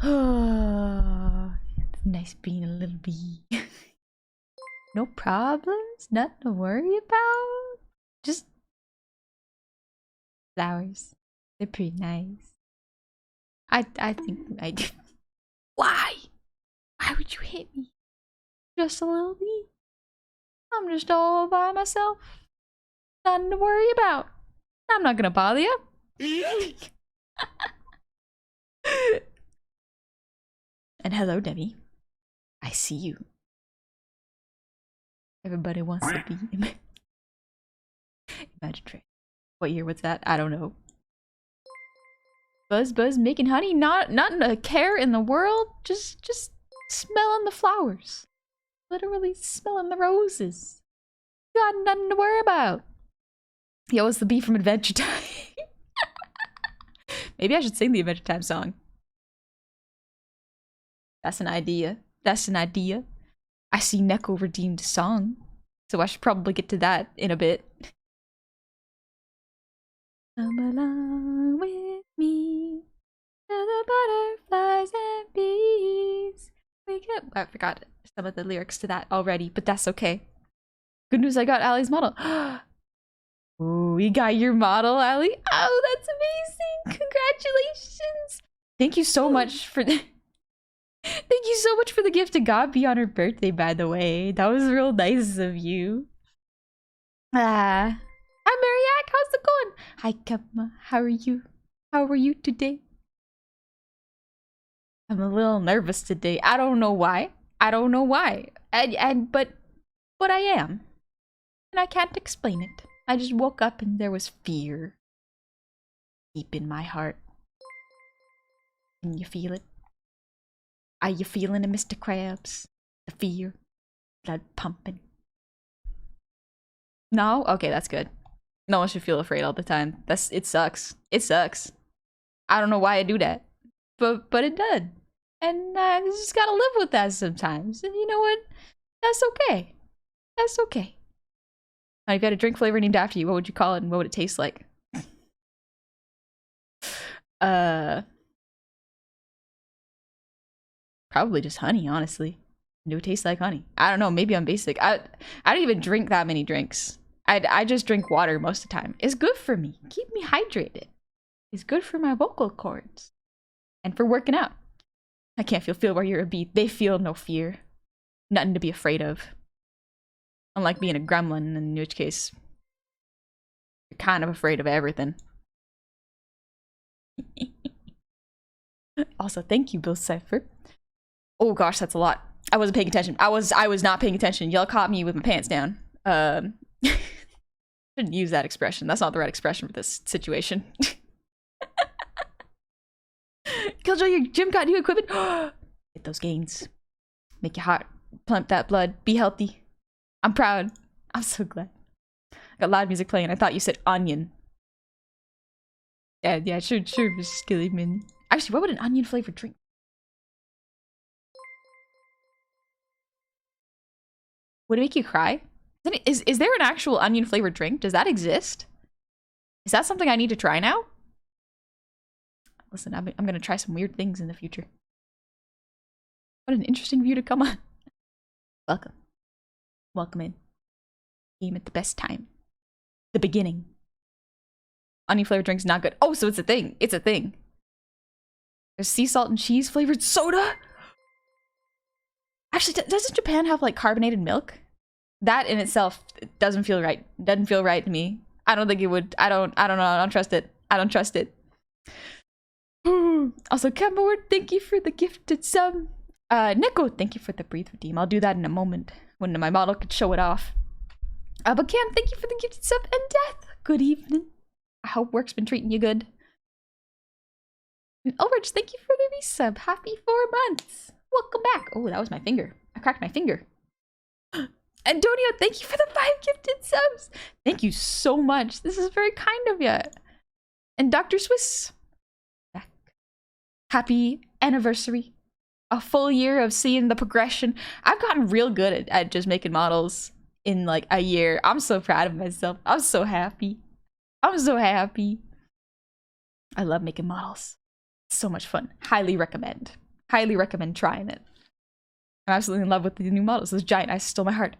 It's nice being a little bee. No problems, nothing to worry about. Just flowers. They're pretty nice. I think I do. Why? Why would you hit me? Just a little bee. I'm just all by myself. Nothing to worry about. I'm not gonna bother you. And hello, Debbie. I see you. Everybody wants to be Imagine. What year was that? I don't know. Buzz making honey, not a care in the world. Just smelling the flowers. Literally smelling the roses. Got nothing to worry about. Yo, it's the bee from Adventure Time. Maybe I should sing the Adventure Time song. That's an idea. That's an idea. I see Neko redeemed a song, so I should probably get to that in a bit. Come along with me to the butterflies and bees. I forgot some of the lyrics to that already, but that's okay. Good news, I got Allie's model. Oh, you got your model, Allie? Oh, that's amazing! Congratulations! Thank you so much for the Thank you so much for the gift to Gabi on her birthday, by the way. That was real nice of you. Hi, Mariac. How's it going? Hi, Kepma. How are you? How are you today? I'm a little nervous today. I don't know why. I don't know why. But I am. And I can't explain it. I just woke up and there was fear deep in my heart. Can you feel it? Are you feeling it, Mr. Krabs? The fear? Blood pumping? No? Okay, that's good. No one should feel afraid all the time. It sucks. It sucks. I don't know why I do that. But it does. And I just gotta live with that sometimes. And you know what? That's okay. That's okay. Now, if you had a drink flavor named after you, what would you call it and what would it taste like? Probably just honey, honestly. It would taste like honey. I don't know, maybe I'm basic. I don't even drink that many drinks. I just drink water most of the time. It's good for me. Keep me hydrated. It's good for my vocal cords. And for working out. I can't feel where you're a bee. They feel no fear. Nothing to be afraid of. Unlike being a gremlin, in which case you're kind of afraid of everything. Also, thank you, Bill Cypher. Oh gosh, that's a lot. I wasn't paying attention. I was not paying attention. Y'all caught me with my pants down. Shouldn't use that expression. That's not the right expression for this situation. Killjoy, your gym got new equipment. Get those gains. Make your heart pump that blood. Be healthy. I'm proud. I'm so glad. I got loud music playing. I thought you said onion. Yeah, sure, Mr. Skillyman. Actually, what would an onion flavored drink? Would it make you cry? Is there an actual onion flavored drink? Does that exist? Is that something I need to try now? Listen, I'm gonna try some weird things in the future. What an interesting view to come on. Welcome. Welcome in. Game at the best time. The beginning. Onion flavored drink's not good. Oh, so it's a thing. It's a thing. There's sea salt and cheese flavored soda. Actually, doesn't Japan have like carbonated milk? That in itself doesn't feel right. Doesn't feel right to me. I don't think it would. I don't know. I don't trust it. I don't trust it. Also, Camboard, thank you for the gifted sub. Neko, thank you for the breathe redeem. I'll do that in a moment when my model could show it off. But Cam, thank you for the gifted sub and Death. Good evening. I hope work's been treating you good. And Ulrich, thank you for the resub. Happy 4 months. Welcome back. Oh, that was my finger. I cracked my finger. Antonio, thank you for the 5 gifted subs. Thank you so much. This is very kind of you. And Dr. Swiss, back. Happy anniversary. A full year of seeing the progression. I've gotten real good at just making models in like a year. I'm so proud of myself. I'm so happy. I'm so happy. I love making models. It's so much fun. Highly recommend. Highly recommend trying it. I'm absolutely in love with the new models. Those giant eyes stole my heart.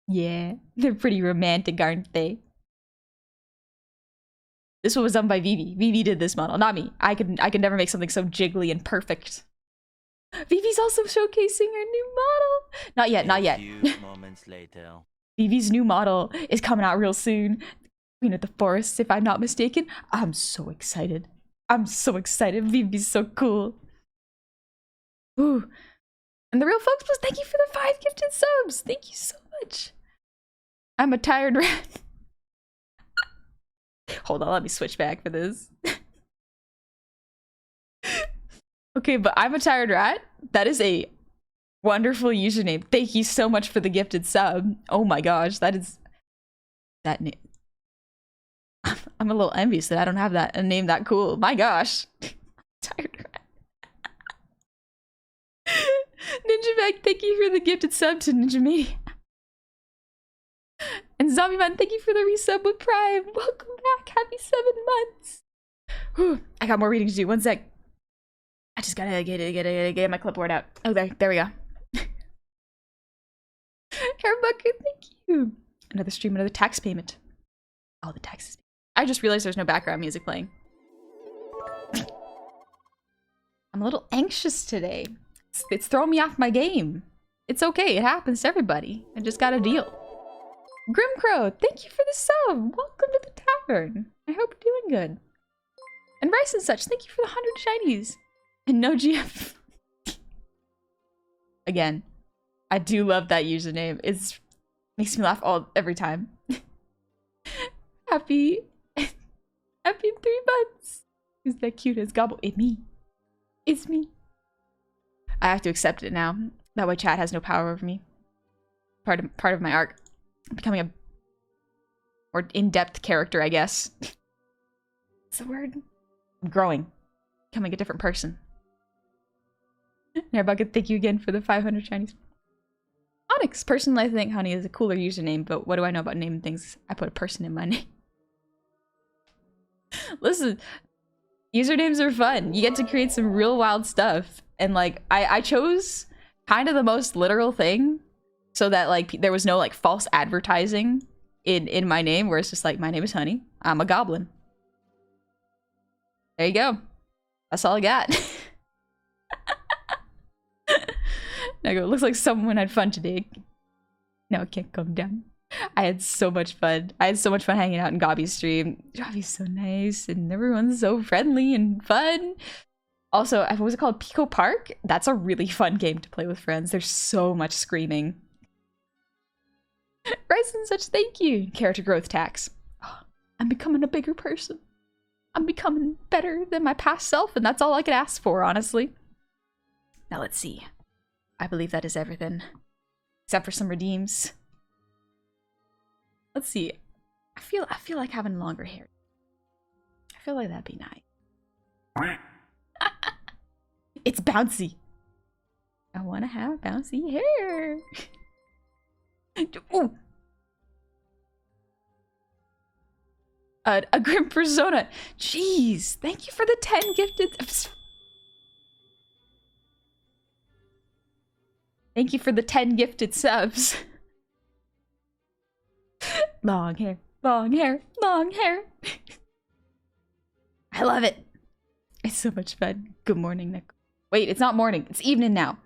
Yeah, they're pretty romantic, aren't they? This one was done by Vivi. Vivi did this model, not me. I could never make something so jiggly and perfect. Vivi's also showcasing her new model. Not yet, not yet. A few moments later. Vivi's new model is coming out real soon. Queen of the Forest, if I'm not mistaken. I'm so excited. I'm so excited. Vivi's so cool. Ooh. And the real folks, plus thank you for the 5 gifted subs. Thank you so much. I'm a tired rat. Hold on, let me switch back for this. Okay, but I'm a tired rat. That is a wonderful username. Thank you so much for the gifted sub. Oh my gosh, that is that name. I'm a little envious that I don't have that a name that cool. My gosh. Tired rat. Ninja Mag, thank you for the gifted sub to Ninja Me. And Zombie Man, thank you for the resub with Prime. Welcome back. Happy 7 months. Whew. I got more reading to do. One sec. I just gotta get my clipboard out. Oh, there we go. Hair Bucket, thank you. Another stream, another tax payment. All the taxes. I just realized there's no background music playing. I'm a little anxious today. It's throwing me off my game. It's okay. It happens to everybody. I just gotta deal. Grimcrow, thank you for the sub. Welcome to the tavern. I hope you're doing good. And Rice and Such, thank you for the 100 shinies. And no GF. Again, I do love that username. It makes me laugh every time. Happy 3 months. Who's that cute as Gobble? It's me. It's me. I have to accept it now. That way chat has no power over me. Part of my arc. Becoming a more in-depth character, I guess. What's the word? I'm growing. Becoming a different person. Nairbucket, thank you again for the 500 Chinese. Onyx, personally I think Honey is a cooler username, but what do I know about naming things? I put a person in my name. Listen, usernames are fun. You get to create some real wild stuff. And like, I chose kind of the most literal thing so that like there was no like false advertising in my name where it's just like, my name is Honey. I'm a goblin. There you go. That's all I got. Now go, looks like someone had fun today. No, it can't come down. I had so much fun. I had so much fun hanging out in Gobby's stream. Gobby's so nice and everyone's so friendly and fun. Also, what was it called? Pico Park? That's a really fun game to play with friends. There's so much screaming. Rice and Such, thank you. Character growth tax. Oh, I'm becoming a bigger person. I'm becoming better than my past self, and that's all I could ask for, honestly. Now let's see. I believe that is everything. Except for some redeems. Let's see. I feel like having longer hair. I feel like that'd be nice. It's bouncy. I want to have bouncy hair. Ooh. A Grim Persona. Jeez. Thank you for the 10 gifted. Thank you for the 10 gifted subs. Long hair, long hair, long hair. I love it. It's so much fun. Good morning, Nick. Wait, it's not morning. It's evening now.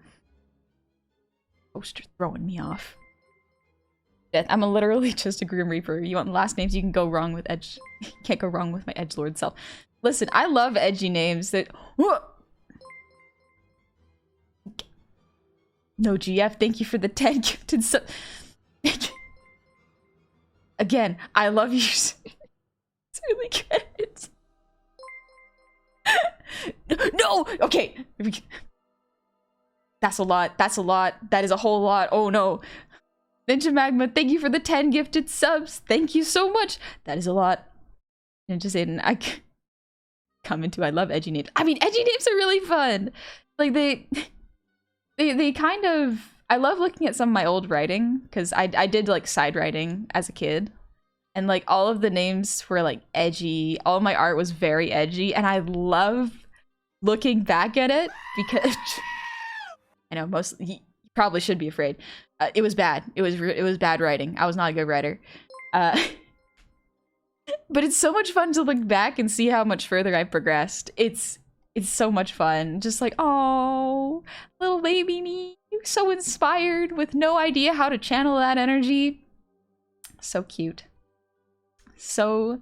Poster throwing me off. I'm literally just a Grim Reaper. You want last names? You can go wrong with Edge. You can't go wrong with my edgelord self. Listen, I love edgy names that. Whoa! No GF, thank you for the 10 gifted sub. Again, I love you. It's really good. No! Okay. That's a lot. That's a lot. That is a whole lot. Oh no. Ninja Magma, thank you for the 10 gifted subs. Thank you so much. That is a lot. Ninja Satan, I come into I love edgy names. I mean, edgy names are really fun. Like they kind of, I love looking at some of my old writing because I did like side writing as a kid, and like all of the names were like edgy. All of my art was very edgy, and I love looking back at it, because I know you probably should be afraid. It was bad. It was bad writing. I was not a good writer. But it's so much fun to look back and see how much further I progressed. It's so much fun. Just like, oh, little baby me, you're so inspired with no idea how to channel that energy. So cute. So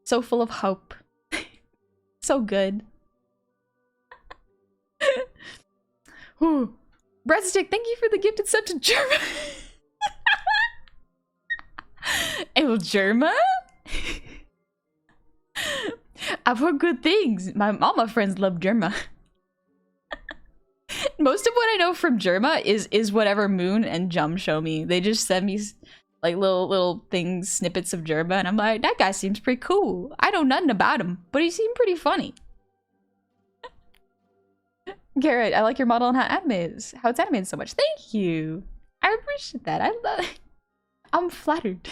full of hope. So good. Ooh. Breadstick, thank you for the gifted sub to Germa. El Germa? I've heard good things. All my friends love Germa. Most of what I know from Germa is whatever Moon and Jum show me. They just send me like little things, snippets of Germa, and I'm like, that guy seems pretty cool. I know nothing about him, but he seemed pretty funny. Garrett, I like your model and how it's animated so much. Thank you. I appreciate that. I'm flattered.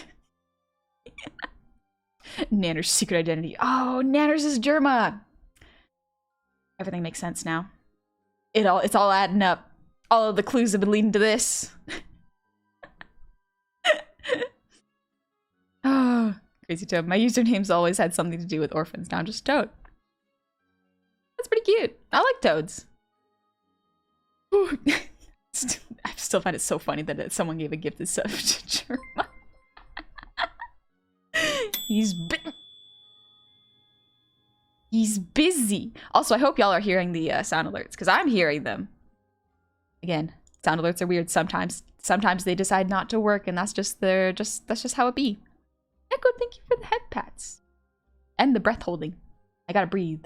Nanner's secret identity. Oh, Nanner's is Germa. Everything makes sense now. It's all adding up. All of the clues have been leading to this. Oh, crazy Toad. My username's always had something to do with orphans. Now I'm just Toad. That's pretty cute. I like toads. I still find it so funny that someone gave a gifted sub to Germa. He's busy. Also, I hope y'all are hearing the sound alerts, because I'm hearing them. Again, sound alerts are weird sometimes. Sometimes they decide not to work, and that's just how it be. Echo, thank you for the head pats. And the breath holding. I gotta breathe.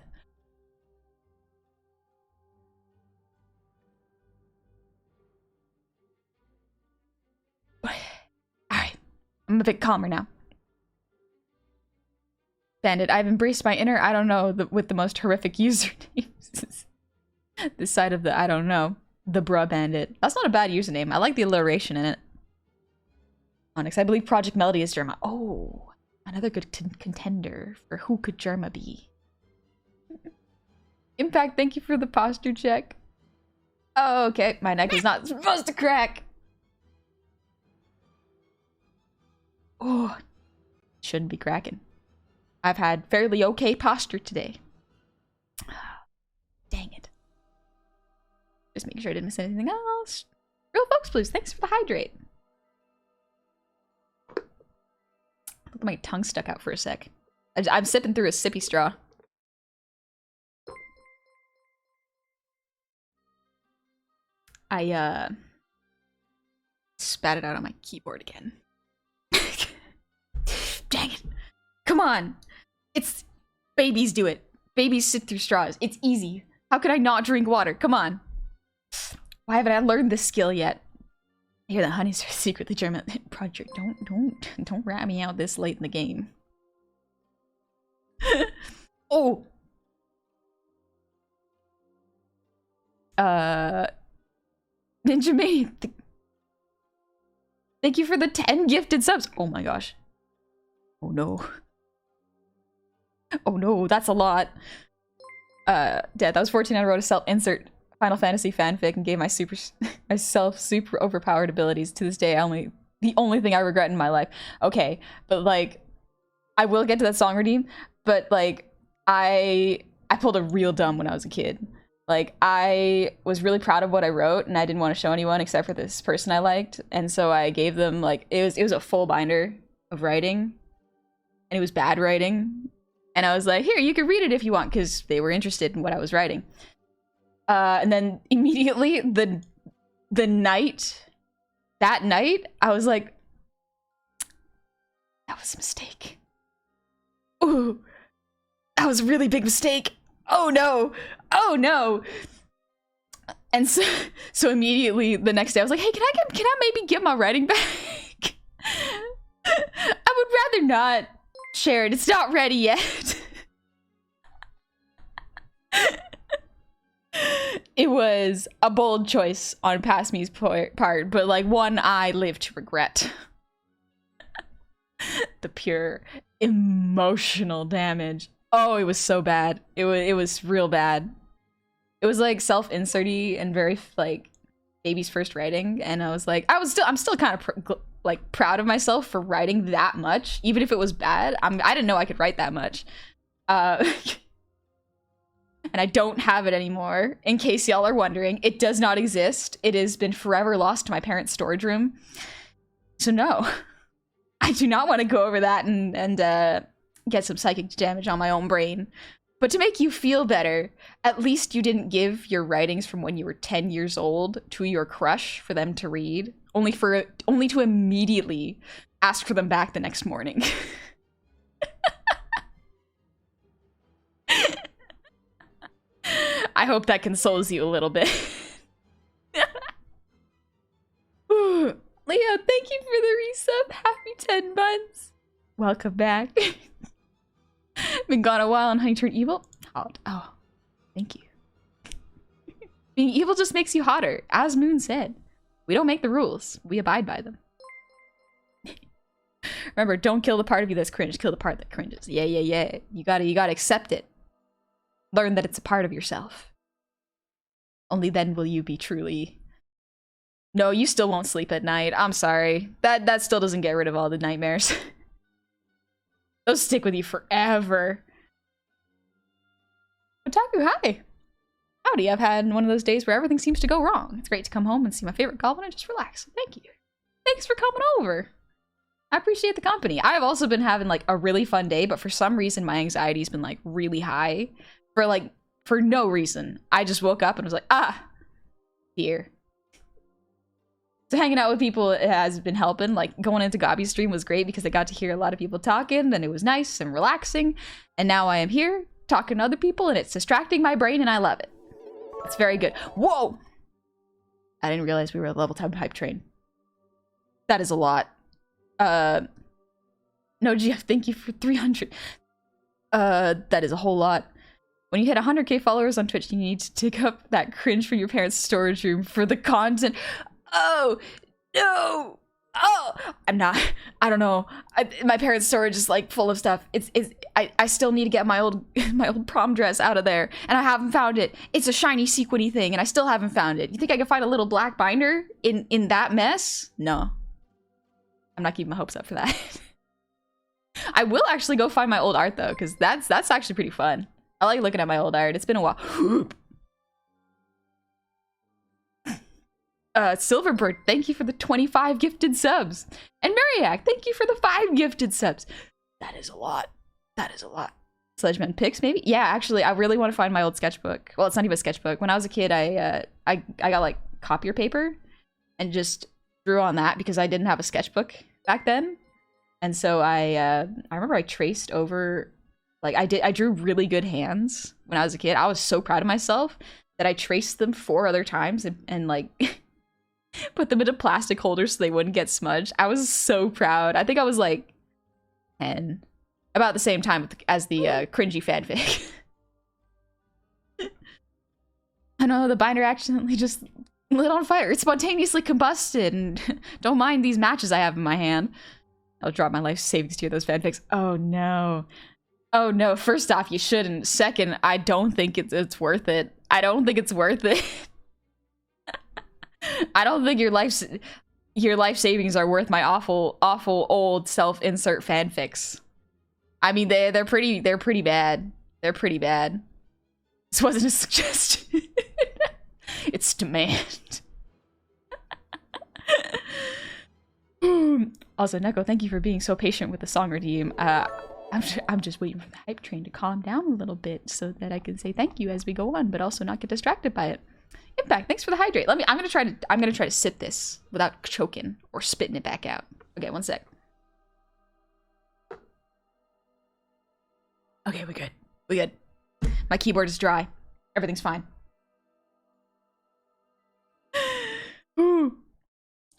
Alright. I'm a bit calmer now. Bandit, I've embraced my inner I don't know with the most horrific usernames. This side of the I don't know. The bruh bandit. That's not a bad username. I like the alliteration in it. Onyx, I believe Project Melody is Germa. Oh, another good contender for who could Germa be. Impact, thank you for the posture check. Oh, okay. My neck is not supposed to crack. Oh, shouldn't be cracking. I've had fairly okay posture today. Dang it. Just making sure I didn't miss anything else. Real Folks Blues, thanks for the hydrate. My tongue stuck out for a sec. I'm sipping through a sippy straw. I spat it out on my keyboard again. Dang it. Come on. It's babies do it. Babies sit through straws. It's easy. How could I not drink water? Come on. Why haven't I learned this skill yet? I hear the honeys are secretly German. Project, don't rat me out this late in the game. Oh. Ninja Mania. Thank you for the 10 gifted subs. Oh my gosh. Oh no. Oh no, that's a lot. Dad, that was 14. I wrote a self-insert Final Fantasy fanfic and gave myself super overpowered abilities. To this day, the only thing I regret in my life. Okay, but like, I will get to that song redeem, but like, I pulled a real dumb when I was a kid. Like, I was really proud of what I wrote, and I didn't want to show anyone except for this person I liked, and so I gave them, like, it was a full binder of writing, and it was bad writing, and I was like, here, you can read it if you want, because they were interested in what I was writing. And then immediately, that night, I was like, that was a mistake. Ooh, that was a really big mistake. Oh no, oh no. And so immediately the next day I was like, hey, can I maybe get my writing back? I would rather not share it. It's not ready yet. It was a bold choice on Past Me's part, but like one I live to regret. The pure emotional damage. Oh, it was so bad. It was real bad. It was like self-inserty and very like baby's first writing, and I was like, I'm still kind of like proud of myself for writing that much, even if it was bad. I didn't know I could write that much, and I don't have it anymore. In case y'all are wondering, it does not exist. It has been forever lost to my parents' storage room. So no, I do not want to go over that and get some psychic damage on my own brain. But to make you feel better, at least you didn't give your writings from when you were 10 years old to your crush for them to read, only to immediately ask for them back the next morning. I hope that consoles you a little bit. Leo, thank you for the resub. Happy 10 months. Welcome back. Been gone a while and honey turned evil. Oh, thank you. Being evil just makes you hotter. As Moon said, we don't make the rules. We abide by them. Remember, don't kill the part of you that's cringe. Kill the part that cringes. Yeah. You gotta accept it. Learn that it's a part of yourself. Only then will you be truly... No, you still won't sleep at night. I'm sorry. That still doesn't get rid of all the nightmares. Those stick with you forever. Otaku, hi! Howdy, I've had one of those days where everything seems to go wrong. It's great to come home and see my favorite goblin and just relax. Thank you. Thanks for coming over. I appreciate the company. I've also been having like a really fun day, but for some reason my anxiety's been like really high. For no reason. I just woke up and was like, here. So hanging out with people has been helping. Like going into Gobby's stream was great because I got to hear a lot of people talking and it was nice and relaxing. And now I am here talking to other people and it's distracting my brain and I love it. It's very good. Whoa! I didn't realize we were a level 10 hype train. That is a lot. No, GF, thank you for 300. That is a whole lot. When you hit 100k followers on Twitch, you need to dig up that cringe from your parents' storage room for the content. Oh, no. Oh, I don't know. My parents' storage is like full of stuff. I still need to get my old prom dress out of there, and I haven't found it. It's a shiny sequiny thing, and I still haven't found it. You think I can find a little black binder in that mess? No. I'm not keeping my hopes up for that. I will actually go find my old art though, because that's actually pretty fun. I like looking at my old art. It's been a while. Silverbird, thank you for the 25 gifted subs. And Mariak, thank you for the 5 gifted subs. That is a lot. That is a lot. Sledgeman pics, maybe? Yeah, actually, I really want to find my old sketchbook. Well, it's not even a sketchbook. When I was a kid, I got like copier paper and just drew on that because I didn't have a sketchbook back then. And so I remember I traced over, like I drew really good hands when I was a kid. I was so proud of myself that I traced them 4 other times and like put them in a plastic holder so they wouldn't get smudged. I was so proud. I think I was like 10, about the same time as the cringy fanfic. I know the binder accidentally just lit on fire. It spontaneously combusted, and don't mind these matches I have in my hand. I'll drop my life savings to those fanfics. Oh no. Oh no, first off, you shouldn't. Second, I don't think it's worth it. I don't think it's worth it. I don't think your life savings are worth my awful old self-insert fanfics. I mean, they're pretty bad. They're pretty bad. This wasn't a suggestion. It's demand. Also, Neko, thank you for being so patient with the song redeem. I'm just waiting for the hype train to calm down a little bit so that I can say thank you as we go on, but also not get distracted by it. Impact, thanks for the hydrate. I'm gonna try to sip this without choking or spitting it back out. Okay, one sec. Okay, we good. We good. My keyboard is dry. Everything's fine. Ooh.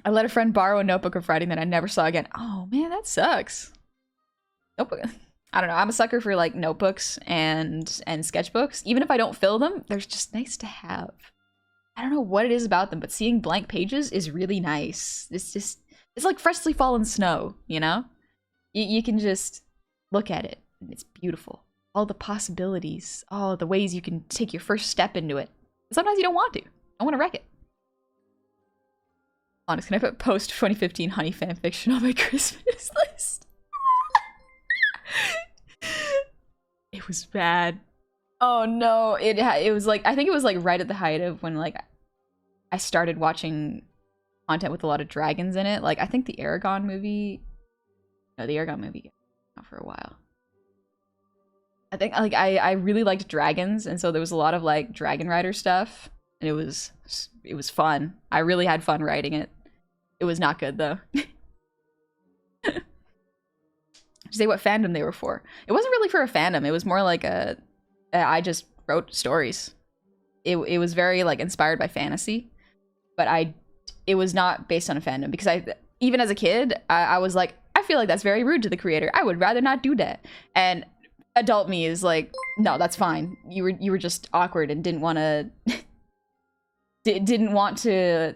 I let a friend borrow a notebook of writing that I never saw again. Oh man, that sucks. Notebook. I don't know. I'm a sucker for like notebooks and sketchbooks. Even if I don't fill them, they're just nice to have. I don't know what it is about them, but seeing blank pages is really nice. It's like freshly fallen snow, you know? You can just look at it, and it's beautiful. All the possibilities, all the ways you can take your first step into it. Sometimes you don't want to. I want to wreck it. Honest, can I put post 2015 honey fanfiction on my Christmas list? It was bad. Oh no, it was like, I think it was like right at the height of when like I started watching content with a lot of dragons in it. Like I think the Aragon movie came out for a while. I think like I really liked dragons, and so there was a lot of like Dragon Rider stuff, and it was fun. I really had fun writing it. It was not good though. Say what fandom they were for. It wasn't really for a fandom. It was more like I just wrote stories. It was very like inspired by fantasy, but it was not based on a fandom, because even as a kid I was like, I feel like that's very rude to the creator. I would rather not do that. And adult me is like, no, that's fine. You were just awkward and didn't want to didn't want to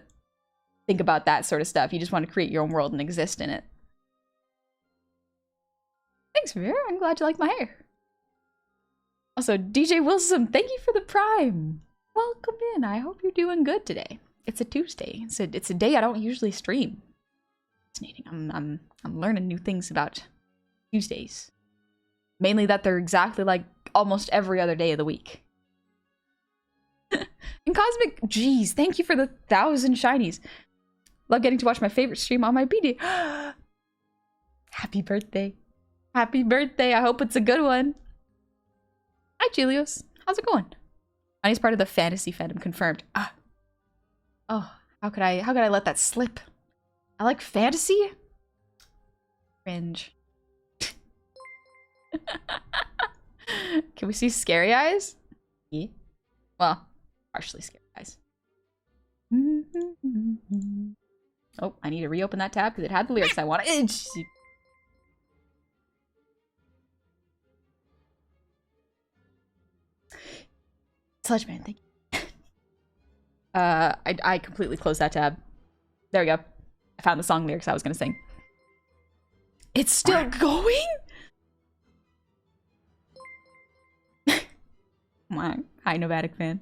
think about that sort of stuff. You just want to create your own world and exist in it. Thanks, Vera. I'm glad you like my hair. Also, DJ Wilson, thank you for the Prime. Welcome in. I hope you're doing good today. It's a Tuesday. It's a day I don't usually stream. Fascinating. I'm learning new things about Tuesdays. Mainly that they're exactly like almost every other day of the week. And Cosmic, geez, thank you for the 1,000 shinies. Love getting to watch my favorite stream on my BD. Happy birthday. Happy birthday. I hope it's a good one. Hi, Julius. How's it going? Honey's part of the fantasy fandom, confirmed. Ah. Oh, how could I let that slip? I like fantasy? Cringe. Can we see scary eyes? Yeah. Well, partially scary eyes. Oh, I need to reopen that tab because it had the lyrics I wanted. Sledgeman, thank you. I completely closed that tab. There we go. I found the song lyrics I was gonna sing. It's still going? Hi, Novatic fan.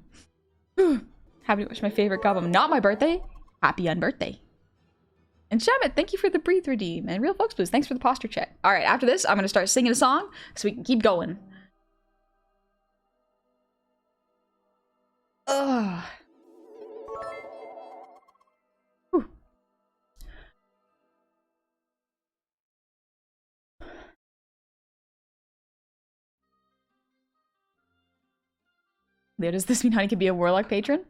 Happy to wish my favorite goblin. Not my birthday. Happy unbirthday. And Shamit, thank you for the breathe redeem. And Real Folks Blues, thanks for the posture check. All right, after this, I'm gonna start singing a song so we can keep going. Ugh. Whew. Does this mean Honey can be a warlock patron?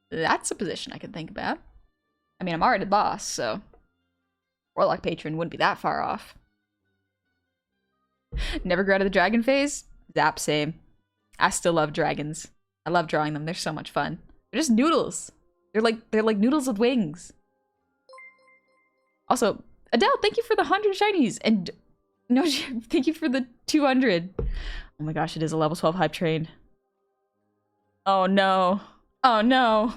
That's a position I can think about. I mean, I'm already the boss, so warlock patron wouldn't be that far off. Never grew out of the dragon phase? Zap, same. I still love dragons. I love drawing them. They're so much fun. They're just noodles. They're like noodles with wings. Also, Adele, thank you for the 100 shinies. And no, thank you for the 200. Oh my gosh, it is a level 12 hype train. Oh no. Oh no.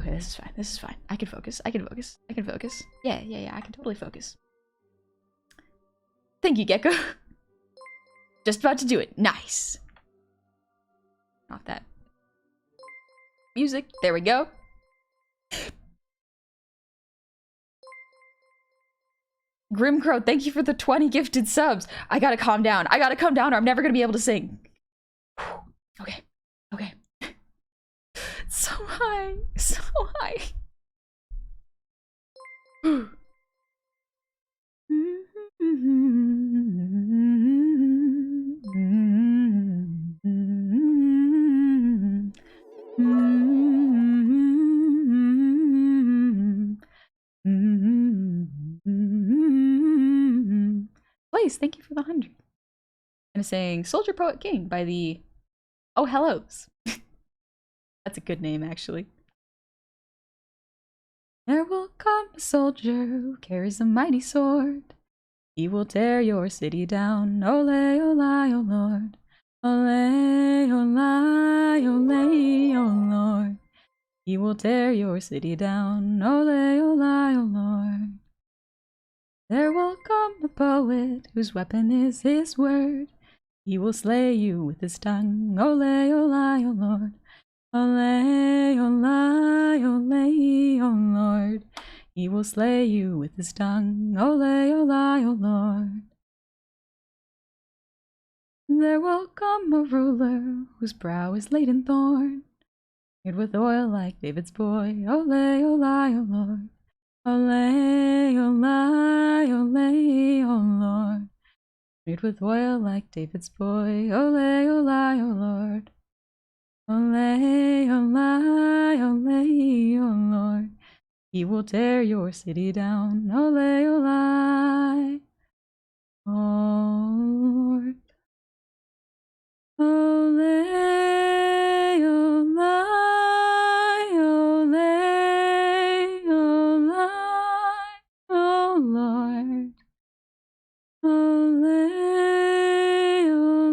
Okay, this is fine. This is fine. I can focus. I can focus. I can focus. Yeah. I can totally focus. Thank you, Gecko. Just about to do it. Nice. Off that music. There we go. Grimcrow, thank you for the 20 gifted subs. I gotta calm down. I gotta calm down or I'm never gonna be able to sing. Okay. Okay. So high. So high. Blaze, thank you for the 100. And saying Soldier Poet King by the Oh Hellos. That's a good name, actually. There will come a soldier who carries a mighty sword. He will tear your city down. Ole, ole, oh Lord. Ole, ole, ole, oh Lord. He will tear your city down. Ole, ole, oh Lord. There will come a poet whose weapon is his word. He will slay you with his tongue. Ole, ole, O Lord. Ole, ole, ole, O Lord. He will slay you with his tongue. Ole, ole, O Lord. There will come a ruler whose brow is laid in thorn, made with oil like David's boy. Ole, ole, O Lord. Ole, ole, ole, O Lord. Made with oil like David's boy. Ole, ole, O Lord. Ole, ole, ole, O Lord. He will tear your city down. Ole, ole, O Lord. Ole, ole, ole, ole, O Lord. Ole, ole,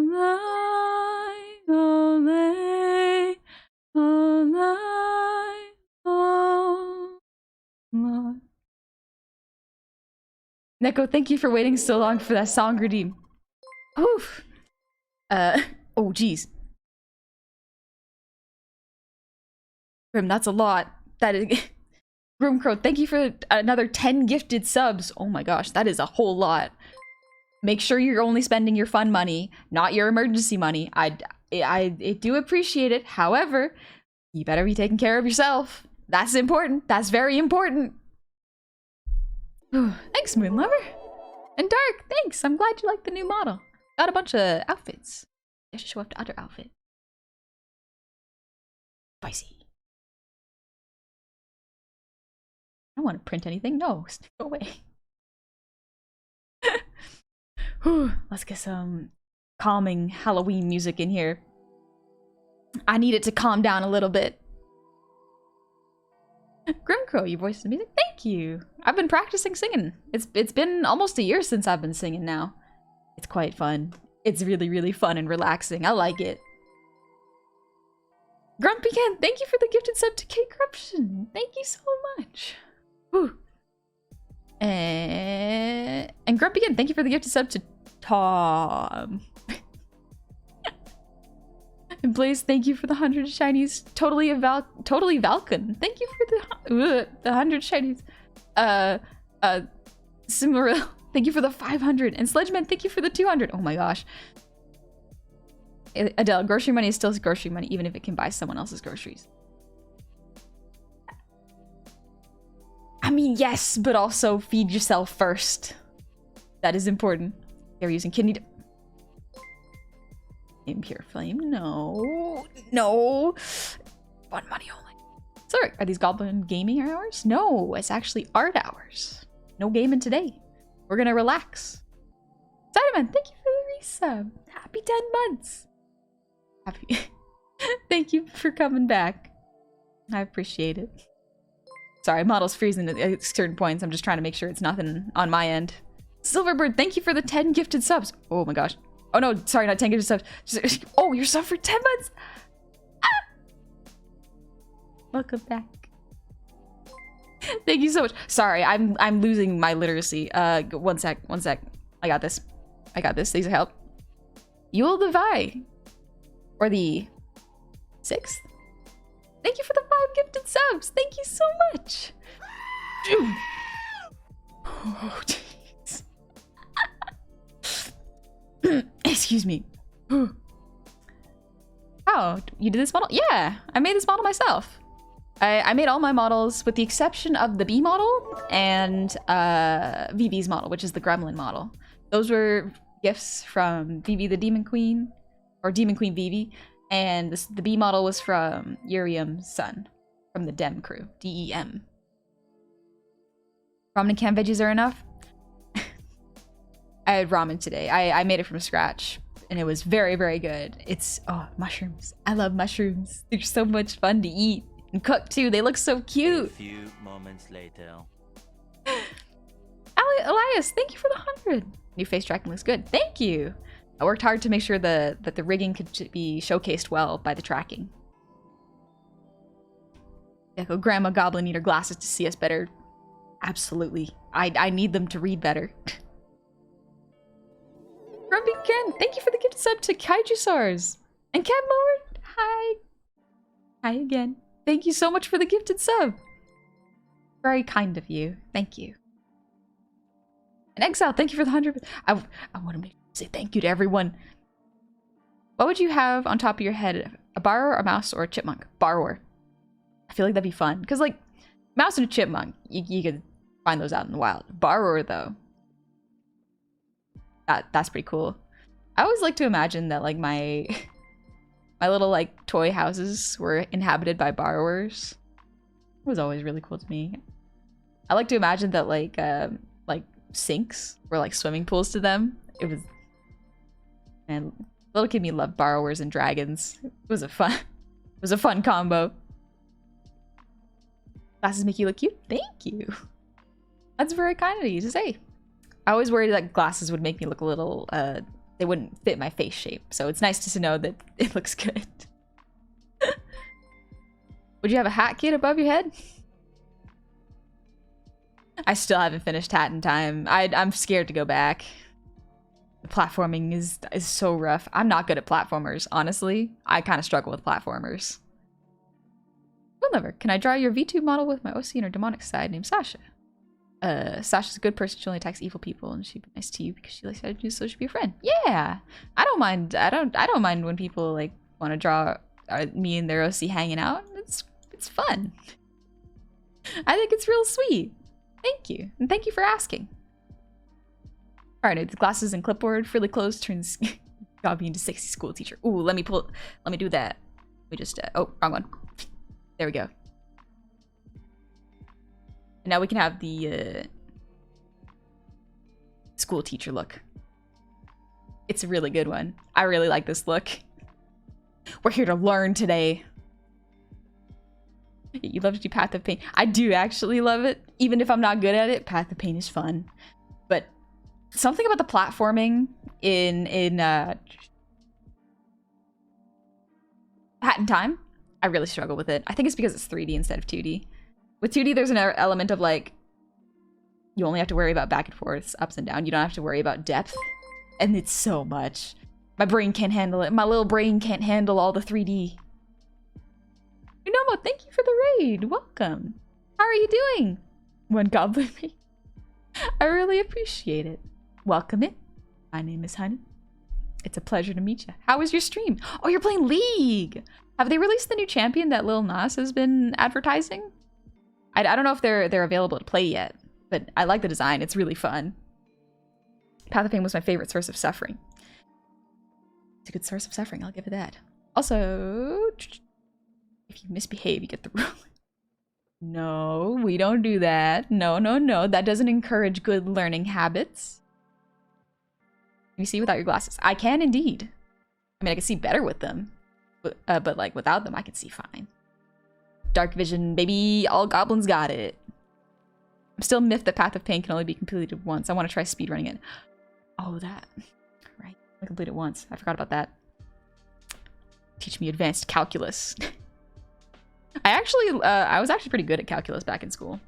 ole, ole, oh Lord. Neko, thank you for waiting so long for that song redeem. Oof. Oh geez. Grim, that's a lot. That is Groomcrow, thank you for another 10 gifted subs. Oh my gosh, that is a whole lot. Make sure you're only spending your fun money, not your emergency money. I do appreciate it. However, you better be taking care of yourself. That's important. That's very important. Thanks, Moonlover. And Dark, thanks. I'm glad you like the new model. Got a bunch of outfits. I should show up to other outfit. Spicy. I don't want to print anything. No, go away. Let's get some calming Halloween music in here. I need it to calm down a little bit. Grimcrow, your voice is music. Thank you. I've been practicing singing. It's been almost a year since I've been singing now. It's quite fun. It's really, really fun and relaxing. I like it. Grumpy Ken, thank you for the gifted sub to K Corruption. Thank you so much. Whew. And Grumpy Ken, thank you for the gifted sub to Tom. And Blaze, thank you for the 100 shinies. Totally Valken. Thank you for the 100 shinies. Simuril, thank you for the 500. And Sledgeman, thank you for the 200. Oh my gosh. Adele, grocery money is still grocery money, even if it can buy someone else's groceries. I mean, yes, but also feed yourself first. That is important. They're using kidney. Impure flame, no. No. Fun money only. Sorry, are these goblin gaming hours? No, it's actually art hours. No gaming today. We're gonna relax. Spider-Man, thank you for the resub. Happy 10 months. Happy. Thank you for coming back. I appreciate it. Sorry, model's freezing at certain points. I'm just trying to make sure it's nothing on my end. Silverbird, thank you for the 10 gifted subs. Oh my gosh. Oh no, sorry, not 10 gifted subs. Oh, you're sub for 10 months. Ah! Welcome back. Thank you so much. Sorry, I'm losing my literacy. One sec. I got this. These help. Yule the Vi. Or the 6th. Thank you for the 5 gifted subs. Thank you so much. Oh, jeez. Excuse me. Oh, you did this model? Yeah, I made this model myself. I made all my models with the exception of the Bee model and Vivi's model, which is the Gremlin model. Those were gifts from Vivi the Demon Queen, or Demon Queen Vivi, and the Bee model was from Urium's son, from the Dem crew, DEM. Ramen and canned veggies are enough? I had ramen today. I made it from scratch, and it was very, very good. It's, oh, mushrooms. I love mushrooms. They're so much fun to eat and cook too. They look so cute. A few moments later. Elias, thank you for the 100. New face tracking looks good. Thank you. I worked hard to make sure that the rigging could be showcased well by the tracking. Echo, Grandma Goblin need her glasses to see us better. Absolutely. I need them to read better. Grumpy Ken, thank you for the gift sub to Kaiju Sars. And Cat Mower, hi. Hi again. Thank you so much for the gifted sub. Very kind of you. Thank you. And Exile, thank you for the 100. I want to say thank you to everyone. What would you have on top of your head? A borrower, a mouse, or a chipmunk? Borrower. I feel like that'd be fun. Because, like, mouse and a chipmunk, you could find those out in the wild. Borrower, though. That's pretty cool. I always like to imagine that, like, my little, like, toy houses were inhabited by borrowers. It was always really cool to me. I like to imagine that, like sinks were like swimming pools to them. It was, and little kid me loved borrowers and dragons. It was a fun combo. Glasses make you look cute. Thank you. That's very kind of you to say. I always worried that glasses would make me look a little they wouldn't fit my face shape. So it's nice to know that it looks good. Would you have a hat kit above your head? I still haven't finished Hat in Time. I'm scared to go back. The platforming is so rough. I'm not good at platformers, honestly. I kind of struggle with platformers. Well, never. Can I draw your VTube model with my OC or demonic side named Sasha? Sasha's a good person. She only attacks evil people, and she'd be nice to you because she likes how to do so. She'd be a friend. Yeah, I don't mind. I don't mind when people like want to draw me and their OC hanging out. It's fun. I think it's real sweet. Thank you. And thank you for asking. Alright, the glasses and clipboard, frilly clothes turns Gobby into sexy school teacher. Ooh, let me do that. We just, oh, wrong one. There we go. And now we can have the school teacher look. It's a really good one. I really like this look. We're here to learn today. You love to do Path of Pain. I do actually love it. Even if I'm not good at it, Path of Pain is fun. But something about the platforming in Hat in Time, I really struggle with it. I think it's because it's 3D instead of 2D. With 2D, there's an element of like, you only have to worry about back and forths, ups and down. You don't have to worry about depth. And it's so much. My brain can't handle it. My little brain can't handle all the 3D. Unomo, thank you for the raid. Welcome. How are you doing? One goblin me. I really appreciate it. Welcome in. My name is Honey. It's a pleasure to meet you. How was your stream? Oh, you're playing League. Have they released the new champion that Lil Nas has been advertising? I don't know if they're available to play yet, but I like the design. It's really fun. Path of Pain was my favorite source of suffering. It's a good source of suffering. I'll give it that. Also, if you misbehave, you get the ruling. No, we don't do that. No, no, no. That doesn't encourage good learning habits. Can you see without your glasses? I can indeed. I mean, I can see better with them. But like, without them, I can see fine. Dark vision, baby. All goblins got it. I'm still miffed that Path of Pain can only be completed once. I want to try speedrunning it. Oh, that. Right. I complete it once. I forgot about that. Teach me advanced calculus. I was actually pretty good at calculus back in school.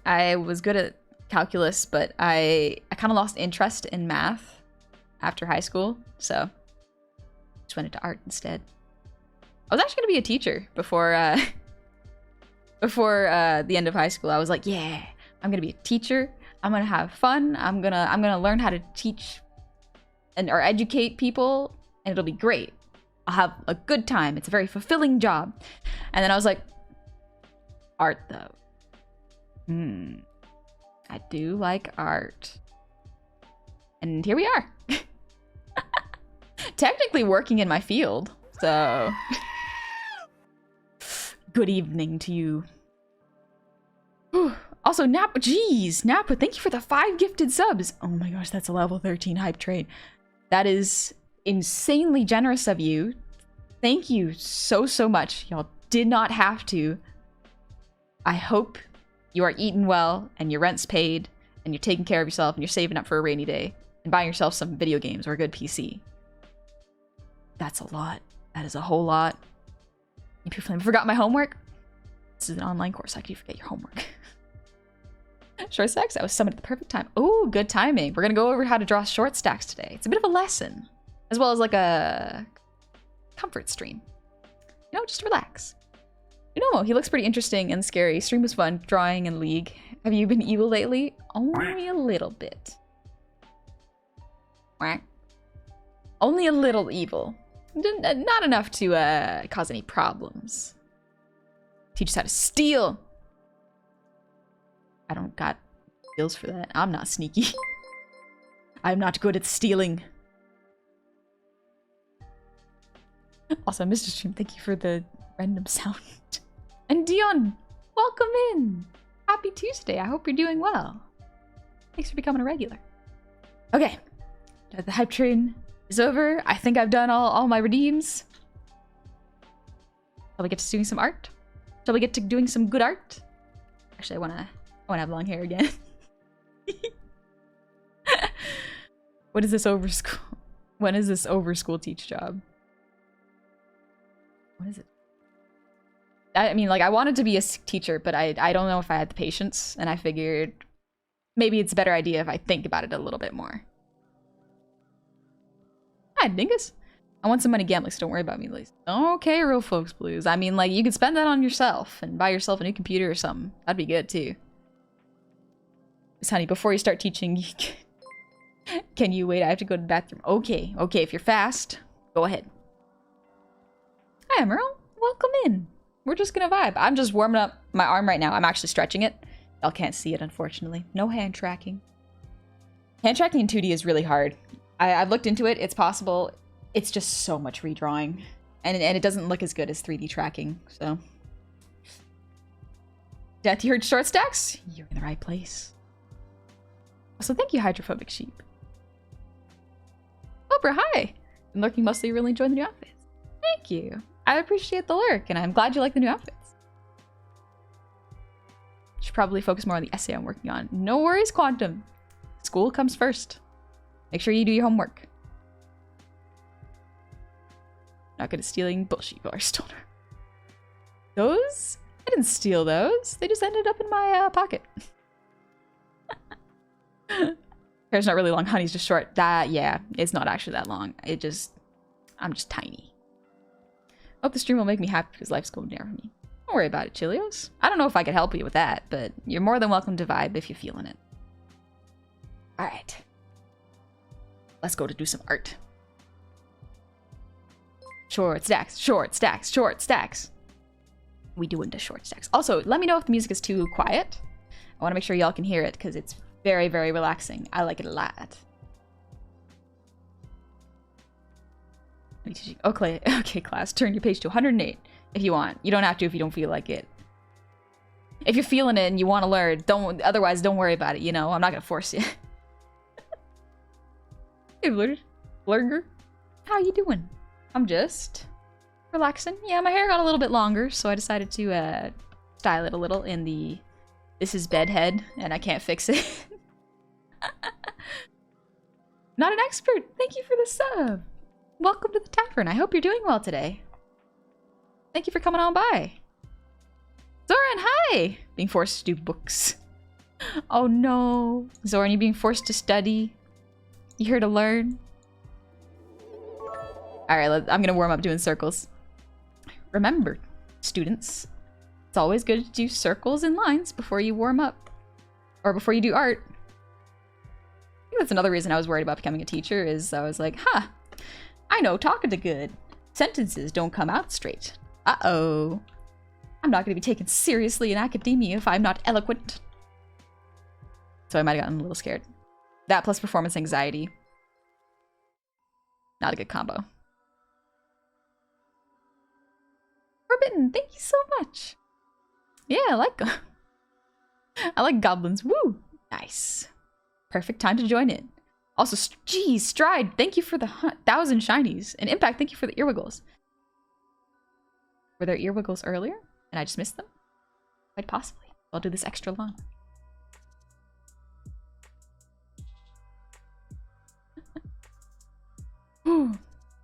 I was good at calculus, but I kind of lost interest in math after high school, so just went into art instead. I was actually going to be a teacher before the end of high school. I was like, yeah, I'm going to be a teacher. I'm going to have fun. I'm going to learn how to teach or educate people, and it'll be great. I'll have a good time. It's a very fulfilling job. And then I was like, art though. I do like art. And here we are. Technically working in my field. So good evening to you. Also, Napa, jeez, Napa, thank you for the 5 gifted subs. Oh my gosh, that's a level 13 hype train. That is insanely generous of you. Thank you so much. Y'all did not have to. I hope you are eating well and your rent's paid and you're taking care of yourself and you're saving up for a rainy day and buying yourself some video games or a good PC. That's a lot. That is a whole lot. I forgot my homework. This is an online course. How can you forget your homework? Short stacks? I was summoned at the perfect time. Oh, good timing. We're gonna go over how to draw short stacks today. It's a bit of a lesson, as well as like a comfort stream. You know, just relax. Unomo, he looks pretty interesting and scary. Stream was fun, drawing and League. Have you been evil lately? Only a little bit. Quack. Only a little evil. Not enough to cause any problems. Teach us how to steal. I don't got skills for that. I'm not sneaky. I'm not good at stealing. Also, Mr. Stream, thank you for the random sound. And Dion, welcome in. Happy Tuesday. I hope you're doing well. Thanks for becoming a regular. Okay. The hype train is over. I think I've done all my redeems. Shall we get to doing some art? Shall we get to doing some good art? Actually, I wanna have long hair again. What is this over school? When is this over school teach job? What is it? I mean, like, I wanted to be a teacher, but I don't know if I had the patience, and I figured maybe it's a better idea if I think about it a little bit more. Hi, Dingus. I want some money gambling, so don't worry about me, Liz. Okay, real folks blues. I mean, like, you could spend that on yourself and buy yourself a new computer or something. That'd be good, too. Miss Honey, before you start teaching, can you wait? I have to go to the bathroom. Okay, if you're fast, go ahead. Hi, Emerald. Welcome in. We're just gonna vibe. I'm just warming up my arm right now. I'm actually stretching it. Y'all can't see it, unfortunately. No hand tracking. Hand tracking in 2D is really hard. I've looked into it. It's possible. It's just so much redrawing. And it doesn't look as good as 3D tracking, so. Death, you heard short stacks? You're in the right place. Also, thank you, Hydrophobic Sheep. Oprah, hi! I'm lurking mostly, really enjoying the new outfits. Thank you. I appreciate the lurk, and I'm glad you like the new outfits. Should probably focus more on the essay I'm working on. No worries, Quantum. School comes first. Make sure you do your homework. Not good at stealing. Bullshit, you are stoner. Those? I didn't steal those. They just ended up in my pocket. Hair's not really long. Honey's just short. Yeah, it's not actually that long. I'm just tiny. Hope the stream will make me happy because life's going down for me. Don't worry about it, Chilios. I don't know if I could help you with that, but you're more than welcome to vibe if you're feeling it. Alright. Let's go to do some art. Short stacks, short stacks, short stacks. We do into short stacks. Also, let me know if the music is too quiet. I want to make sure y'all can hear it because it's very, very relaxing. I like it a lot. Okay, class, turn your page to 108 if you want. You don't have to if you don't feel like it. If you're feeling it and you want to learn, otherwise don't worry about it, you know? I'm not gonna force you. Hey, Blurger. How you doing? I'm just relaxing. Yeah, my hair got a little bit longer, so I decided to style it a little in the this is bedhead, and I can't fix it. Not an expert. Thank you for the sub. Welcome to the tavern. I hope you're doing well today. Thank you for coming on by. Zoran, hi! Being forced to do books. Oh no. Zoran, you being forced to study? You here to learn? Alright, I'm gonna warm up doing circles. Remember, students, it's always good to do circles and lines before you warm up. Or before you do art. I think that's another reason I was worried about becoming a teacher, is I was like, huh, I know talking to good. Sentences don't come out straight. Uh-oh. I'm not gonna be taken seriously in academia if I'm not eloquent. So I might have gotten a little scared. That plus performance anxiety. Not a good combo. Forbidden, thank you so much. Yeah, I like goblins. Woo! Nice. Perfect time to join in. Also, geez, Stride, thank you for the 1,000 shinies. And Impact, thank you for the earwiggles. Were there earwiggles earlier? And I just missed them? Quite possibly. I'll do this extra long.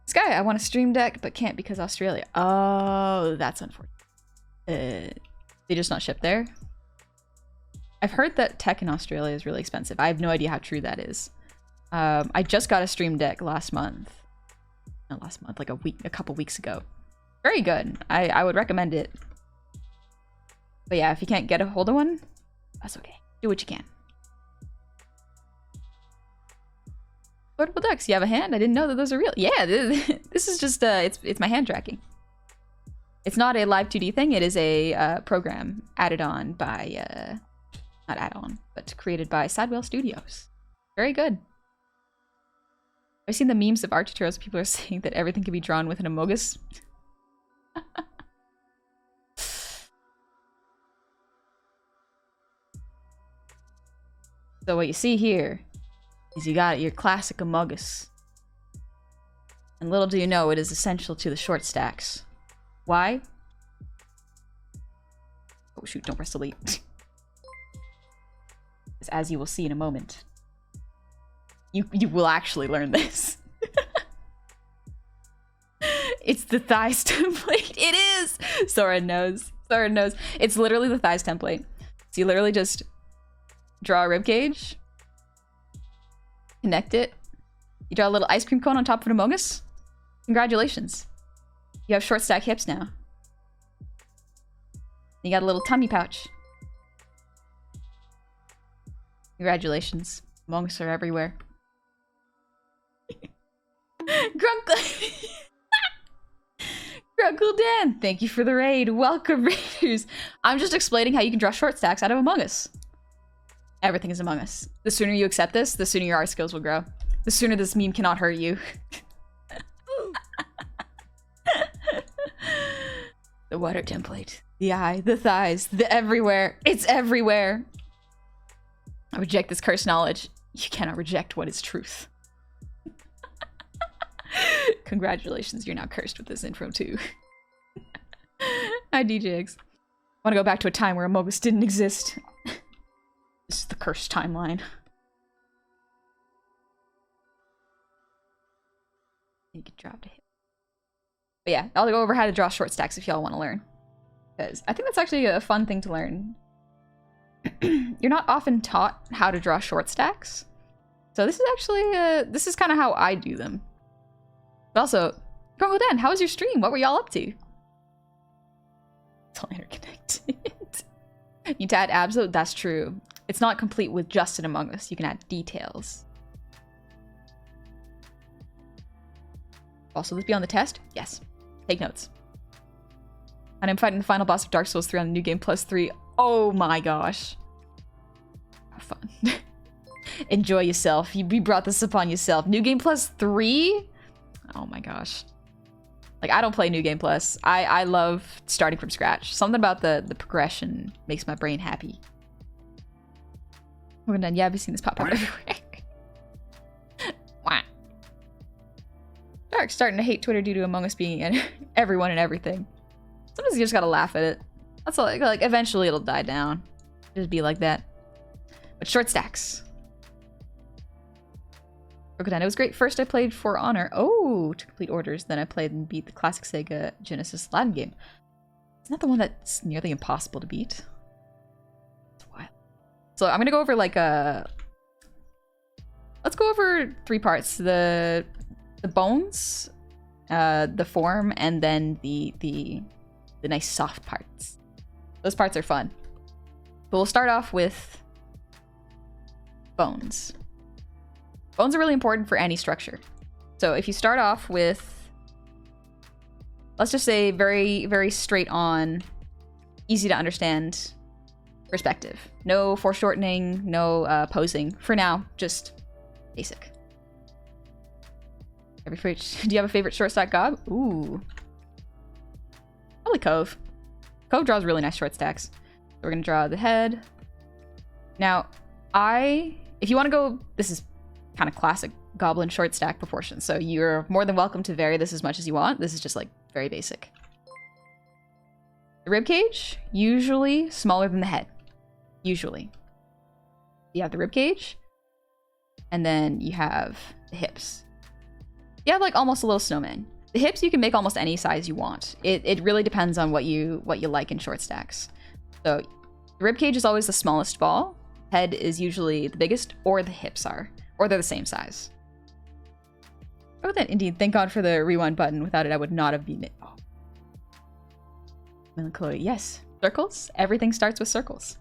Sky, I want a stream deck, but can't because Australia. Oh, that's unfortunate. They just not ship there? I've heard that tech in Australia is really expensive. I have no idea how true that is. I just got a Stream Deck last month. Not last month, like a couple weeks ago. Very good. I would recommend it. But yeah, if you can't get a hold of one, that's okay. Do what you can. Portable decks, you have a hand? I didn't know that those are real. Yeah, this is just, it's my hand tracking. It's not a live 2D thing. It is a program added on by, not add-on, but created by Sidewell Studios. Very good. I've seen the memes of art tutorials. People are saying that everything can be drawn with an amogus. So what you see here is you got your classic amogus. And little do you know, it is essential to the short stacks. Why? Oh shoot, don't press delete. As you will see in a moment. You will actually learn this. It's the thighs template. It is! Soren knows. Soren knows. It's literally the thighs template. So you literally just draw a rib cage. Connect it. You draw a little ice cream cone on top of an amogus. Congratulations. You have short stack hips now. You got a little tummy pouch. Congratulations. Amogus are everywhere. Grunkle! Grunkle Dan, thank you for the raid. Welcome, Raiders. I'm just explaining how you can draw short stacks out of Among Us. Everything is Among Us. The sooner you accept this, the sooner your art skills will grow. The sooner this meme cannot hurt you. The water template. The eye, the thighs, the everywhere. It's everywhere. I reject this cursed knowledge. You cannot reject what is truth. Congratulations, you're now cursed with this info too. Hi, DJX. I want to go back to a time where Amogus didn't exist. This is the cursed timeline. You could drop to hit. But yeah, I'll go over how to draw short stacks if y'all want to learn. Because I think that's actually a fun thing to learn. You're not often taught how to draw short stacks. So this is actually, this is kind of how I do them. But also, Grungo Den, how was your stream? What were y'all up to? It's all interconnected. You need to add absolute, that's true. It's not complete with just an Among Us. You can add details. Also, this be on the test? Yes. Take notes. And I'm fighting the final boss of Dark Souls 3 on the New Game Plus 3. Oh my gosh. Have fun. Enjoy yourself. You brought this upon yourself. New Game Plus 3? Oh my gosh. Like, I don't play New Game Plus. I love starting from scratch. Something about the progression makes my brain happy. We're done. Yeah, I've seen this pop up everywhere. Wah. Dark's starting to hate Twitter due to Among Us being everyone and everything. Sometimes you just gotta laugh at it. That's all, like eventually it'll die down. Just be like that. But short stacks. It was great. First I played For Honor. Oh, to complete orders. Then I played and beat the classic Sega Genesis Latin game. Isn't that the one that's nearly impossible to beat? It's wild. So I'm gonna go over like let's go over 3 parts. The bones, the form, and then the nice soft parts. Those parts are fun. But we'll start off with bones. Bones are really important for any structure. So if you start off with, let's just say very, very straight on, easy to understand perspective. No foreshortening, no posing. For now, just basic. Do you have a favorite short stack gob? Ooh. Probably Cove. Cove draws really nice short stacks. So we're gonna draw the head. Now, if you want to go, this is kind of classic goblin short stack proportions. So you're more than welcome to vary this as much as you want. This is just like very basic. The rib cage, usually smaller than the head. Usually. You have the rib cage, and then you have the hips. You have like almost a little snowman. The hips you can make almost any size you want. It really depends on what you like in short stacks. So The ribcage is always the smallest ball. Head is usually the biggest, or the hips are. Or they're the same size. Oh, then indeed. Thank God for the rewind button. Without it, I would not have been it. Oh. Melancholy, yes. Circles. Everything starts with circles.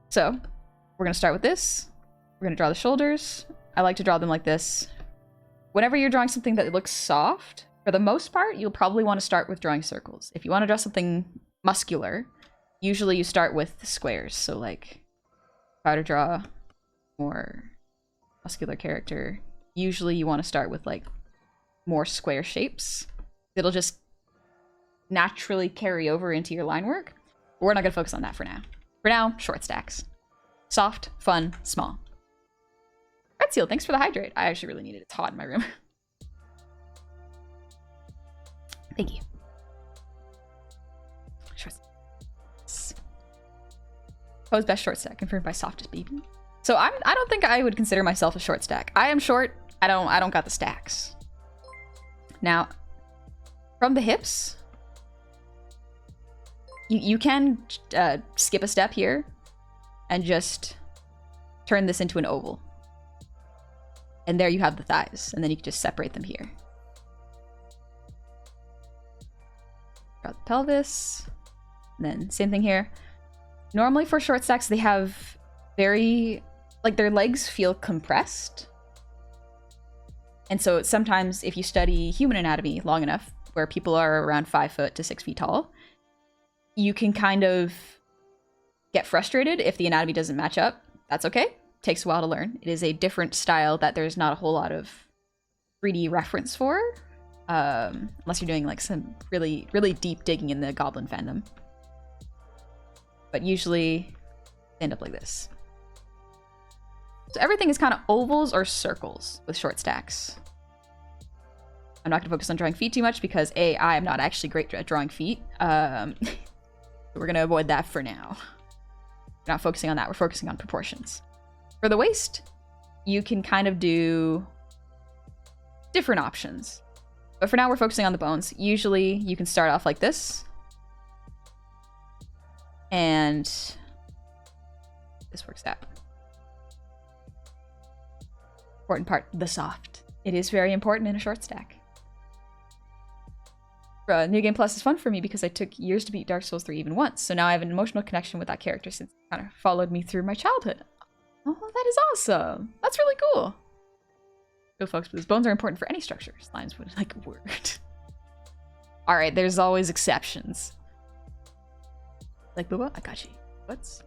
So, we're going to start with this. We're going to draw the shoulders. I like to draw them like this. Whenever you're drawing something that looks soft, for the most part, you'll probably want to start with drawing circles. If you want to draw something muscular, usually you start with squares. So, like, try to draw more muscular character. Usually you want to start with, like, more square shapes. It'll just naturally carry over into your line work. But we're not going to focus on that for now. For now, short stacks. Soft, fun, small. Red Seal, thanks for the hydrate. I actually really need it. It's hot in my room. Thank you. Short stacks. Pose best short stack, confirmed by softest baby. So I don't think I would consider myself a short stack. I am short. I don't got the stacks. Now, from the hips, you can skip a step here and just turn this into an oval. And there you have the thighs, and then you can just separate them here. Draw the pelvis, and then same thing here. Normally for short stacks, they have very, like, their legs feel compressed. And so sometimes if you study human anatomy long enough, where people are around 5 foot to 6 feet tall, you can kind of get frustrated if the anatomy doesn't match up. That's okay. Takes a while to learn. It is a different style that there's not a whole lot of 3D reference for, unless you're doing like some really, really deep digging in the Goblin fandom. But usually they end up like this. So everything is kind of ovals or circles with short stacks. I'm not going to focus on drawing feet too much because A, I am not actually great at drawing feet. So we're going to avoid that for now. We're not focusing on that. We're focusing on proportions. For the waist, you can kind of do different options. But for now, we're focusing on the bones. Usually, you can start off like this. And this works out. Important part, the soft. It is very important in a short stack. New Game Plus is fun for me because I took years to beat Dark Souls 3 even once. So now I have an emotional connection with that character since it kind of followed me through my childhood. Oh, that is awesome. That's really cool. Go folks, because bones are important for any structure. Slimes would like a word. Alright, there's always exceptions. Like, Booba, I got you. What's...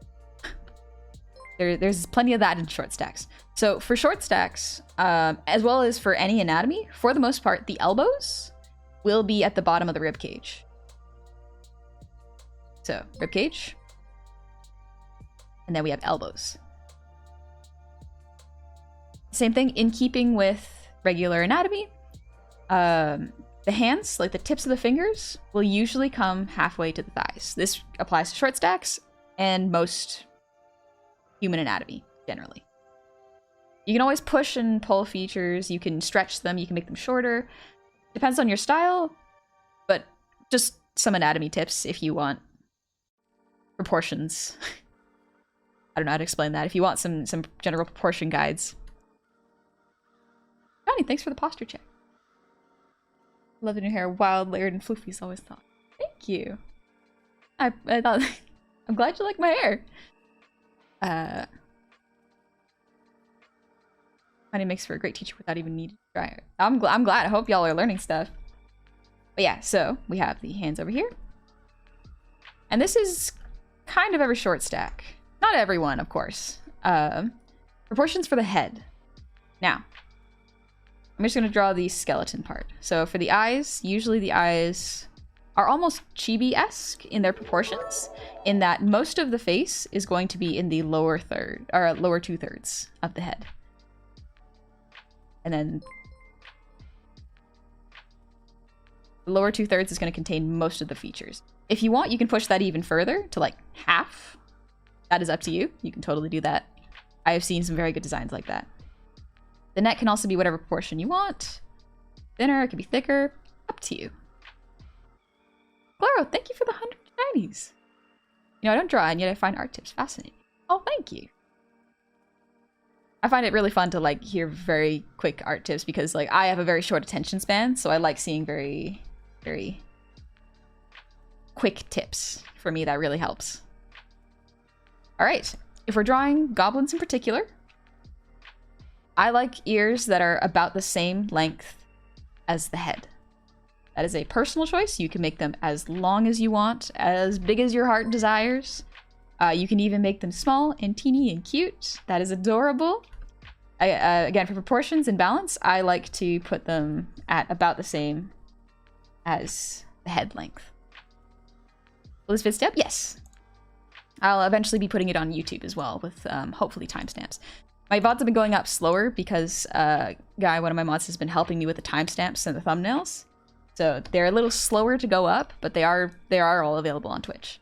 There's plenty of that in short stacks. So for short stacks, as well as for any anatomy, for the most part, the elbows will be at the bottom of the rib cage. So rib cage, and then we have elbows. Same thing in keeping with regular anatomy. The hands, like the tips of the fingers, will usually come halfway to the thighs. This applies to short stacks and most human anatomy, generally. You can always push and pull features. You can stretch them. You can make them shorter. Depends on your style, but just some anatomy tips if you want proportions. I don't know how to explain that. If you want some general proportion guides. Johnny, thanks for the posture check. Love the new hair. Wild, layered, and floofy is always thought. Thank you. I thought... I'm glad you like my hair. Honey makes for a great teacher without even needing to try it. I'm glad. I hope y'all are learning stuff. But yeah, so we have the hands over here. And this is kind of every short stack. Not everyone, of course. Proportions for the head. Now, I'm just going to draw the skeleton part. So for the eyes, usually the eyes are almost chibi-esque in their proportions, in that most of the face is going to be in the lower third, or lower 2/3 of the head. And then the lower 2/3 is going to contain most of the features. If you want, you can push that even further to like half. That is up to you. You can totally do that. I have seen some very good designs like that. The neck can also be whatever proportion you want. Thinner, it can be thicker. Up to you. Glaro, thank you for the 100 shinies. You know, I don't draw, and yet I find art tips fascinating. Oh, thank you. I find it really fun to, like, hear very quick art tips because, like, I have a very short attention span, so I like seeing very, very quick tips. For me, that really helps. All right. If we're drawing goblins in particular, I like ears that are about the same length as the head. That is a personal choice. You can make them as long as you want, as big as your heart desires. You can even make them small and teeny and cute. That is adorable. Again, for proportions and balance, I like to put them at about the same as the head length. Will this fit step? Yes. I'll eventually be putting it on YouTube as well with hopefully timestamps. My VODs have been going up slower because Guy, one of my mods, has been helping me with the timestamps and the thumbnails. So they're a little slower to go up, but they are all available on Twitch.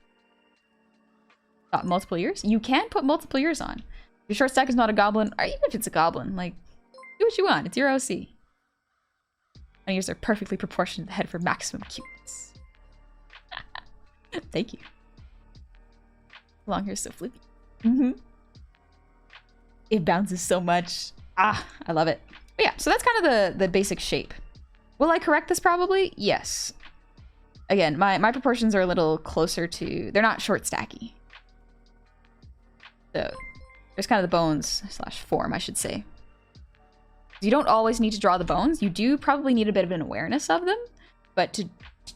Got multiple ears? You can put multiple ears on. Your short stack is not a goblin, or even if it's a goblin, like, do what you want. It's your OC. My ears are perfectly proportioned to the head for maximum cuteness. Thank you. Long hair is so flippy. It bounces so much. Ah, I love it. But yeah, so that's kind of the basic shape. Will I correct this probably? Yes. Again, my proportions are a little closer to... They're not short stacky. So there's kind of the bones / form, I should say. You don't always need to draw the bones. You do probably need a bit of an awareness of them, but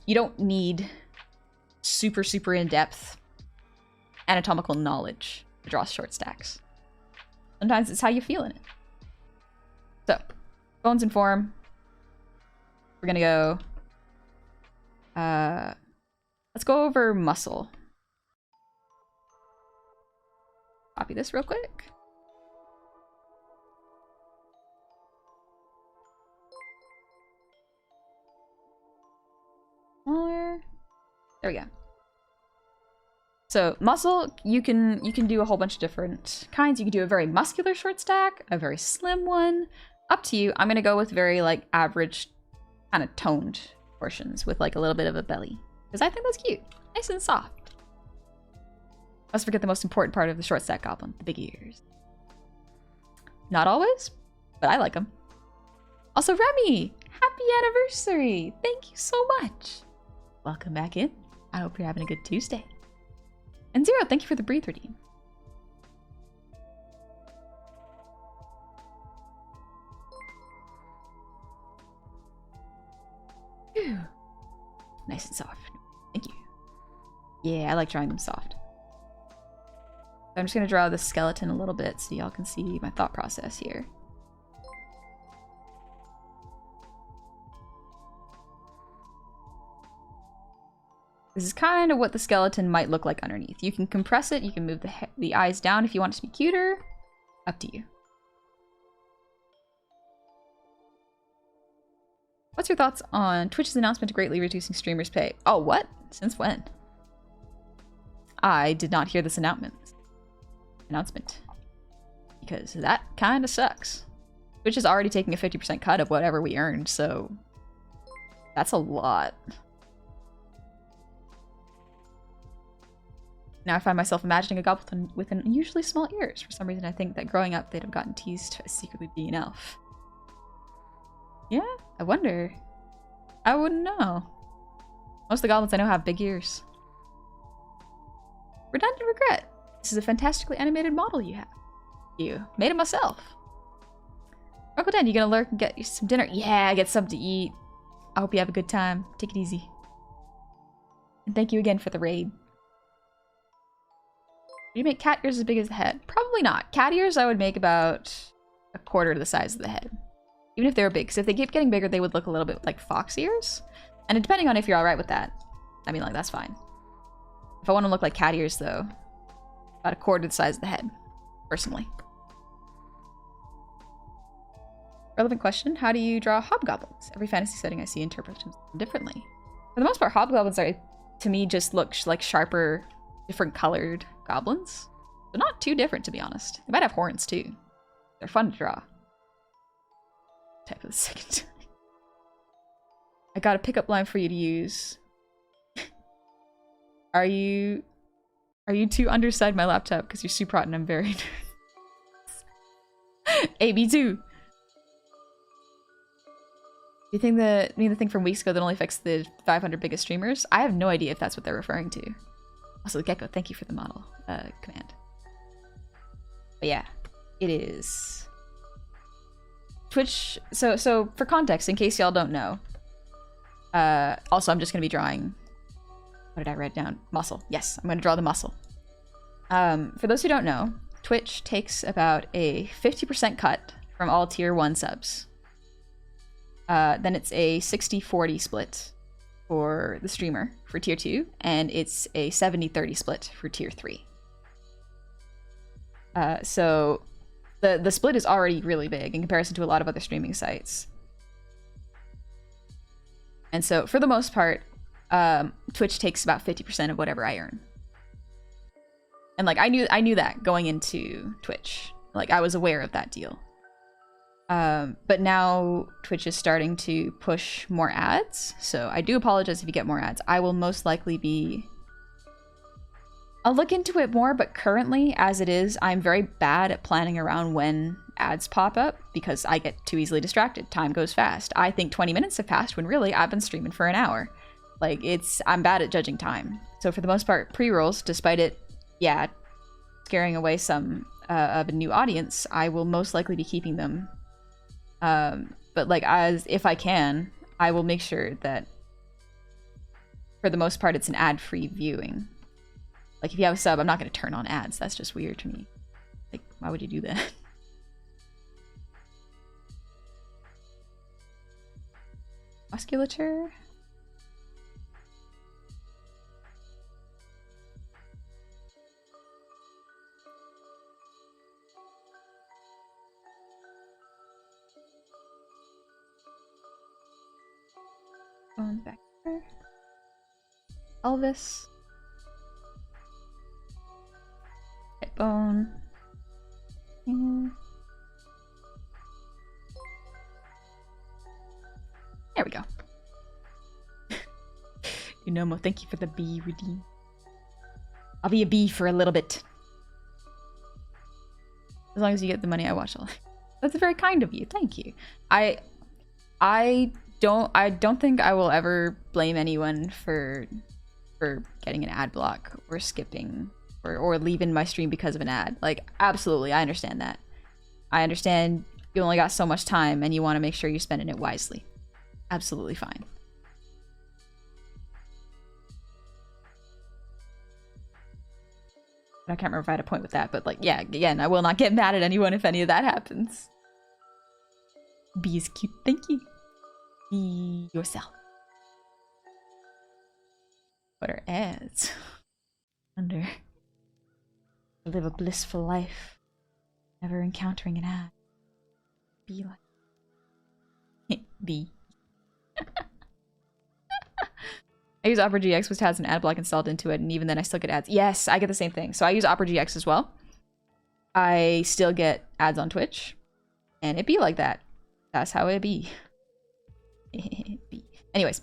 you don't need super in-depth anatomical knowledge to draw short stacks. Sometimes it's how you feel in it. So, bones and form. We're gonna go... let's go over muscle. Copy this real quick. Smaller. There we go. So muscle, you can do a whole bunch of different kinds. You can do a very muscular short stack, a very slim one. Up to you. I'm gonna go with very like average, kind of toned portions with like a little bit of a belly because I think that's cute, nice and soft. Let's forget the most important part of the short stack goblin, the big ears. Not always, but I like them. Also, Remy, happy anniversary! Thank you so much. Welcome back in. I hope you're having a good Tuesday. And Zero, thank you for the breathe redeem. Whew. Nice and soft. Thank you. Yeah, I like drawing them soft. I'm just going to draw the skeleton a little bit so y'all can see my thought process here. This is kind of what the skeleton might look like underneath. You can compress it, you can move the eyes down if you want it to be cuter. Up to you. What's your thoughts on Twitch's announcement to greatly reducing streamers' pay? Oh, what? Since when? I did not hear this announcement. Because that kind of sucks. Twitch is already taking a 50% cut of whatever we earned, so that's a lot. Now I find myself imagining a goblin with unusually small ears. For some reason I think that growing up they'd have gotten teased as secretly being an elf. Yeah, I wonder. I wouldn't know. Most of the goblins I know have big ears. Redundant regret. This is a fantastically animated model you have. You made it myself. Uncle Dan, you gonna lurk and get you some dinner? Yeah, get something to eat. I hope you have a good time. Take it easy. And thank you again for the raid. Would you make cat ears as big as the head? Probably not. Cat ears I would make about a quarter the size of the head. Even if they were big. Because if they keep getting bigger, they would look a little bit like fox ears. And depending on if you're alright with that, I mean, like, that's fine. If I want to look like cat ears, though, about a quarter the size of the head, personally. Relevant question. How do you draw hobgoblins? Every fantasy setting I see interprets them differently. For the most part, hobgoblins are, to me, just look like sharper, different colored goblins. They're not too different, to be honest. They might have horns, too. They're fun to draw. Type for the second time. I got a pickup line for you to use. Are you Are you too underside my laptop because you're super hot and I'm very AB2. Do you think the thing from weeks ago that only affects the 500 biggest streamers? I have no idea if that's what they're referring to. Also, Gecko, thank you for the model command. But yeah, it is Twitch. So for context, in case y'all don't know, also I'm just gonna be drawing. What did I write down? Muscle. Yes, I'm gonna draw the muscle. For those who don't know, Twitch takes about a 50% cut from all tier 1 subs. Then it's a 60-40 split for the streamer for tier 2, and it's a 70-30 split for tier 3. So the split is already really big in comparison to a lot of other streaming sites. And so for the most part, Twitch takes about 50% of whatever I earn. And like I knew that going into Twitch. Like I was aware of that deal. But now Twitch is starting to push more ads. So I do apologize if you get more ads. I will most likely be... I'll look into it more, but currently, as it is, I'm very bad at planning around when ads pop up because I get too easily distracted. Time goes fast. I think 20 minutes have passed when really I've been streaming for an hour. Like, I'm bad at judging time. So for the most part, pre-rolls, despite it, yeah, scaring away some of a new audience, I will most likely be keeping them. But like, if I can, I will make sure that for the most part, it's an ad-free viewing. Like, if you have a sub, I'm not going to turn on ads. That's just weird to me. Like, why would you do that? Musculature? Bones back there. Elvis. Hip bone. Yeah. There we go. Unomo, thank you for the bee redeem. I'll be a bee for a little bit. As long as you get the money, I watch all. That's very kind of you. Thank you. I don't think I will ever blame anyone for getting an ad block or skipping or leaving my stream because of an ad. Like, absolutely, I understand that. I understand you only got so much time and you want to make sure you're spending it wisely. Absolutely fine. I can't remember if I had a point with that, but like, yeah, again, I will not get mad at anyone if any of that happens. Bee is cute. Thank you. Be yourself. What are ads? Under. Live a blissful life. Never encountering an ad. Be like. Bee. I use Opera GX, which has an ad block installed into it, and even then I still get ads. Yes, I get the same thing. So I use Opera GX as well. I still get ads on Twitch. And it be like that. That's how it be. Anyways.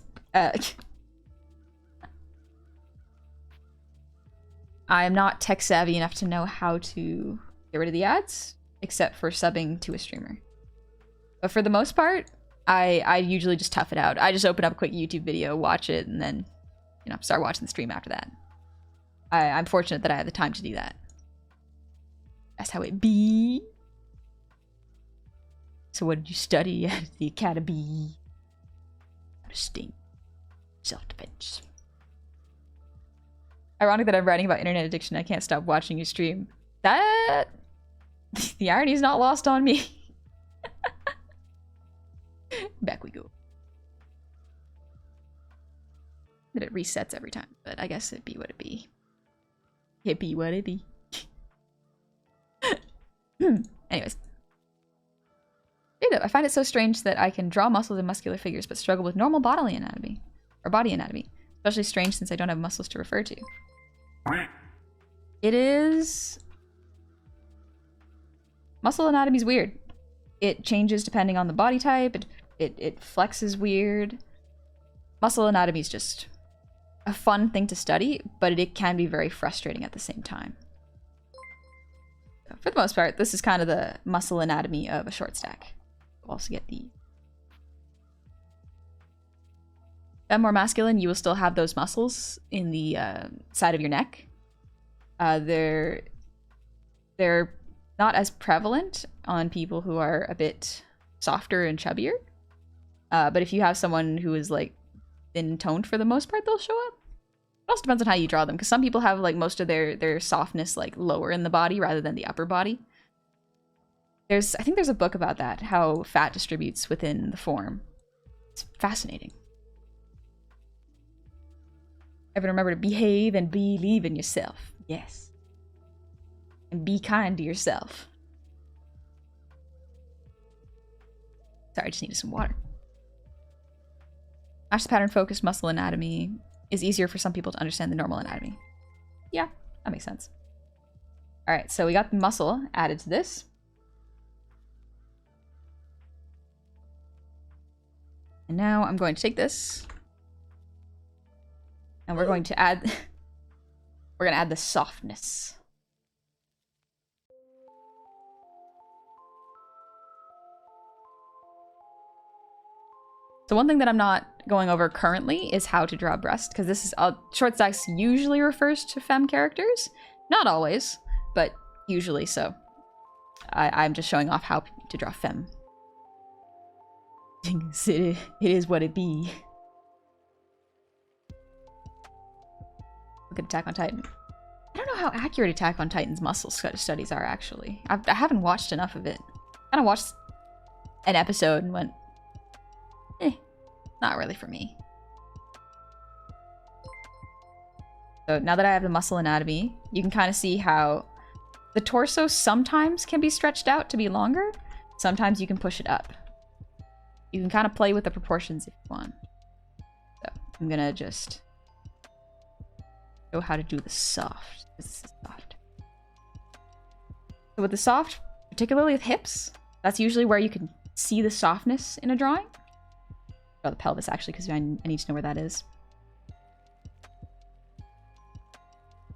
I am not tech savvy enough to know how to get rid of the ads, except for subbing to a streamer. But for the most part, I usually just tough it out. I just open up a quick YouTube video, watch it, and then, you know, start watching the stream after that. I'm fortunate that I have the time to do that. That's how it be. So what did you study at the academy? Interesting. Self-defense. Ironic that I'm writing about internet addiction. I can't stop watching you stream. That... the irony is not lost on me. Back we go. That it resets every time, but I guess it be what it be. It be what it be. Anyways. I find it so strange that I can draw muscles and muscular figures, but struggle with normal bodily anatomy. Or body anatomy. Especially strange since I don't have muscles to refer to. It is... muscle anatomy's weird. It changes depending on the body type. It flexes weird. Muscle anatomy's just a fun thing to study, but it can be very frustrating at the same time. So for the most part, this is kind of the muscle anatomy of a short stack. We'll also get the more masculine. You will still have those muscles in the side of your neck. They're not as prevalent on people who are a bit softer and chubbier. But if you have someone who is like thin toned for the most part, they'll show up. It also depends on how you draw them, because some people have like most of their softness like lower in the body rather than the upper body. I think there's a book about that, how fat distributes within the form. It's fascinating. Ever remember to behave and believe in yourself. Yes. And be kind to yourself. Sorry, I just needed some water. Match the pattern focused muscle anatomy is easier for some people to understand the normal anatomy. Yeah, that makes sense. Alright, so we got the muscle added to this. And now I'm going to take this. And we're going to add... we're going to add the softness. So one thing that I'm not going over currently is how to draw breast, because this is short stacks usually refers to femme characters. Not always, but usually so. I'm just showing off how to draw femme. It is what it be. Look at Attack on Titan. I don't know how accurate Attack on Titan's muscle studies are, actually. I haven't watched enough of it. I kind of watched an episode and went, not really for me. So now that I have the muscle anatomy, you can kind of see how the torso sometimes can be stretched out to be longer. Sometimes you can push it up. You can kind of play with the proportions if you want. So I'm gonna just show how to do the soft. This is soft. So with the soft, particularly with hips, that's usually where you can see the softness in a drawing. Draw the pelvis, actually, because I need to know where that is.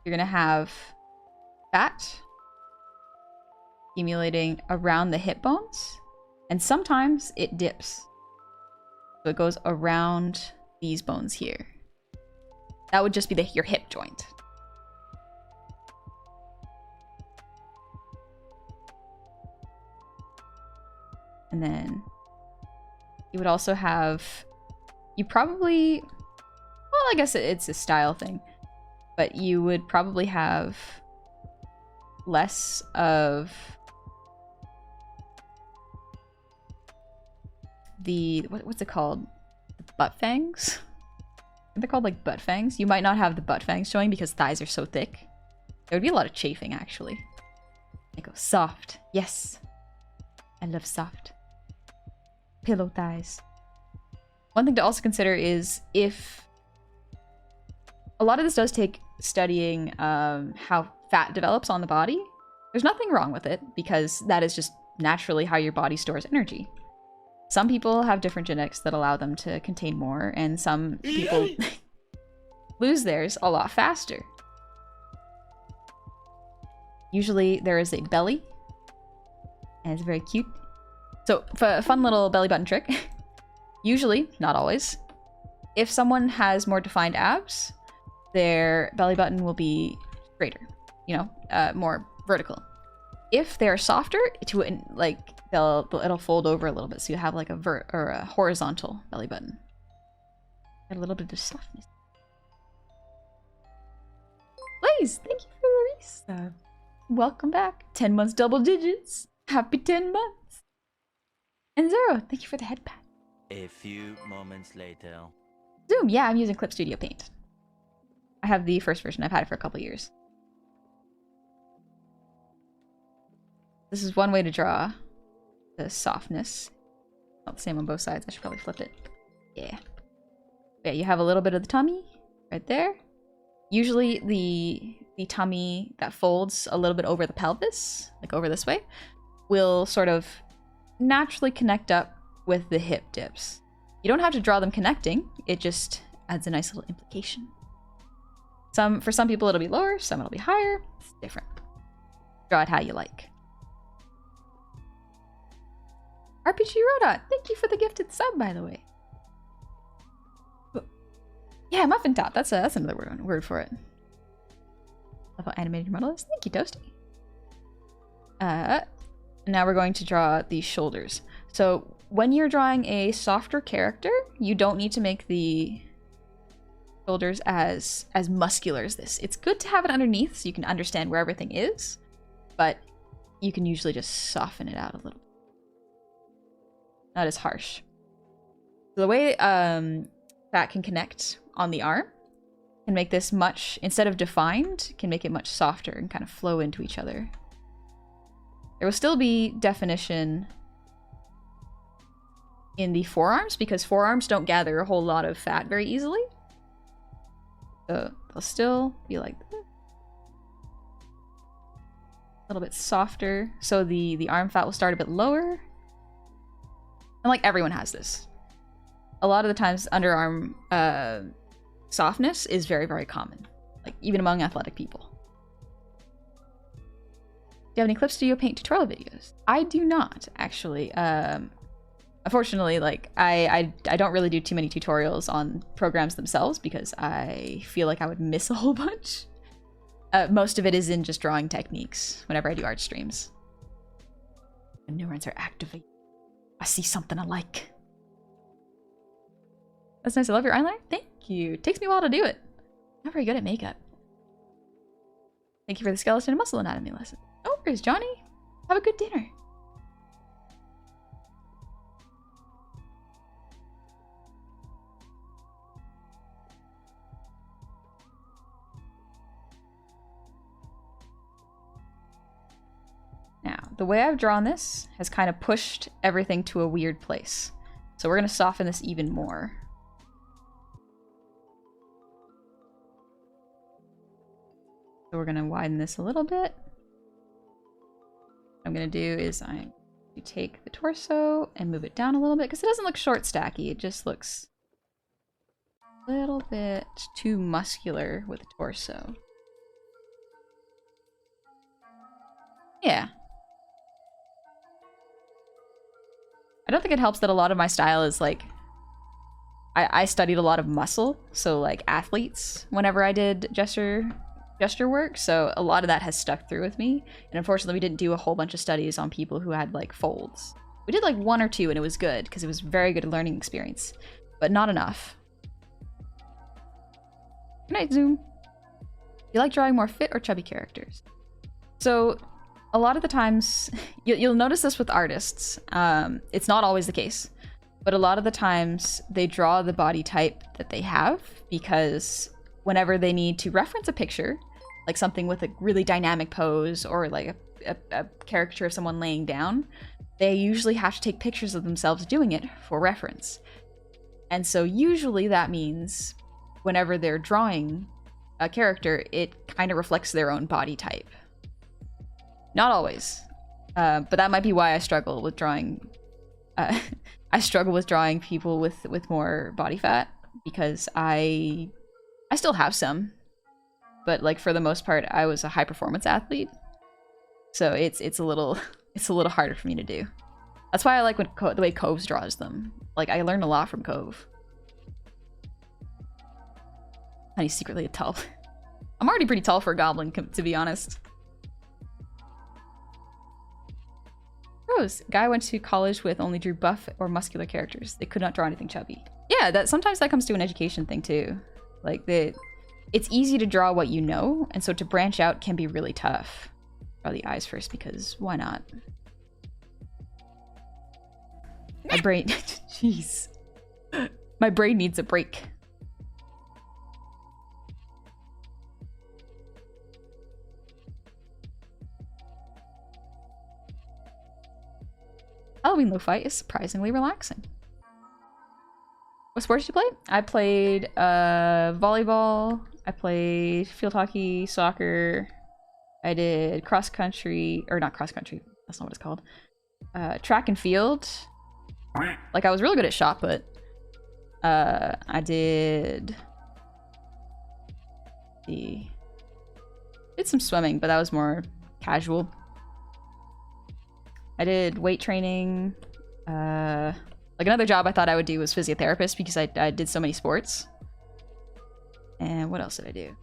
You're gonna have fat accumulating around the hip bones, and sometimes it dips. So it goes around these bones here. That would just be your hip joint. And then you would also have, you probably, well, I guess it's a style thing, but you would probably have less of the, what's it called? The butt fangs? They're called like butt fangs. You might not have the butt fangs showing because thighs are so thick. There would be a lot of chafing, actually. They go soft. Yes. I love soft. Pillow thighs. One thing to also consider is if a lot of this does take studying how fat develops on the body. There's nothing wrong with it because that is just naturally how your body stores energy. Some people have different genetics that allow them to contain more, and some people lose theirs a lot faster. Usually there is a belly, and it's very cute. So, for a fun little belly button trick, usually, not always, if someone has more defined abs, their belly button will be straighter, you know, more vertical. If they're softer, it'll fold over a little bit, so you have like a horizontal belly button. Get a little bit of softness. Blaze, thank you for the resub. Welcome back. 10 months, double digits. Happy 10 months. And Zero, thank you for the head pat. A few moments later. Zoom, yeah, I'm using Clip Studio Paint. I have the first version. I've had it for a couple years. This is one way to draw the softness. Not the same on both sides. I should probably flip it. Yeah. Yeah, you have a little bit of the tummy right there. Usually the tummy that folds a little bit over the pelvis, like over this way, will sort of naturally connect up with the hip dips. You don't have to draw them connecting. It just adds a nice little implication. For some people it'll be lower, some it'll be higher. It's different. Draw it how you like. RPG Rodot, thank you for the gifted sub, by the way. Yeah, muffin top. That's another word for it. Love how animated your model is. Thank you, Toasty. Now we're going to draw the shoulders. So when you're drawing a softer character, you don't need to make the shoulders as muscular as this. It's good to have it underneath so you can understand where everything is, but you can usually just soften it out a little. Not as harsh. So the way fat can connect on the arm can make this much, instead of defined, can make it much softer and kind of flow into each other. There will still be definition in the forearms because forearms don't gather a whole lot of fat very easily. So they'll still be like this. A little bit softer. So the arm fat will start a bit lower. And like everyone has this. A lot of the times underarm softness is very, very common. Like even among athletic people. Do you have any Clip Studio Paint tutorial videos? I do not, actually. Unfortunately, like I don't really do too many tutorials on programs themselves because I feel like I would miss a whole bunch. Most of it is in just drawing techniques whenever I do art streams. The neurons are activated. I see something I like. That's nice. I love your eyeliner. Thank you. It takes me a while to do it. I'm not very good at makeup. Thank you for the skeleton and muscle anatomy lesson. No worries, Johnny. Have a good dinner. Now, the way I've drawn this has kind of pushed everything to a weird place. So we're going to soften this even more. So we're going to widen this a little bit. What I'm going to do is I'm going to take the torso and move it down a little bit because it doesn't look short stacky. It just looks a little bit too muscular with the torso. Yeah. I don't think it helps that a lot of my style is like, I studied a lot of muscle, so like athletes whenever I did gesture work, so a lot of that has stuck through with me. And unfortunately, we didn't do a whole bunch of studies on people who had like folds. We did like 1 or 2 and it was good because it was a very good learning experience, but not enough. Good night, Zoom. You like drawing more fit or chubby characters? So a lot of the times, you'll notice this with artists. It's not always the case, but a lot of the times they draw the body type that they have because whenever they need to reference a picture, like something with a really dynamic pose or like a caricature of someone laying down, they usually have to take pictures of themselves doing it for reference. And so usually that means whenever they're drawing a character, it kind of reflects their own body type. Not always, but that might be why I struggle with drawing. I struggle with drawing people with more body fat because I still have some, but like for the most part, I was a high performance athlete, so it's a little harder for me to do. That's why I like when the way Coves draws them. Like I learned a lot from Cove. And he's secretly a tall. I'm already pretty tall for a goblin, to be honest. Rose, guy I went to college with only drew buff or muscular characters. They could not draw anything chubby. Yeah, sometimes that comes to an education thing too. Like it's easy to draw what you know, and so to branch out can be really tough. Draw the eyes first because why not? My brain, jeez, my brain needs a break. Halloween lo-fi is surprisingly relaxing. What sports did you play? I played volleyball. I played field hockey, soccer. I did cross country, or not cross country. That's not what it's called. Track and field. Like I was really good at shot put. I did see. Did some swimming, but that was more casual. I did weight training. Like another job I thought I would do was physiotherapist because I did so many sports. And what else did I do?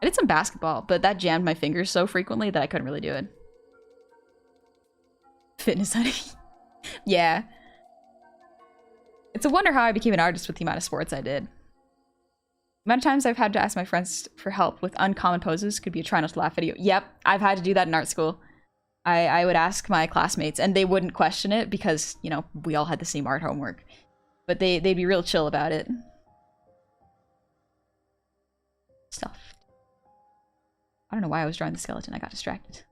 I did some basketball, but that jammed my fingers so frequently that I couldn't really do it. Fitness, honey. Yeah. It's a wonder how I became an artist with the amount of sports I did. The amount of times I've had to ask my friends for help with uncommon poses could be a try not to laugh video. Yep, I've had to do that in art school. I would ask my classmates, and they wouldn't question it because, you know, we all had the same art homework. But they'd be real chill about it. Stuffed. I don't know why I was drawing the skeleton. I got distracted.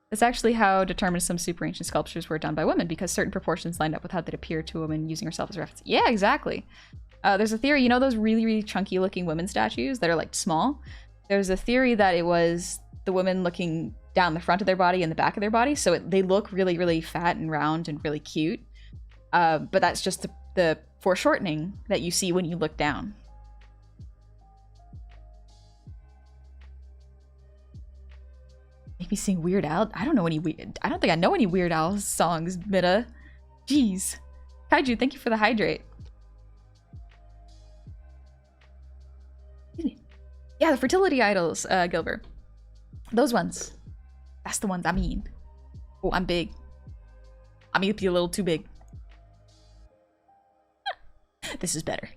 That's actually how determined some super ancient sculptures were done by women, because certain proportions lined up with how they'd appear to a woman using herself as a reference. Yeah, exactly. There's a theory, you know those really, really chunky looking women statues that are like small? There's a theory that it was the women looking down the front of their body and the back of their body, so they look really, really fat and round and really cute. But that's just the foreshortening that you see when you look down. Make me sing Weird Al? I don't think I know any Weird Al songs, Mida. Jeez. Kaiju, thank you for the hydrate. Yeah, the fertility idols, Gilbert. Those ones. That's the ones I mean. Oh, I'm big. I may be a little too big. This is better.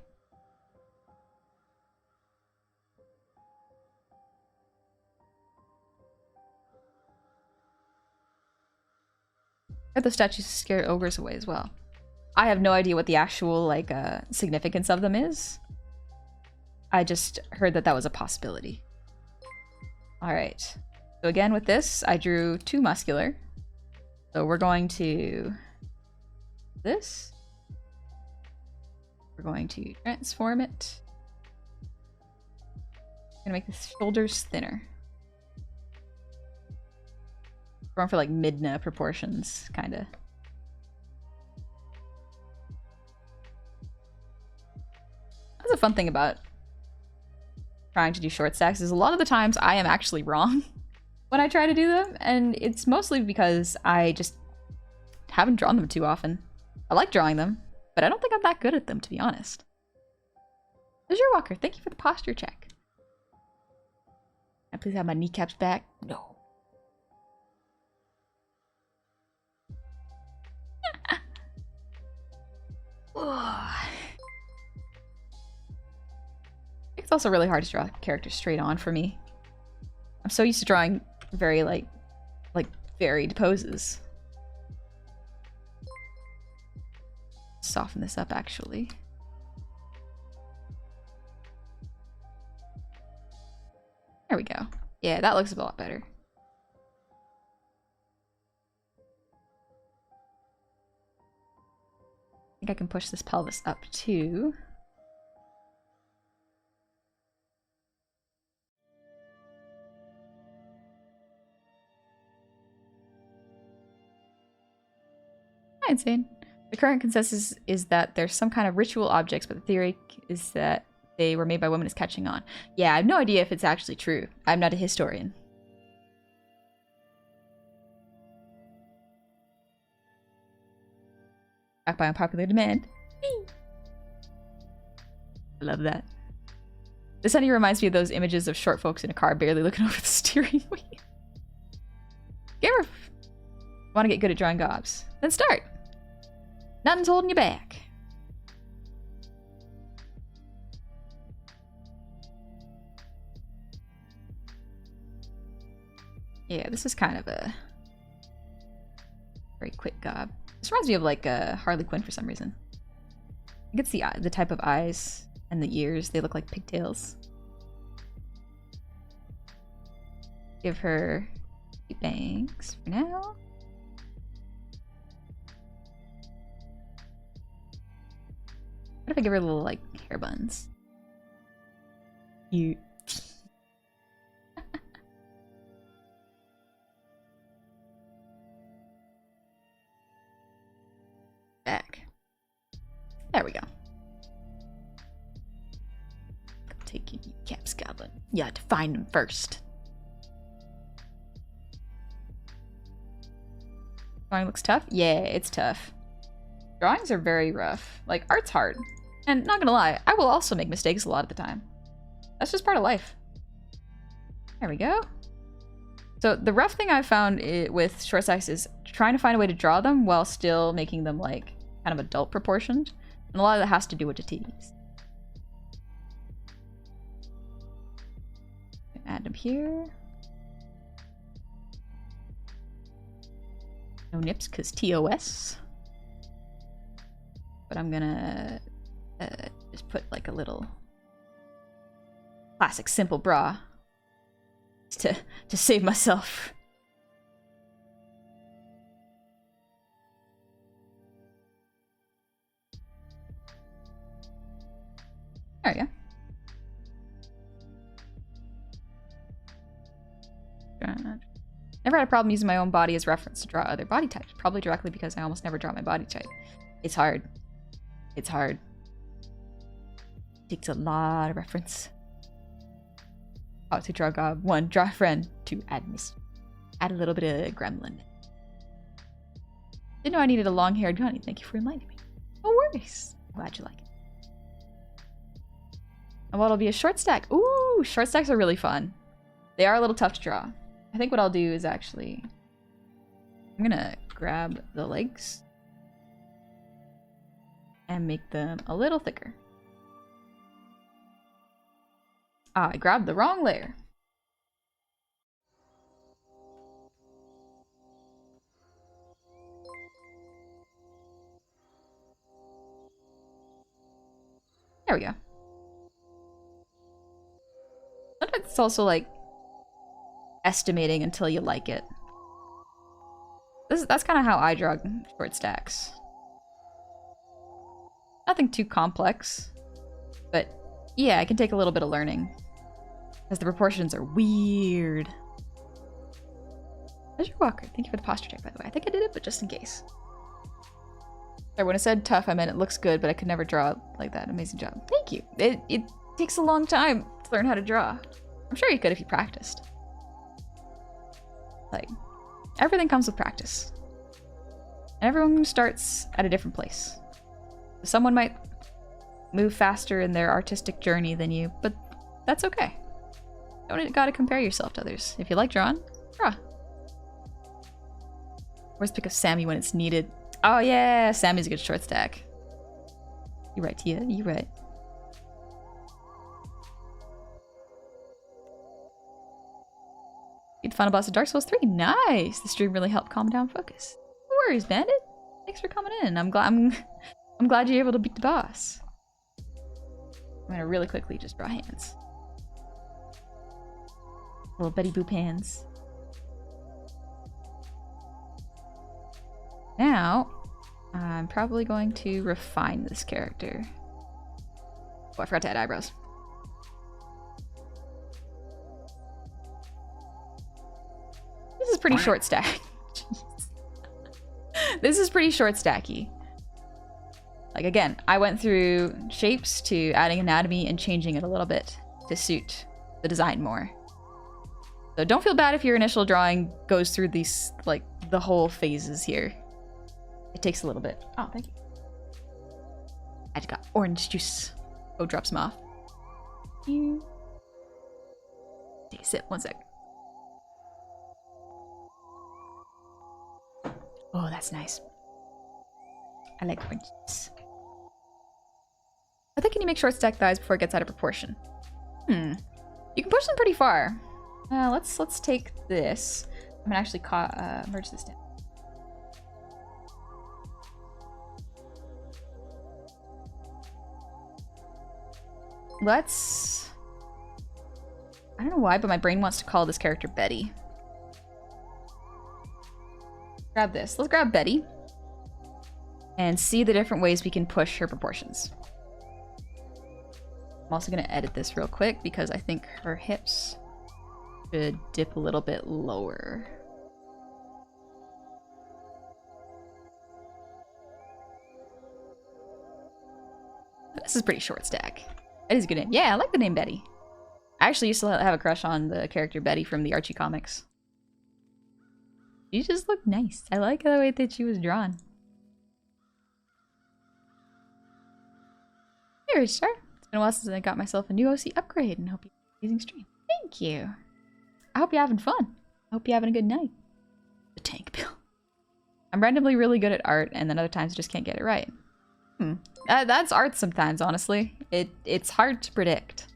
The statues scare ogres away as well. I have no idea what the actual, like, significance of them is. I just heard that that was a possibility. Alright. So again, with this, I drew 2 muscular. So we're going to... this. We're going to transform it. I'm gonna make the shoulders thinner. Going for like Midna proportions, kinda. That's a fun thing about trying to do short stacks is a lot of the times I am actually wrong when I try to do them, and it's mostly because I just haven't drawn them too often. I like drawing them, but I don't think I'm that good at them, to be honest. Azure Walker, thank you for the posture check. Can I please have my kneecaps back? No. It's also really hard to draw characters straight on for me. I'm so used to drawing very like varied poses. Soften this up actually. There we go. Yeah, that looks a lot better. I think I can push this pelvis up too. Hi, Insane. The current consensus is that there's some kind of ritual objects, but the theory is that they were made by women is catching on. Yeah, I have no idea if it's actually true. I'm not a historian. Back by unpopular demand. I love that. This honey reminds me of those images of short folks in a car barely looking over the steering wheel. Want to get good at drawing gobs? Then start. Nothing's holding you back. Yeah, this is kind of a very quick gob. This reminds me of like Harley Quinn for some reason. I think it's the type of eyes and the ears. They look like pigtails. Give her bangs for now. What if I give her little like hair buns? Cute. Back. There we go. taking you, Caps Goblin. You had to find him first. Drawing looks tough? Yeah, it's tough. Drawings are very rough. Like, art's hard. And not gonna lie, I will also make mistakes a lot of the time. That's just part of life. There we go. So the rough thing I've found with shortstacks is trying to find a way to draw them while still making them like kind of adult proportioned. And a lot of that has to do with the titties. Add them here. No nips because TOS. But I'm gonna just put like a little classic simple bra to save myself. There we go. Never had a problem using my own body as reference to draw other body types. Probably directly because I almost never draw my body type. It's hard. It's hard. It takes a lot of reference. Oh, to draw gob. 1, draw a friend. 2, add a little bit of gremlin. Didn't know I needed a long-haired Gunny. Thank you for reminding me. No worries. Glad you like it. And what'll be a short stack? Ooh, short stacks are really fun. They are a little tough to draw. I think what I'll do is actually... I'm gonna grab the legs and make them a little thicker. Ah, I grabbed the wrong layer. There we go. Sometimes it's also like estimating until you like it. That's kind of how I draw short stacks. Nothing too complex, but yeah, it can take a little bit of learning because the proportions are weird. Pleasure Walker, thank you for the posture check, by the way. I think I did it, but just in case. Sorry, when I said tough, I meant it looks good, but I could never draw it like that. Amazing job. Thank you. It takes a long time to learn how to draw. I'm sure you could if you practiced. Like, everything comes with practice. And everyone starts at a different place. Someone might move faster in their artistic journey than you, but that's okay. You don't gotta compare yourself to others. If you like drawing, draw. Where's pick up Sammy when it's needed? Oh yeah, Sammy's a good short stack. You're right, Tia. You're right. You'd fun about Dark Souls 3. Nice! The stream really helped calm down focus. No worries, Bandit. Thanks for coming in. I'm glad you're able to beat the boss. I'm gonna really quickly just draw hands. Little Betty Boop hands. Now, I'm probably going to refine this character. Oh, I forgot to add eyebrows. This is pretty short stack. This is pretty short stacky. Like, again, I went through shapes to adding anatomy and changing it a little bit to suit the design more. So don't feel bad if your initial drawing goes through these, like, the whole phases here. It takes a little bit. Oh, thank you. I just got orange juice. Oh, drop some off. You. Take a sip. 1 sec. Oh, that's nice. I like orange juice. I think can you make short stack thighs before it gets out of proportion? You can push them pretty far. Let's take this. I'm gonna actually merge this down. I don't know why, but my brain wants to call this character Betty. Grab this. Let's grab Betty. And see the different ways we can push her proportions. I'm also going to edit this real quick because I think her hips should dip a little bit lower. This is pretty short stack. That is a good name. Yeah, I like the name Betty. I actually used to have a crush on the character Betty from the Archie comics. She just looked nice. I like the way that she was drawn. Here, sir. It's been a while since I got myself a new OC upgrade and hope you have an amazing stream. Thank you. I hope you're having fun. I hope you're having a good night. The tank bill. I'm randomly really good at art, and then other times I just can't get it right. That's art sometimes, honestly. It's hard to predict.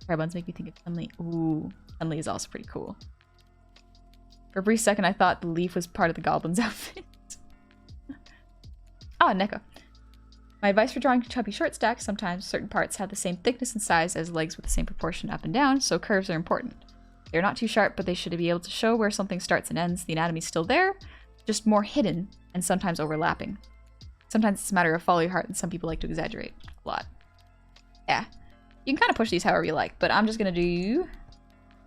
Red ones make me think of Chun-Li. Ooh, Chun-Li is also pretty cool. For a brief second, I thought the leaf was part of the goblin's outfit. Ah, Neko. My advice for drawing chubby short stacks: sometimes certain parts have the same thickness and size as legs with the same proportion up and down, so curves are important. They're not too sharp, but they should be able to show where something starts and ends. The anatomy's still there, just more hidden and sometimes overlapping. Sometimes it's a matter of follow your heart, and some people like to exaggerate a lot. Yeah. You can kind of push these however you like, but I'm just going to do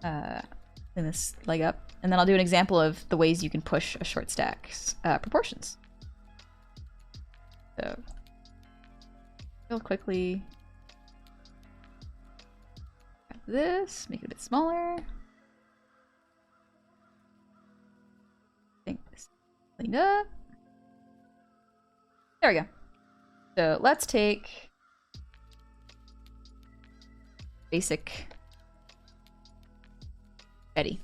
clean this leg up, and then I'll do an example of the ways you can push a short stack's proportions. So, real quickly, grab this, make it a bit smaller. Think this cleaned up. There we go. So let's take basic Betty.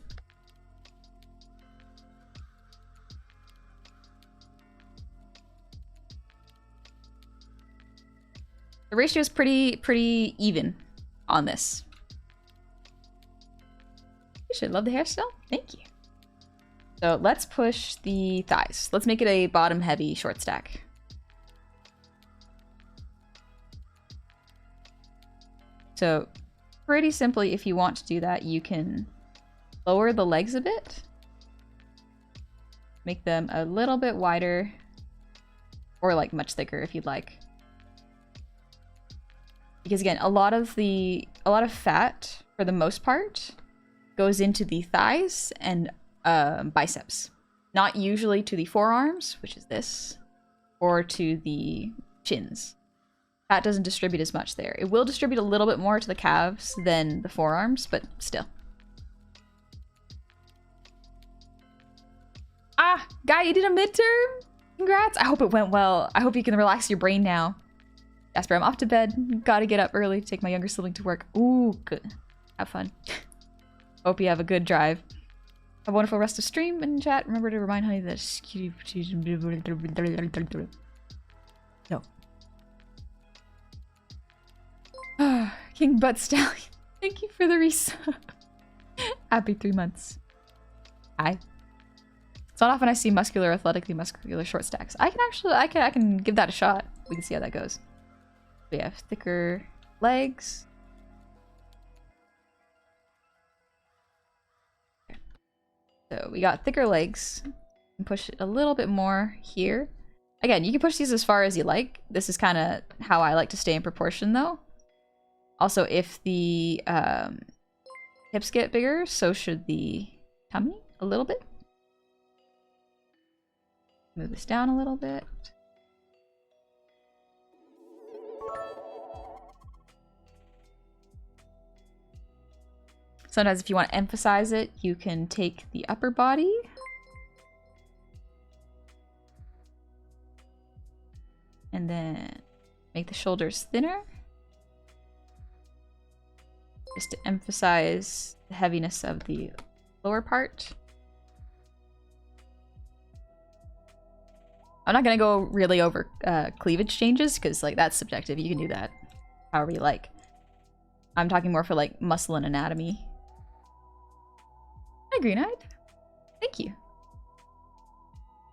The ratio is pretty even on this. You should love the hairstyle. Thank you. So let's push the thighs. Let's make it a bottom heavy short stack. So pretty simply, if you want to do that, you can lower the legs a bit. Make them a little bit wider, or like much thicker if you'd like. Because again, a lot of fat, for the most part, goes into the thighs and biceps. Not usually to the forearms, which is this, or to the chins. Fat doesn't distribute as much there. It will distribute a little bit more to the calves than the forearms, but still. Ah, guy, you did a midterm? Congrats. I hope it went well. I hope you can relax your brain now. Jasper, I'm off to bed. Gotta get up early to take my younger sibling to work. Ooh, good. Have fun. Hope you have a good drive. Have a wonderful rest of stream and chat. Remember to remind Honey that no. King Butt Stallion. Thank you for the resub. Happy 3 months. Hi. It's not often I see athletically muscular short stacks. I can give that a shot. We can see how that goes. We have thicker legs. So we got thicker legs. And push it a little bit more here. Again, you can push these as far as you like. This is kind of how I like to stay in proportion though. Also, if the hips get bigger, so should the tummy a little bit. Move this down a little bit. Sometimes if you want to emphasize it, you can take the upper body. And then make the shoulders thinner. Just to emphasize the heaviness of the lower part. I'm not going to go really over cleavage changes because like that's subjective. You can do that however you like. I'm talking more for like muscle and anatomy. Hi, Green-Eyed. Thank you.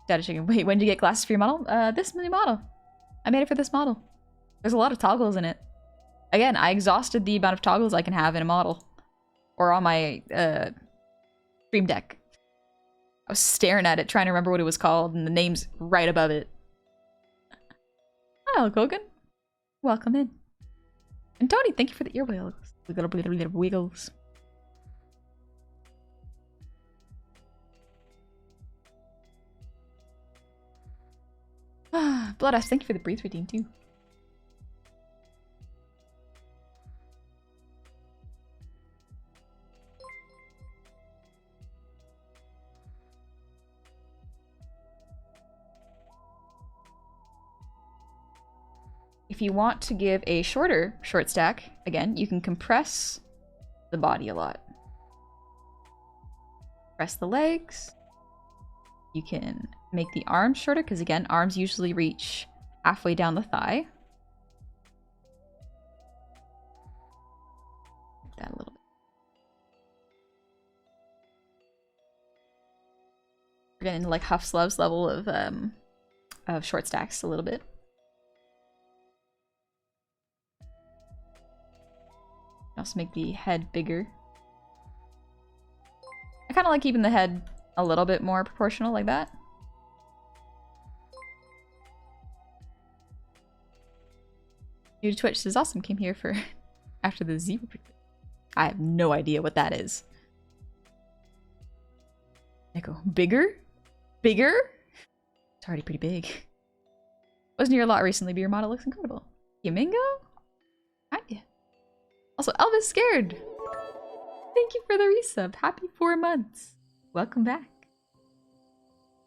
Data chicken. Wait, when did you get glasses for your model? This new model. I made it for this model. There's a lot of toggles in it. Again, I exhausted the amount of toggles I can have in a model. Or on my stream deck. I was staring at it, trying to remember what it was called, and the name's right above it. Hi, Hulk Hogan. Welcome in. And Tony, thank you for the earwiggles. Wiggles. Blood Ice, thank you for the breathe routine too. if you want to give a shorter short stack, again, you can compress the body a lot. Press the legs. You can make the arms shorter, because again, arms usually reach halfway down the thigh. Like that a little bit. We're getting into like Huff Slove's level of short stacks a little bit. Also make the head bigger. I kind of like keeping the head a little bit more proportional like that. New to Twitch says awesome, came here for after the zebra. I have no idea what that is. Echo, bigger? Bigger? It's already pretty big. Wasn't here a lot recently, but your model looks incredible. Yamingo? Hiya. Also, Elvis Scared! Thank you for the resub. Happy 4 months. Welcome back.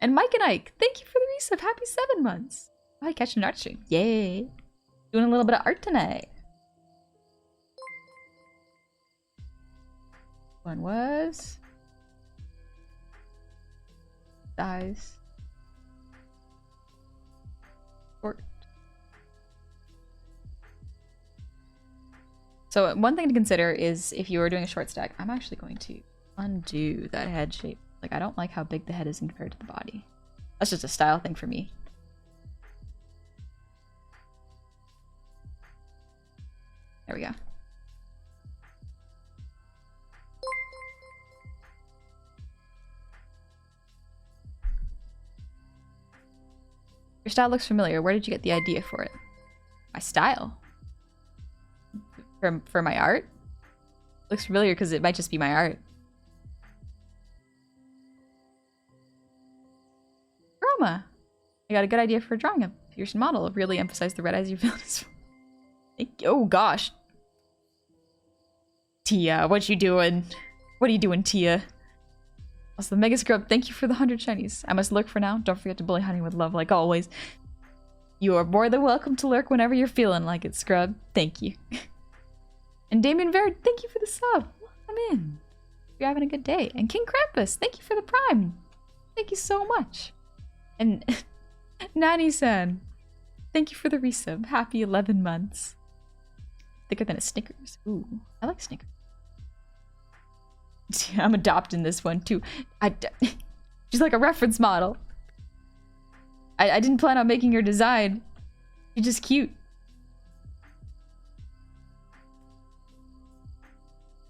And Mike and Ike, thank you for the resub. Happy 7 months. Oh, I catch an art stream. Yay. Doing a little bit of art tonight. One was... Thighs. Short. So one thing to consider is if you are doing a short stack, I'm actually going to undo that head shape. Like, I don't like how big the head is compared to the body. That's just a style thing for me. There we go. Your style looks familiar. Where did you get the idea for it? My style? For my art? Looks familiar because it might just be my art. Roma! I got a good idea for drawing a Pearson model. Really emphasize the red eyes you feel. Oh gosh. Tia, what you doing? What are you doing, Tia? Also, the Mega Scrub, thank you for the 100 shinies. I must lurk for now. Don't forget to bully Honey with love like always. You are more than welcome to lurk whenever you're feeling like it, Scrub. Thank you. And Damien Verd, thank you for the sub. Welcome in. You're having a good day. And King Krampus, thank you for the prime. Thank you so much. And Nani-san, thank you for the resub. Happy 11 months. Thicker than a Snickers. Ooh, I like Snickers. I'm adopting this one too. She's like a reference model. I didn't plan on making her design. She's just cute.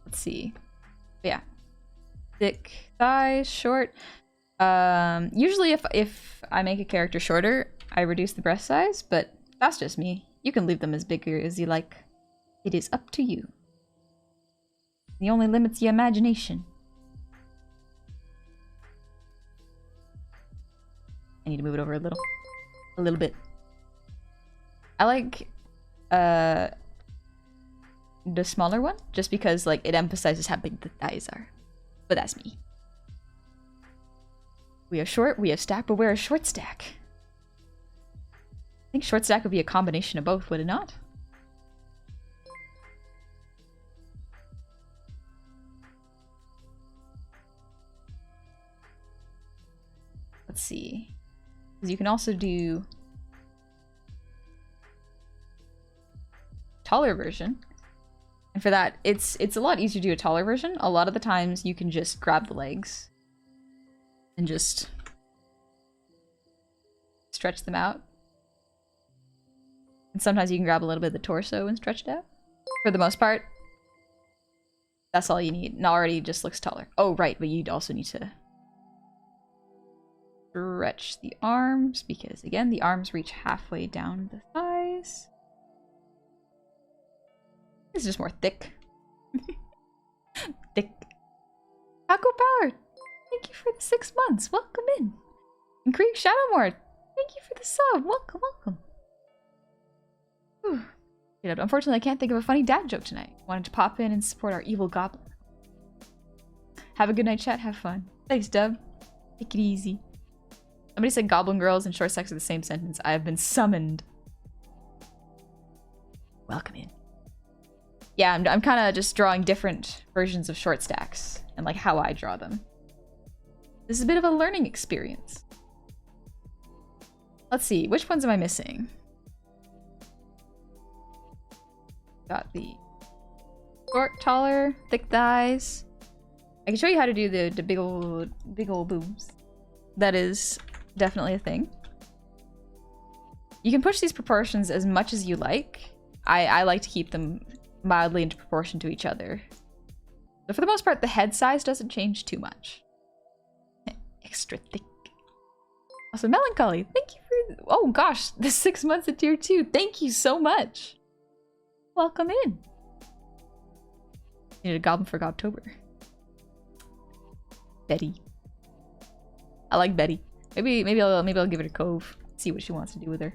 Let's see. Yeah. Thick thighs, short. Usually if I make a character shorter, I reduce the breast size, but that's just me. You can leave them as big as you like. It is up to you. The only limit's your imagination. I need to move it over a little bit. I like the smaller one just because like it emphasizes how big the thighs are. But that's me. We have short, we have stack, but we're a short stack. I think short stack would be a combination of both, would it not? Let's see. Because you can also do taller version. And for that, it's a lot easier to do a taller version. A lot of the times you can just grab the legs and just stretch them out. And sometimes you can grab a little bit of the torso and stretch it out. For the most part, that's all you need. And already just looks taller. Oh, right, but you'd also need to stretch the arms because, again, the arms reach halfway down the thighs. It's just more thick. Thick. Taco Power, thank you for the 6 months. Welcome in. And Creek Shadowmore, thank you for the sub. Welcome, welcome. Whew. Unfortunately, I can't think of a funny dad joke tonight. Wanted to pop in and support our evil goblin. Have a good night, chat. Have fun. Thanks, Dub. Take it easy. Somebody said goblin girls and short stacks are the same sentence. I have been summoned. Welcome in. Yeah, I'm kind of just drawing different versions of short stacks and like how I draw them. This is a bit of a learning experience. Let's see, which ones am I missing? Got the short, taller, thick thighs. I can show you how to do the big old boobs. That is definitely a thing. You can push these proportions as much as you like. I like to keep them mildly into proportion to each other. But for the most part, the head size doesn't change too much. Extra thick. Also, Melancholy, thank you for... Oh gosh, the 6 months at tier 2. Thank you so much. Welcome in. Need a goblin for Gobtober. Betty. I like Betty. Maybe I'll give it a cove. See what she wants to do with her.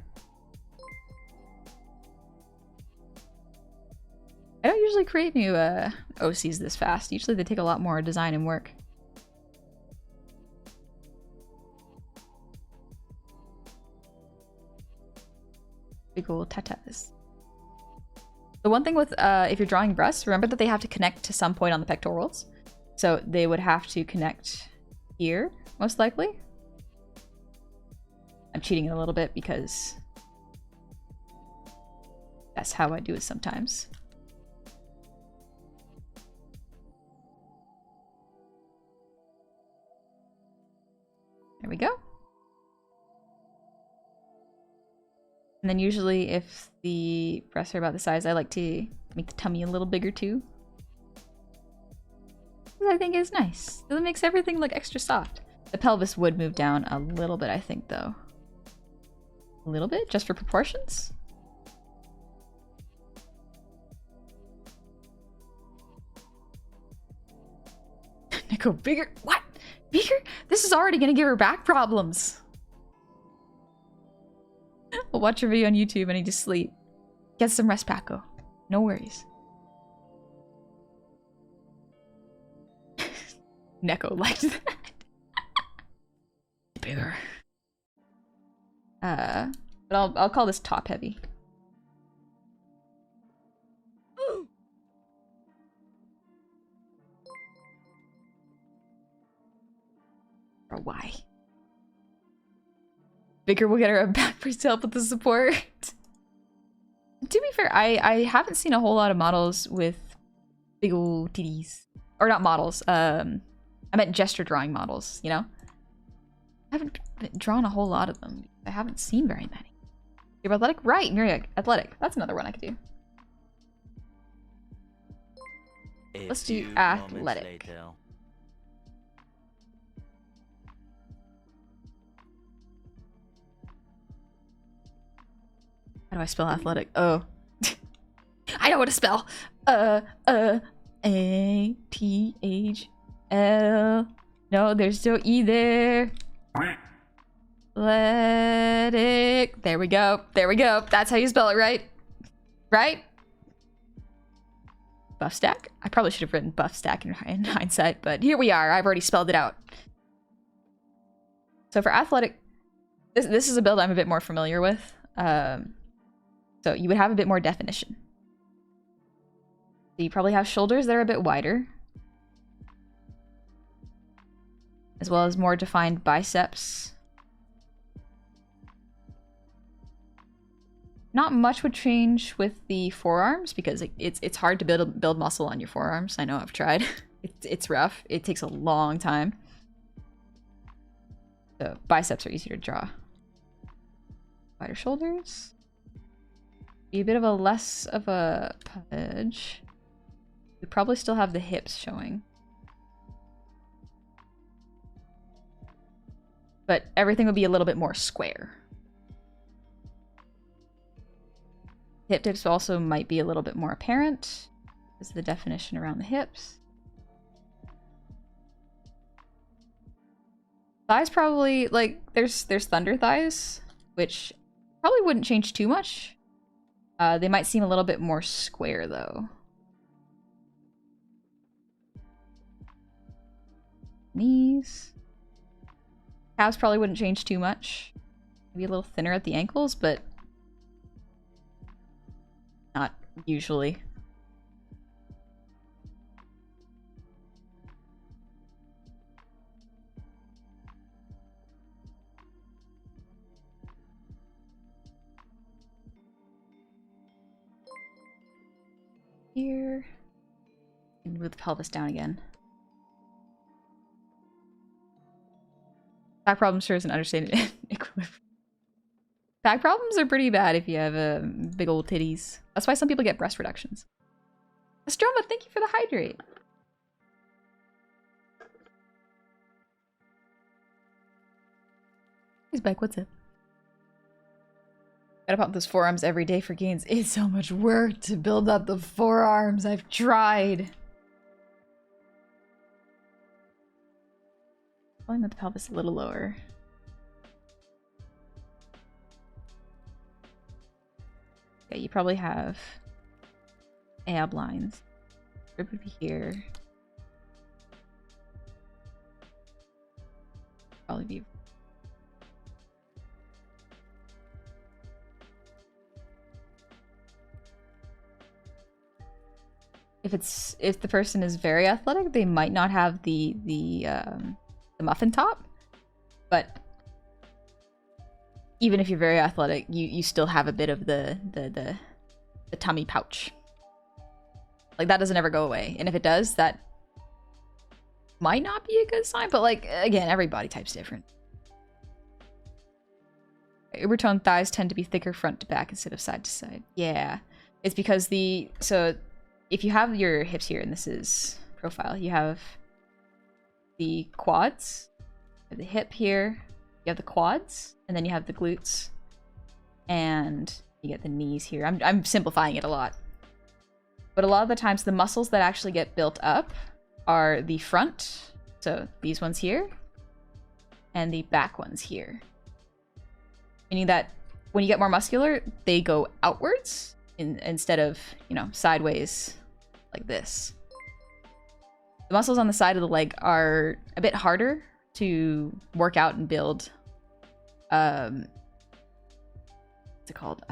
I don't usually create new OCs this fast. Usually they take a lot more design and work. Big ol' tatas. The one thing with if you're drawing breasts, remember that they have to connect to some point on the pectorals. So they would have to connect here, most likely. I'm cheating it a little bit because that's how I do it sometimes. There we go. And then usually if the breasts are about the size, I like to make the tummy a little bigger too. Which I think is nice. It makes everything look extra soft. The pelvis would move down a little bit, I think, though. A little bit? Just for proportions? Nico, bigger? What? Bigger? This is already gonna give her back problems. I'll watch your video on YouTube. I need to sleep. Get some rest, Paco. No worries. Neko liked that. Bigger. But I'll call this top heavy. Or why? Bigger will get her a back brace to help with the support. To be fair, I haven't seen a whole lot of models with big old titties. Or not models, I meant gesture drawing models, you know? I haven't drawn a whole lot of them. I haven't seen very many. You're athletic? Right, Miria, athletic. That's another one I could do. Let's do athletic. How do I spell athletic? Oh. I know what to spell! A-T-H-L. No, there's no E there. Athletic. There we go. There we go. That's how you spell it, right? Right? Buff stack? I probably should have written buff stack in hindsight, but here we are. I've already spelled it out. So for athletic, this is a build I'm a bit more familiar with. So you would have a bit more definition. So you probably have shoulders that are a bit wider, as well as more defined biceps. Not much would change with the forearms because it's hard to build muscle on your forearms. I know, I've tried. It's rough. It takes a long time. So biceps are easier to draw. Wider shoulders. Be a bit of a less of a pudge. We probably still have the hips showing. But everything would be a little bit more square. Hip dips also might be a little bit more apparent. This is the definition around the hips. Thighs probably, like, there's thunder thighs, which probably wouldn't change too much. They might seem a little bit more square, though. Knees. Calves probably wouldn't change too much. Maybe a little thinner at the ankles, but usually. Here. And move the pelvis down again. Back problems sure is an understatement. Back problems are pretty bad if you have big old titties. That's why some people get breast reductions. Astroma, thank you for the hydrate. He's back, what's up? Gotta pump those forearms every day for gains. It's so much work to build up the forearms. I've tried. Pulling the pelvis a little lower. Okay, you probably have ab lines. Rib would be here. Probably be. If the person is very athletic, they might not have the muffin top, but even if you're very athletic, you still have a bit of the tummy pouch. Like, that doesn't ever go away, and if it does, that might not be a good sign. But like, again, every body type's different. Uber tone thighs tend to be thicker front to back instead of side to side. Yeah, it's because so if you have your hips here, and this is profile, you have the quads, you have the hip here, you have the quads, and then you have the glutes, and you get the knees here. I'm simplifying it a lot. But a lot of the times, the muscles that actually get built up are the front, so these ones here, and the back ones here. Meaning that when you get more muscular, they go outwards instead of, you know, sideways like this. The muscles on the side of the leg are a bit harder to work out and build. What's it called?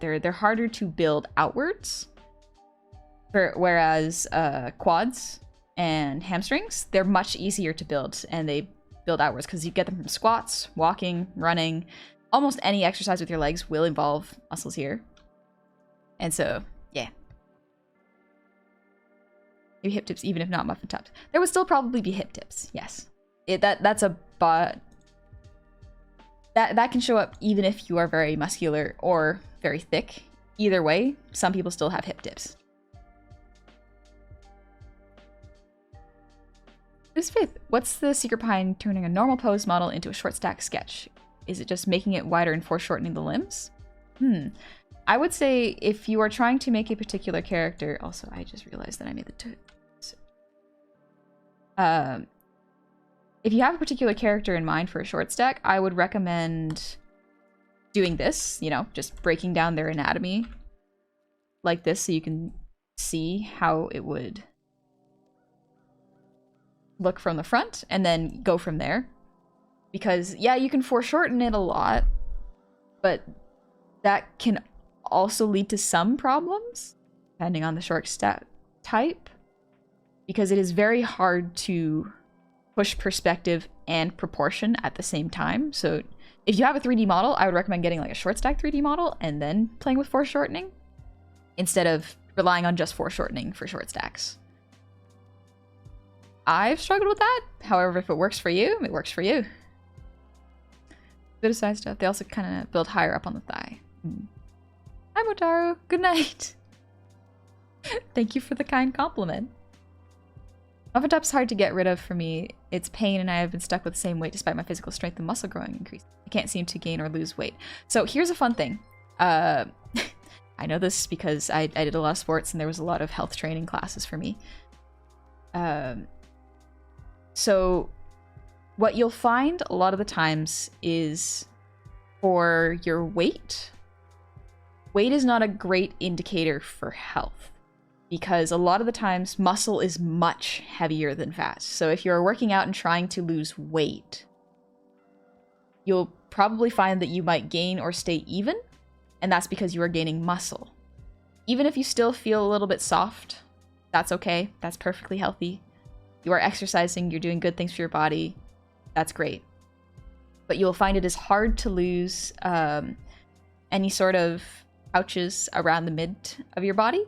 They're harder to build outwards. Whereas quads and hamstrings, they're much easier to build, and they build outwards because you get them from squats, walking, running. Almost any exercise with your legs will involve muscles here. And so, yeah. Maybe hip tips, even if not muffin tops. There would still probably be hip tips, yes. That's a that can show up even if you are very muscular or very thick. Either way, some people still have hip tips. Who's Faith? What's the secret behind turning a normal pose model into a short stack sketch? Is it just making it wider and foreshortening the limbs? I would say if you are trying to make a particular character... Also, I just realized that I made the... if you have a particular character in mind for a short stack, I would recommend doing this, you know, just breaking down their anatomy like this so you can see how it would look from the front and then go from there. Because, yeah, you can foreshorten it a lot, but that can also lead to some problems, depending on the short stack type, because it is very hard to push perspective and proportion at the same time. So if you have a 3D model, I would recommend getting like a short stack 3D model and then playing with foreshortening instead of relying on just foreshortening for short stacks. I've struggled with that. However, if it works for you, it works for you. Bit of side stuff. They also kind of build higher up on the thigh. Hi, Motaru. Good night. Thank you for the kind compliment. Muffin top's hard to get rid of for me. It's pain, and I have been stuck with the same weight despite my physical strength and muscle growing increase. I can't seem to gain or lose weight. So here's a fun thing. I know this because I did a lot of sports, and there was a lot of health training classes for me. So what you'll find a lot of the times is for your weight is not a great indicator for health, because a lot of the times muscle is much heavier than fat. So if you're working out and trying to lose weight, you'll probably find that you might gain or stay even, and that's because you are gaining muscle. even if you still feel a little bit soft, that's okay. That's perfectly healthy. You are exercising, you're doing good things for your body. That's great. But you'll find it is hard to lose any sort of pouches around the mid of your body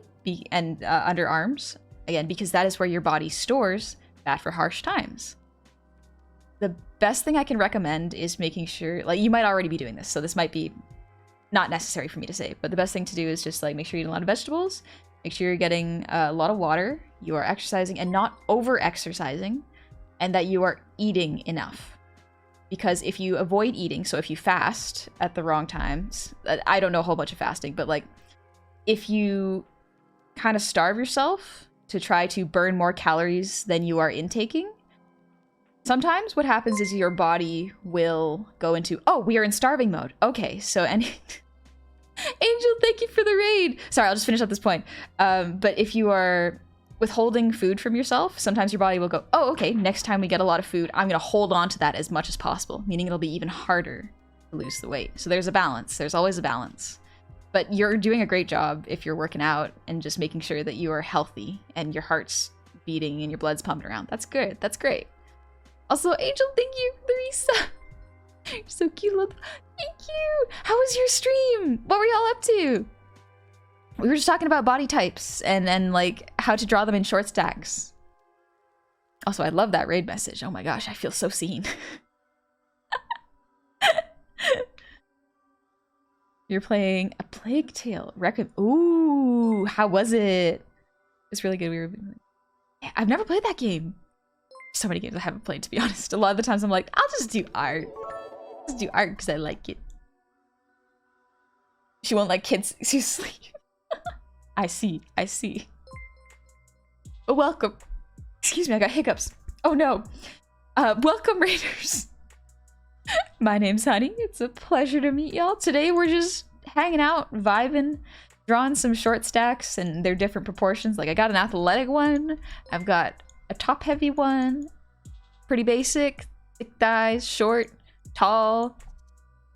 and underarms. Again, because that is where your body stores fat for harsh times. The best thing I can recommend is making sure, like, you might already be doing this, so this might be not necessary for me to say, but the best thing to do is just like make sure you eat a lot of vegetables, make sure you're getting a lot of water, you are exercising and not over exercising, and that you are eating enough. Because if you avoid eating, so if you fast at the wrong times, I don't know a whole bunch of fasting, but like if you kind of starve yourself to try to burn more calories than you are intaking, sometimes what happens is your body will go into, oh, we are in starving mode. Okay, so any... Angel, thank you for the raid. Sorry, I'll just finish up this point. But if you are withholding food from yourself, sometimes your body will go, oh, okay, next time we get a lot of food, I'm going to hold on to that as much as possible, meaning it'll be even harder to lose the weight. So there's a balance. There's always a balance. But you're doing a great job if you're working out and just making sure that you are healthy and your heart's beating and your blood's pumping around. That's good. That's great. Also, Angel, thank you for the reset. You're so cute. Thank you. How was your stream? What were y'all up to? We were just talking about body types and like how to draw them in short stacks. Also, I love that raid message. Oh my gosh, I feel so seen. You're playing a Plague Tale. Ooh, how was it? It's really good. I've never played that game. So many games I haven't played, to be honest. A lot of the times I'm like, I'll just do art. Just do art because I like it. She won't let kids sleep. I see. Oh, welcome. Excuse me, I got hiccups. Oh no. Welcome, Raiders. My name's Honey. It's a pleasure to meet y'all. Today we're just hanging out, vibing, drawing some short stacks and their different proportions. Like I got an athletic one. I've got a top heavy one. Pretty basic. Thick thighs, short, tall.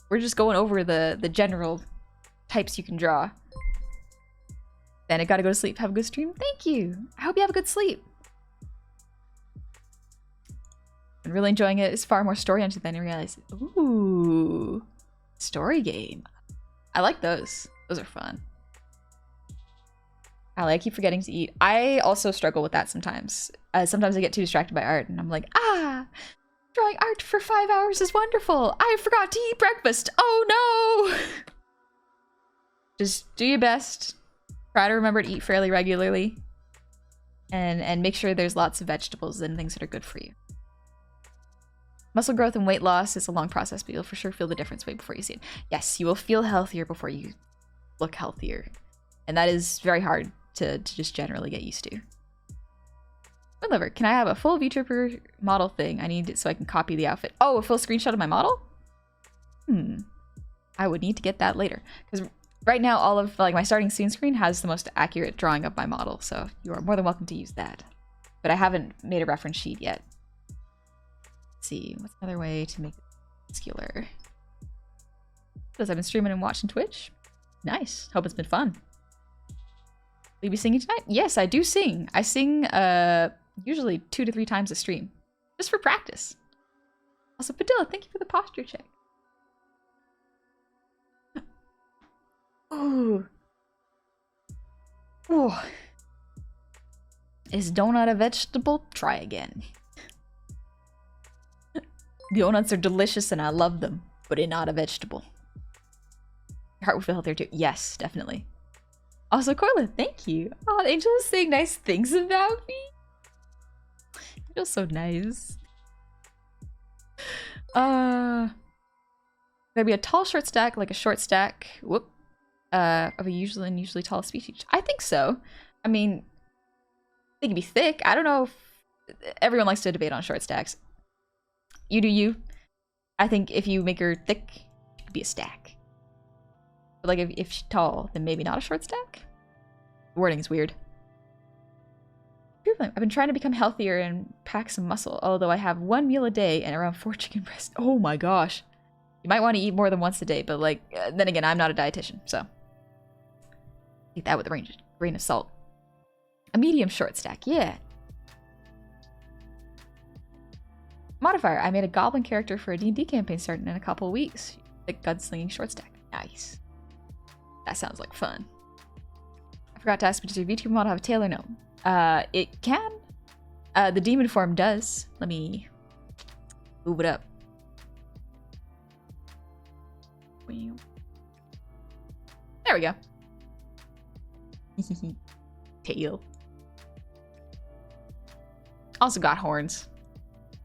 We're just going over the general types you can draw. Then I gotta go to sleep. Have a good stream. Thank you. I hope you have a good sleep. I'm really enjoying it. It's far more story-oriented than I realized. Ooh. Story game. I like those. Those are fun. Allie, I keep forgetting to eat. I also struggle with that sometimes. Sometimes I get too distracted by art and I'm like, drawing art for 5 hours is wonderful. I forgot to eat breakfast. Oh no. Just do your best. Try to remember to eat fairly regularly. And make sure there's lots of vegetables and things that are good for you. Muscle growth and weight loss is a long process, but you'll for sure feel the difference way before you see it. Yes, you will feel healthier before you look healthier. And that is very hard to just generally get used to. Whatever, can I have a full VTuber model thing? I need it so I can copy the outfit. Oh, a full screenshot of my model? I would need to get that later. Because right now, all of like my starting scene screen has the most accurate drawing of my model, so you are more than welcome to use that. But I haven't made a reference sheet yet. Let's see, what's another way to make it muscular? Because I've been streaming and watching Twitch. Nice. Hope it's been fun. Will you be singing tonight? Yes, I do sing. I sing usually 2 to 3 times a stream. Just for practice. Also, Padilla, thank you for the posture check. Ooh. Ooh. Is donut a vegetable? Try again. Donuts are delicious and I love them, but they're not a vegetable. Your heart will feel healthier too. Yes, definitely. Also, Corlin, thank you. Oh, Angel was saying nice things about me. Angel's so nice. There'd be a tall short stack, like a short stack. Whoop. Of a usually tall species. I think so. I mean, they can be thick. I don't know if everyone likes to debate on short stacks. You do you. I think if you make her thick, she could be a stack. But like if she's tall, then maybe not a short stack. The wording is weird. I've been trying to become healthier and pack some muscle, although I have 1 meal a day and around 4 chicken breasts. Oh my gosh. You might want to eat more than once a day, but like, then again, I'm not a dietitian, so. Take that with a grain of salt. A medium short stack, yeah. Modifier, I made a goblin character for a D&D campaign starting in a couple of weeks. The gunslinging short stack. Nice. That sounds like fun. I forgot to ask, does your VTuber model have a tail or no? It can. The demon form does. Let me move it up. There we go. Tail. Also got horns.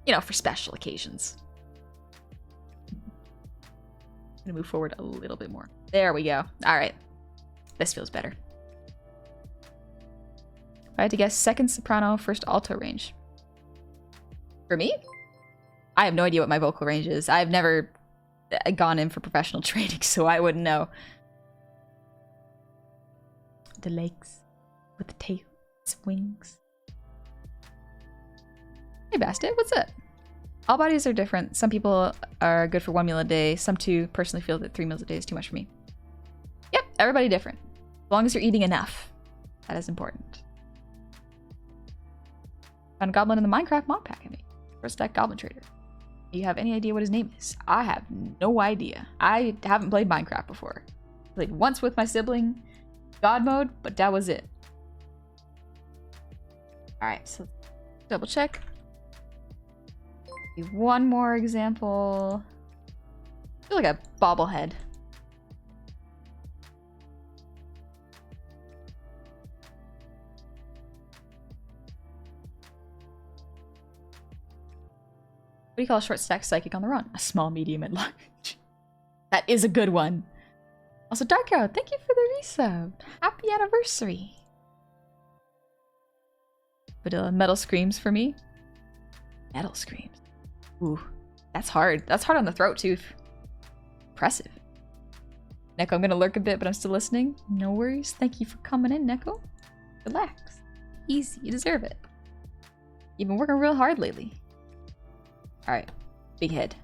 You know, for special occasions. I'm gonna move forward a little bit more. There we go. Alright. This feels better. If I had to guess, second soprano, first alto range. For me? I have no idea what my vocal range is. I've never gone in for professional training, so I wouldn't know. The legs with the tail, its wings. Hey Bastet, what's up? All bodies are different. Some people are good for 1 meal a day. Some too personally feel that 3 meals a day is too much for me. Yep, everybody different. As long as you're eating enough. That is important. Found a goblin in the Minecraft mod pack, I mean. Shortstack goblin trader. Do you have any idea what his name is? I have no idea. I haven't played Minecraft before. Played once with my sibling, God mode, but that was it. Alright, so double check. One more example. I feel like a bobblehead. What do you call a short stack psychic on the run? A small, medium, and large. That is a good one. Also, Dark Arrow, thank you for the resub. Happy anniversary. But metal screams for me. Metal screams. Ooh, that's hard. That's hard on the throat, too. Impressive. Neko, I'm gonna lurk a bit, but I'm still listening. No worries. Thank you for coming in, Neko. Relax. Easy. You deserve it. You've been working real hard lately. Alright. Big head.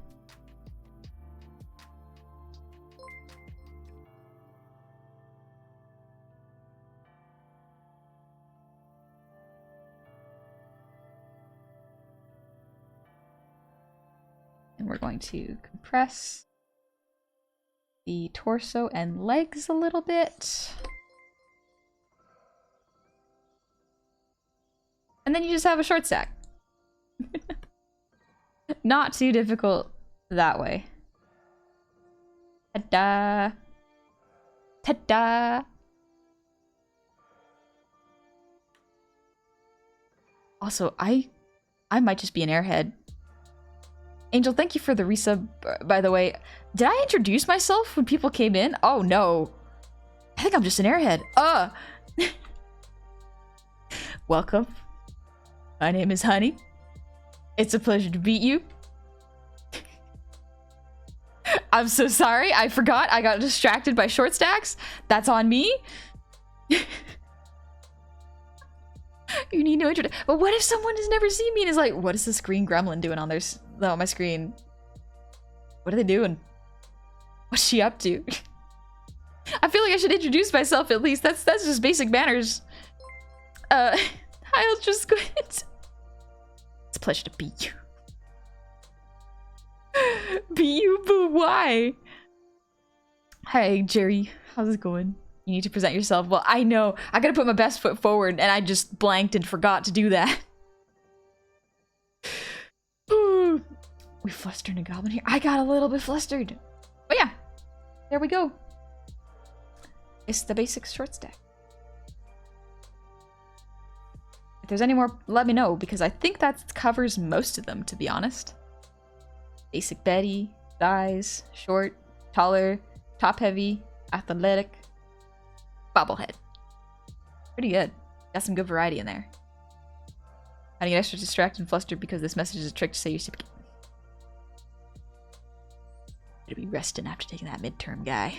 And we're going to compress the torso and legs a little bit. And then you just have a short stack. Not too difficult that way. Ta-da! Ta-da! Also, I might just be an airhead. Angel, thank you for the resub, by the way. Did I introduce myself when people came in? Oh, no. I think I'm just an airhead. Welcome. My name is Honey. It's a pleasure to meet you. I'm so sorry. I forgot. I got distracted by short stacks. That's on me. You need no intro. But what if someone has never seen me and is like, what is this green gremlin doing on my screen? What are they doing? What's she up to? I feel like I should introduce myself at least. That's just basic manners. I'll just go ahead. It's a pleasure to be you. Be you, but why? Hi, Jerry. How's it going? You need to present yourself. Well, I know. I gotta put my best foot forward, and I just blanked and forgot to do that. Ooh. We flustered a goblin here. I got a little bit flustered. But yeah, there we go. It's the basic short stack. If there's any more, let me know, because I think that covers most of them, to be honest. Basic Betty, size, short, taller, top heavy, athletic, bobblehead. Pretty good. Got some good variety in there. How to get extra distracted and flustered because this message is a trick to say you're super. Gonna be resting after taking that midterm, guy.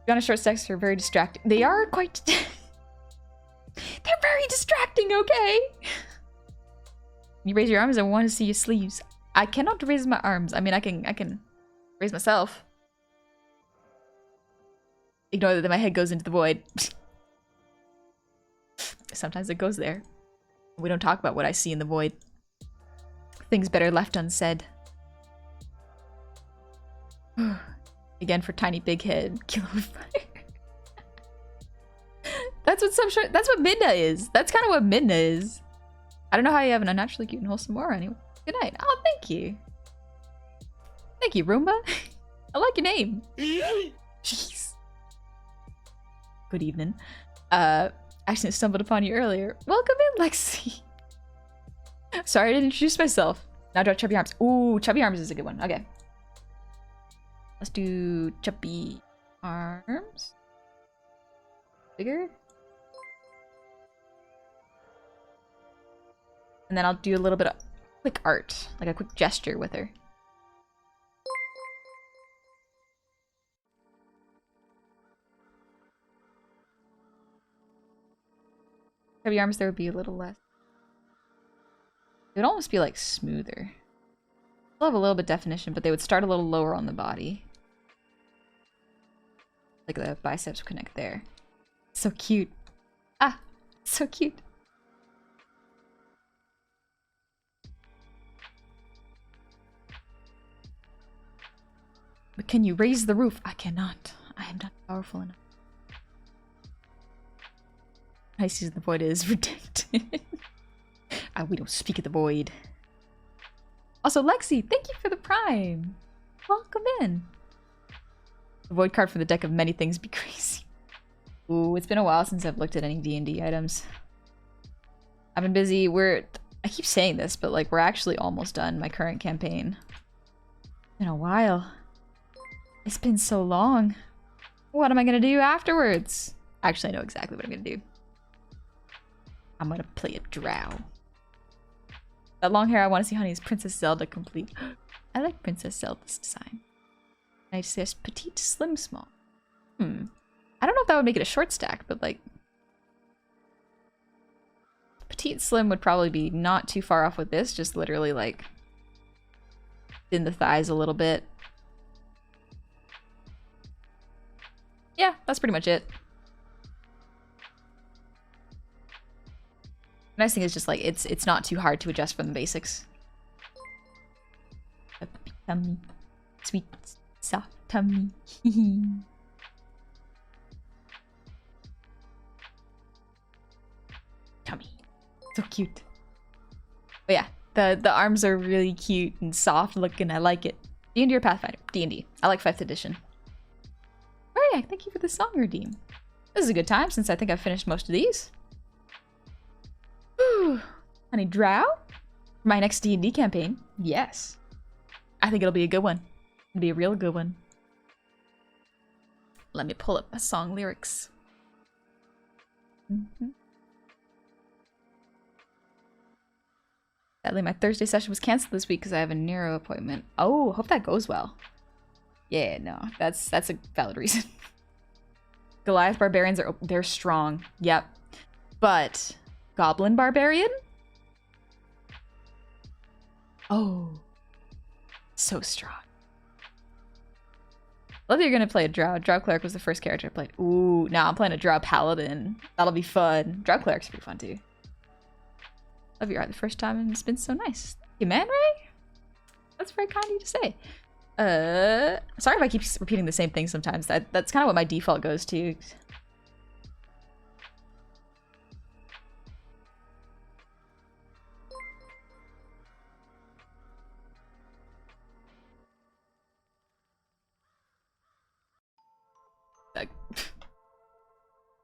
Honest, short stacks are very distracting. They are quite. They're very distracting, okay? You raise your arms, I want to see your sleeves. I cannot raise my arms. I mean, I can raise myself. Ignore that my head goes into the void. Sometimes it goes there. We don't talk about what I see in the void. Things better left unsaid. Again for tiny big head. Kill him with fire. That's what Midna is. That's kind of what Midna is. I don't know how you have an unnaturally cute and wholesome aura anyway. Good night. Oh, thank you. Thank you, Roomba. I like your name. Jeez. Good evening. Actually stumbled upon you earlier. Welcome in, Lexi. Sorry I didn't introduce myself. Now draw Chubby Arms. Ooh, Chubby Arms is a good one. Okay. Let's do Chubby Arms. Bigger. And then I'll do a little bit of quick art, like a quick gesture with her. Chubby Arms, there would be a little less. It would almost be like smoother. Still have a little bit definition, but they would start a little lower on the body. Like the biceps connect there. So cute. Ah, so cute. But can you raise the roof? I cannot. I am not powerful enough. Pisces in the void is redempted. We don't speak of the void. Also, Lexi, thank you for the prime. Welcome in. The void card from the deck of many things be crazy. Ooh, it's been a while since I've looked at any D&D items. I've been busy. I keep saying this, but like we're actually almost done my current campaign. It's been a while. It's been so long. What am I gonna do afterwards? Actually, I know exactly what I'm gonna do. I'm gonna play a drow. That long hair, I want to see Honey's Princess Zelda complete. I like Princess Zelda's design. I just says petite, slim, small. I don't know if that would make it a short stack, but like... Petite, slim would probably be not too far off with this. Just literally like... thin the thighs a little bit. Yeah, that's pretty much it. The nice thing is just like it's not too hard to adjust from the basics. Tummy, sweet, soft tummy. Tummy, so cute. But yeah, the arms are really cute and soft looking. I like it. D&D or Pathfinder? D&D. I like 5th edition. Oh yeah, thank you for the song redeem. This is a good time since I think I've finished most of these. Honey, drow? For my next D&D campaign? Yes. I think it'll be a good one. It'll be a real good one. Let me pull up my song lyrics. Sadly, my Thursday session was canceled this week because I have a neuro appointment. Oh, hope that goes well. Yeah, no, that's a valid reason. Goliath barbarians they're strong. Yep. But Goblin barbarian? Oh. So strong. I love that you're gonna play a drow. Drow cleric was the first character I played. Ooh, now I'm playing a drow paladin. That'll be fun. Drow cleric's pretty fun too. Love your art the first time and it's been so nice. You man, Ray? That's very kind of you to say. Sorry if I keep repeating the same thing sometimes. That's kind of what my default goes to.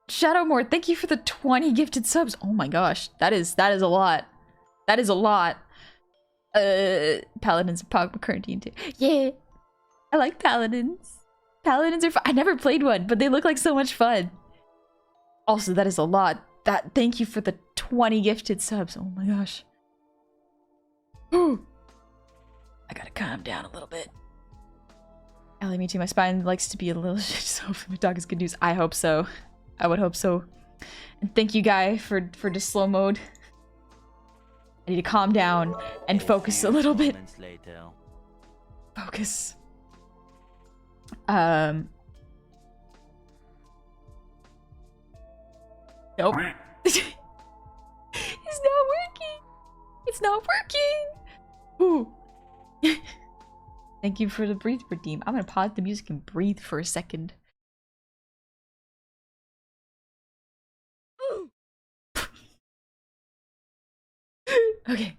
Shadowmore, thank you for the 20 gifted subs. Oh my gosh, that is a lot. That is a lot. Paladins and Pog McCurdy too. Yeah, I like paladins. Paladins are fun. I never played one, but they look like so much fun. Also, that is a lot. Thank you for the 20 gifted subs. Oh my gosh. I gotta calm down a little bit. Ellie, me too. My spine likes to be a little shit, so hopefully my dog is good news. I hope so. I would hope so. And thank you, Guy, for the slow mode. I need to calm down and focus a little bit. Focus. Nope. It's not working. It's not working. Ooh. Thank you for the breathe redeem. I'm gonna pause the music and breathe for a second. Okay.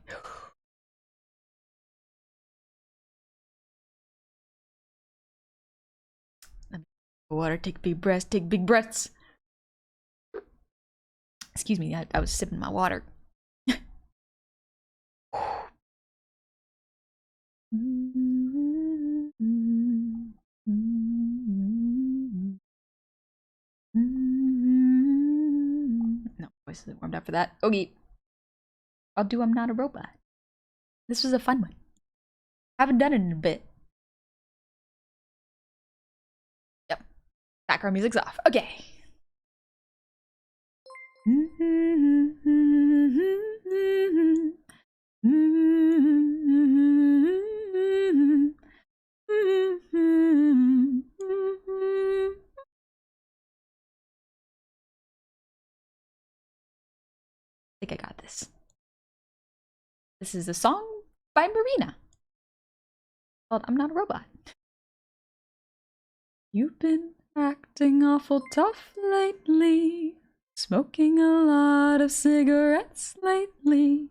Water, take big breaths, take big breaths. Excuse me, I was sipping my water. No, voice isn't warmed up for that. Okay. I'll do I'm Not a Robot. This was a fun one. I haven't done it in a bit. Yep. Background music's off. Okay. I think I got this. This is a song by Marina called I'm Not a Robot. You've been acting awful tough lately, smoking a lot of cigarettes lately,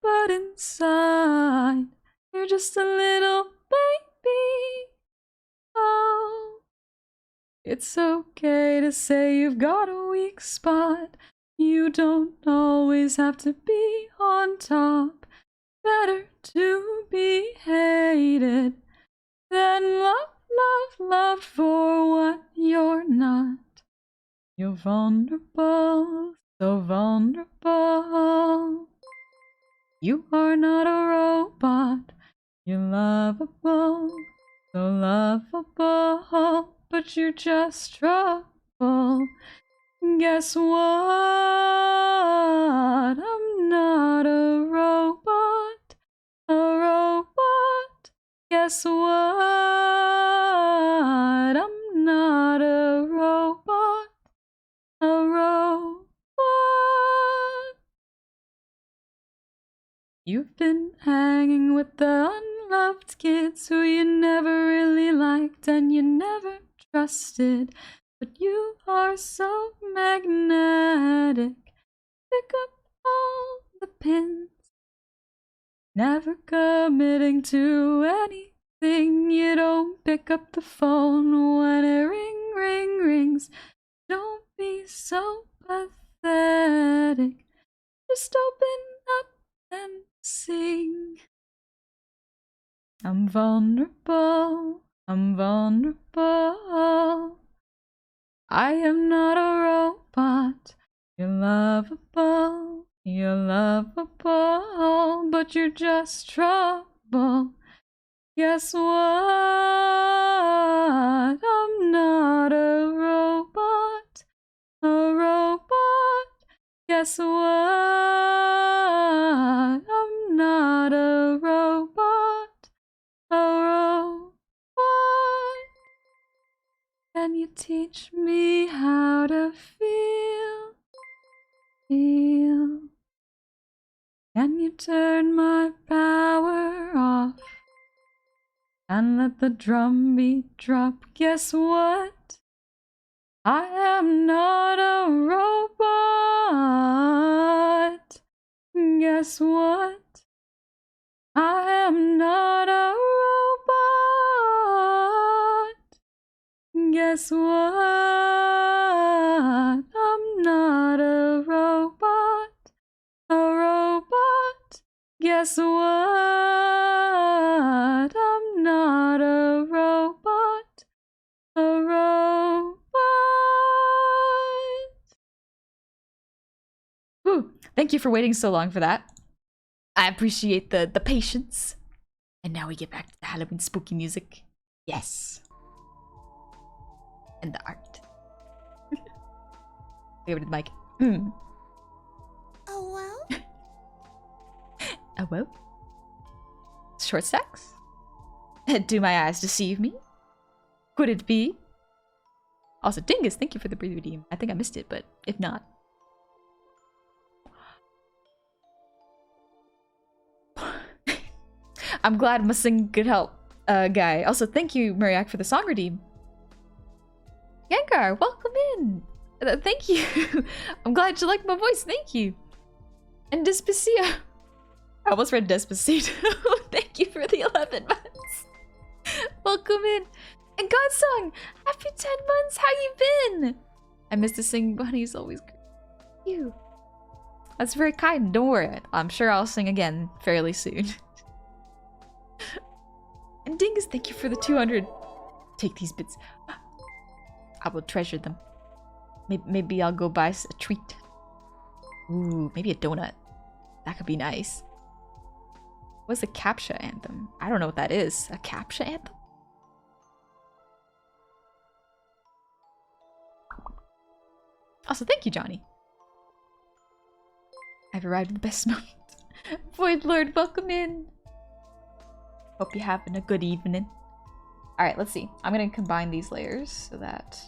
but inside you're just a little baby. Oh, it's okay to say you've got a weak spot. You don't always have to be on top. Better to be hated than loved for what you're not. You're vulnerable, so vulnerable. You are not a robot. You're lovable, so lovable, but you're just trouble. Guess what? I'm not a robot. A robot. Guess what? I'm not a robot. A robot. You've been hanging with the unloved kids who you never really liked and you never trusted. But you are so magnetic. Pick up all the pins. Never committing to anything. You don't pick up the phone when it rings. Don't be so pathetic. Just open up and sing. I'm vulnerable. I'm vulnerable. I am not a robot. You're lovable. You're lovable, but you're just trouble. Guess what? I'm not a robot. A robot. Guess what? I'm not a robot. A robot. Can you teach me how to feel? Feel. Can you turn my power off and let the drum beat drop? Guess what? I am not a robot. Guess what? I am not a robot. Guess what? I'm not a robot. A robot. Guess what? I'm not a robot. A robot. Whew. Thank you for waiting so long for that. I appreciate the patience. And now we get back to the Halloween spooky music. Yes. And the art. Over to the mic. Oh well? Oh well? Shortstacks? Do my eyes deceive me? Could it be? Also, Dingus, thank you for the breathe redeem. I think I missed it, but if not, I'm glad Mussing could help, guy. Also, thank you, Mariak, for the song redeem. Gengar, welcome in. Thank you. I'm glad you like my voice. Thank you. And Despacito. I almost read Despacito. Thank you for the 11 months. Welcome in. And Godsong, happy 10 months. How you been? I miss the singing bunny. He's always great. You. That's very kind. Don't worry. I'm sure I'll sing again fairly soon. And Dingus, thank you for the 200. Take these bits. I will treasure them. Maybe I'll go buy a treat. Ooh, maybe a donut. That could be nice. What's a CAPTCHA anthem? I don't know what that is. A CAPTCHA anthem? Also, thank you, Johnny. I've arrived at the best moment. Void Lord, welcome in. Hope you're having a good evening. Alright, let's see. I'm gonna combine these layers so that...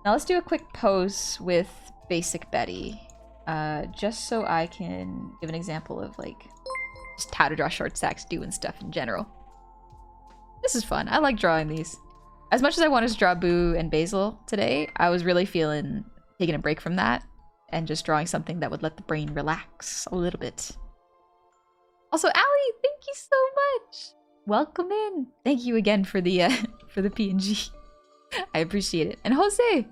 Now let's do a quick pose with basic Betty. Just so I can give an example of like just how to draw short stacks do and stuff in general. This is fun. I like drawing these. As much as I wanted to draw Boo and Basil today, I was really feeling taking a break from that and just drawing something that would let the brain relax a little bit. Also, Allie, thank you so much. Welcome in. Thank you again for the PNG. I appreciate it. And Jose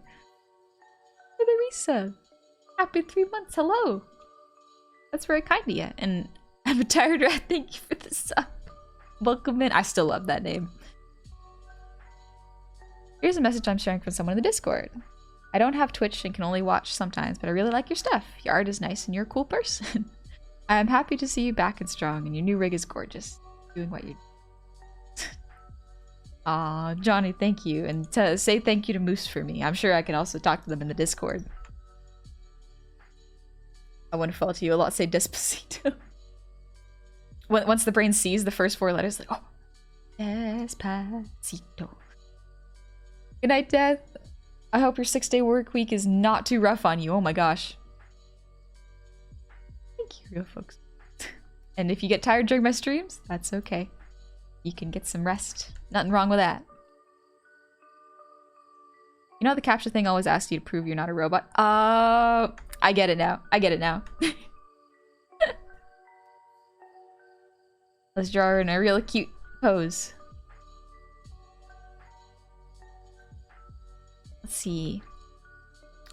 for the resub. Happy 3 months. Hello. That's very kind of you. And I'm a tired rat. Thank you for the sub. Welcome in. I still love that name. Here's a message I'm sharing from someone in the Discord. I don't have Twitch and can only watch sometimes, but I really like your stuff. Your art is nice and you're a cool person. I'm happy to see you back and strong, and your new rig is gorgeous. Doing what you do. Aw, Johnny, thank you. And to say thank you to Moose for me. I'm sure I can also talk to them in the Discord. I wouldn't fall to you a lot. Say Despacito. Once the brain sees the first 4 letters, like, oh, Despacito. Good night, Death. I hope your 6-day work week is not too rough on you. Oh my gosh. Thank you, real folks. And if you get tired during my streams, that's okay. You can get some rest. Nothing wrong with that. You know the CAPTCHA thing always asks you to prove you're not a robot? I get it now. I get it now. Let's draw her in a really cute pose. Let's see.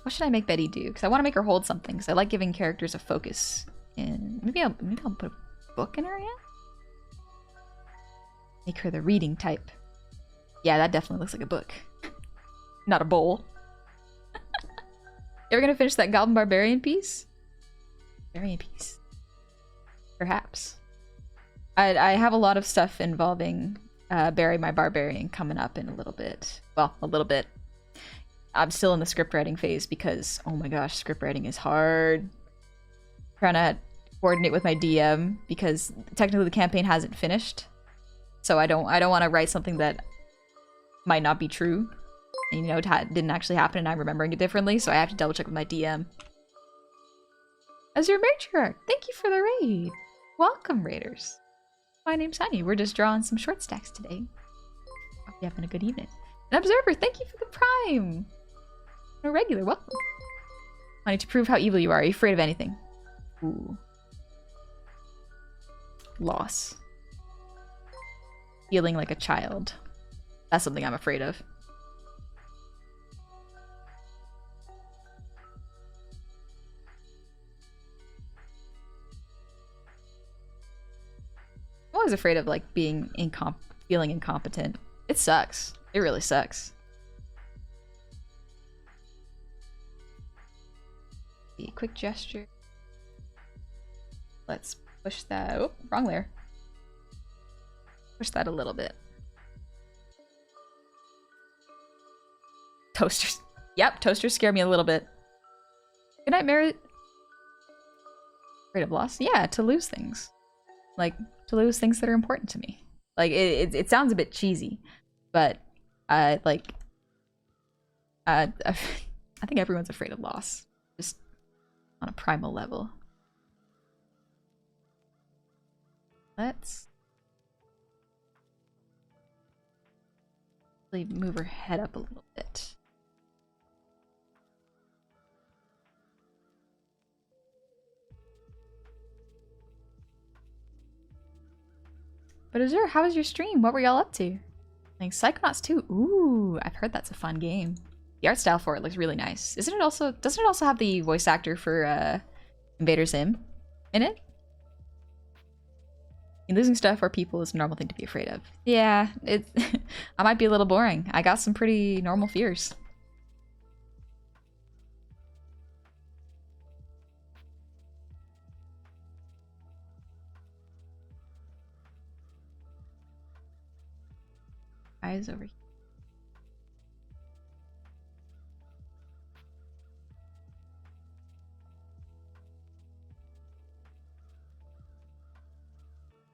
What should I make Betty do? Because I want to make her hold something. Because I like giving characters a focus. And maybe I'll put a book in her hand. Make her the reading type. Yeah, that definitely looks like a book. Not a bowl. You ever gonna finish that Goblin Barbarian piece? Barbarian piece. Perhaps. I have a lot of stuff involving Barry my Barbarian coming up in a little bit. Well, a little bit. I'm still in the script writing phase because, oh my gosh, script writing is hard. Trying to coordinate with my DM because technically the campaign hasn't finished. So I don't want to write something that might not be true. And, you know, it didn't actually happen and I'm remembering it differently, so I have to double check with my DM. As your matriarch, thank you for the raid. Welcome, raiders. My name's Honey. We're just drawing some short stacks today. Hope you're having a good evening. An observer, thank you for the prime. A regular, welcome. Honey, to prove how evil you are you afraid of anything? Ooh. Loss. Feeling like a child. That's something I'm afraid of. I'm always afraid of like being feeling incompetent. It sucks. It really sucks. The quick gesture. Let's push that. Oh, wrong layer. Push that a little bit. Toasters. Yep, toasters scare me a little bit. Good night, Merit. Afraid of loss? Yeah, to lose things. Like, to lose things that are important to me. Like, it sounds a bit cheesy, but I think everyone's afraid of loss. Just on a primal level. Let's move her head up a little bit. But how was your stream? What were y'all up to? Like Psychonauts 2. Ooh, I've heard that's a fun game. The art style for it looks really nice. Doesn't it also have the voice actor for Invader Zim in it? Losing stuff or people is a normal thing to be afraid of. Yeah, I might be a little boring. I got some pretty normal fears. Eyes over here.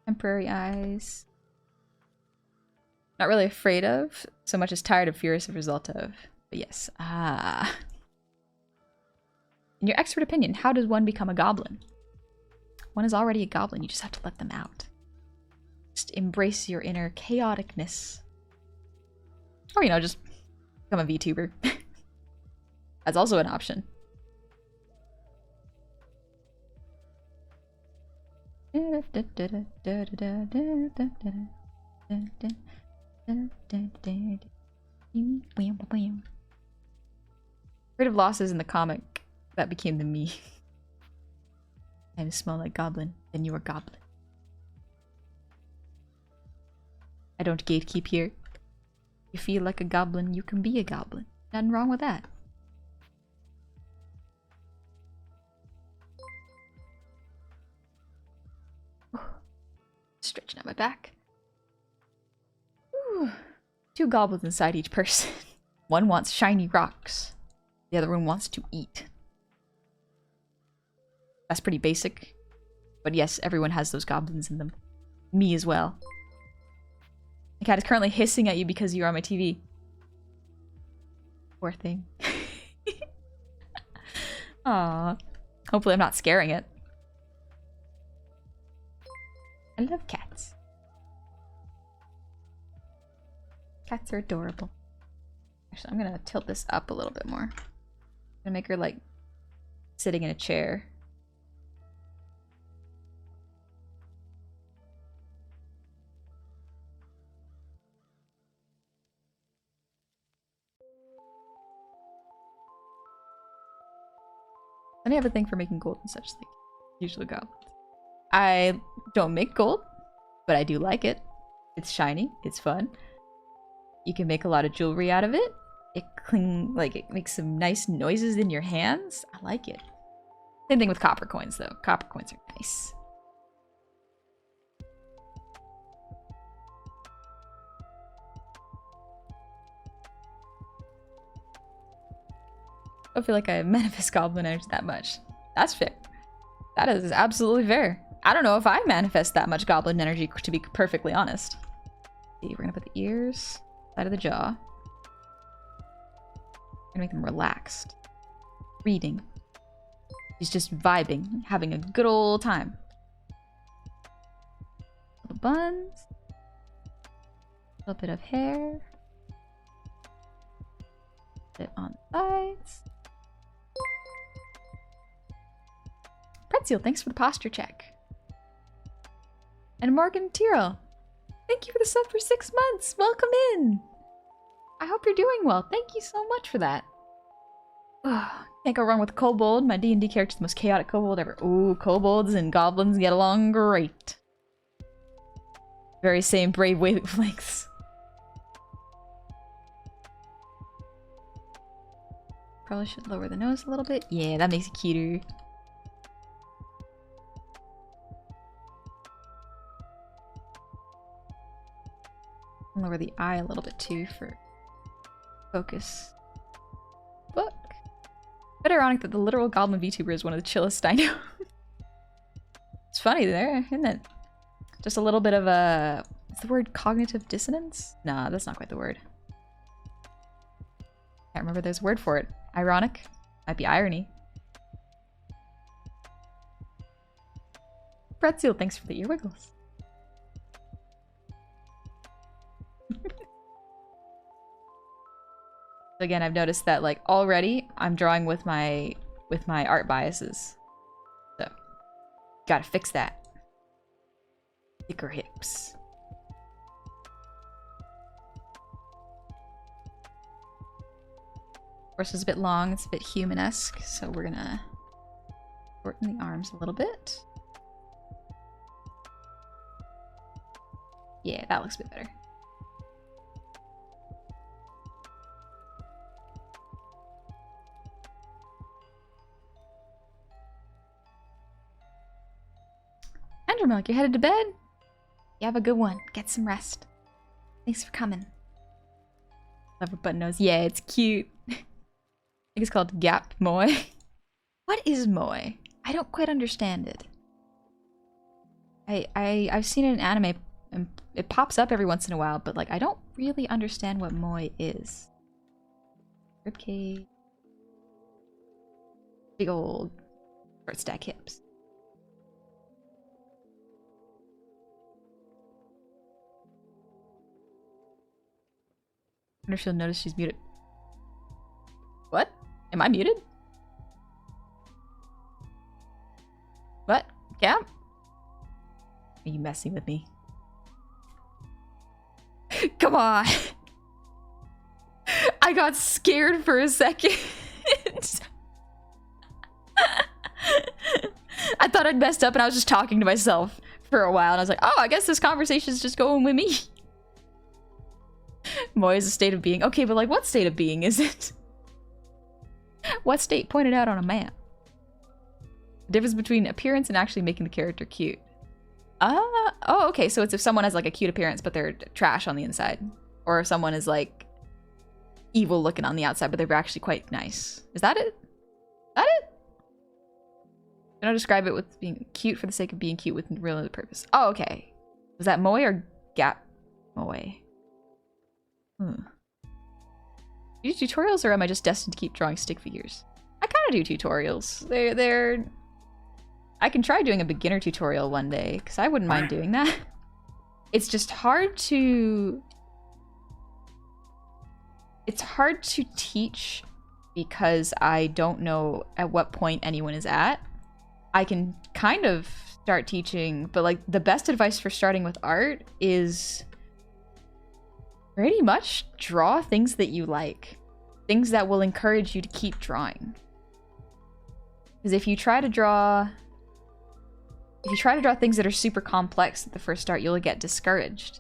Temporary eyes. Not really afraid of, so much as tired of, furious of, result of. But yes. Ah. In your expert opinion, how does one become a goblin? One is already a goblin, you just have to let them out. Just embrace your inner chaoticness. Or, you know, just become a VTuber. That's also an option. Creative losses in the comic that became the me. I smell like goblin, then you are goblin. I don't gatekeep here. You feel like a goblin, you can be a goblin. Nothing wrong with that. Stretching out my back. Ooh. 2 goblins inside each person. One wants shiny rocks. The other one wants to eat. That's pretty basic. But yes, everyone has those goblins in them. Me as well. The cat is currently hissing at you because you're on my TV. Poor thing. Aww. Hopefully I'm not scaring it. I love cats. Cats are adorable. Actually, I'm gonna tilt this up a little bit more. I'm gonna make her like sitting in a chair. And I have a thing for making gold and such things. Usually goblins. I don't make gold, but I do like it. It's shiny. It's fun. You can make a lot of jewelry out of it. It makes some nice noises in your hands. I like it. Same thing with copper coins, though. Copper coins are nice. I don't feel like I manifest goblin energy that much. That's fair. That is absolutely fair. I don't know if I manifest that much goblin energy, to be perfectly honest. See, we're gonna put the ears, side of the jaw. We're gonna make them relaxed. Reading. He's just vibing, having a good old time. Little buns. A little bit of hair. A bit on the sides. Pretzel, thanks for the posture check. And Morgan Tyrrell, thank you for the sub for 6 months. Welcome in. I hope you're doing well. Thank you so much for that. Can't go wrong with Kobold. My D&D character's the most chaotic kobold ever. Ooh, kobolds and goblins get along great. Very same brave wavelengths. Probably should lower the nose a little bit. Yeah, that makes it cuter. Lower the eye a little bit too for focus. Book. Bit ironic that the literal goblin VTuber is one of the chillest I know. It's funny there, isn't it? Just a little bit of a... What's the word? Cognitive dissonance? Nah, that's not quite the word. Can't remember there's a word for it. Ironic? Might be irony. Pretzel, thanks for the ear wiggles. Again, I've noticed that like already I'm drawing with my art biases. So gotta fix that. Thicker hips. Course is a bit long, it's a bit human-esque, so we're gonna shorten the arms a little bit. Yeah, that looks a bit better. Andrew Milk, you headed to bed? You have a good one. Get some rest. Thanks for coming. Clever button nose. Yeah, it's cute. I think it's called Gap Moe. What is Moe? I don't quite understand it. I've seen it in anime and it pops up every once in a while, but like I don't really understand what Moe is. Ribcage. Big old short stack hips. I wonder if she'll notice she's muted. What? Am I muted? What? Cam? Are you messing with me? Come on! I got scared for a second. I thought I'd messed up and I was just talking to myself for a while and I was like, oh, I guess this conversation's just going with me. Moe is a state of being. Okay, but like what state of being is it? What state pointed out on a map? The difference between appearance and actually making the character cute. Oh, okay, so it's if someone has like a cute appearance but they're trash on the inside. Or if someone is like evil looking on the outside but they're actually quite nice. Is that it? Is that it? Can I describe it with being cute for the sake of being cute with real other purpose? Oh, okay. Was that Moe or Gap Moe? Do you do tutorials or am I just destined to keep drawing stick figures? I kind of do tutorials. They're... I can try doing a beginner tutorial one day, because I wouldn't mind doing that. It's just hard to... It's hard to teach because I don't know at what point anyone is at. I can kind of start teaching, but like the best advice for starting with art is pretty much draw things that you like. Things that will encourage you to keep drawing. Because if you try to draw things that are super complex at the first start, you'll get discouraged.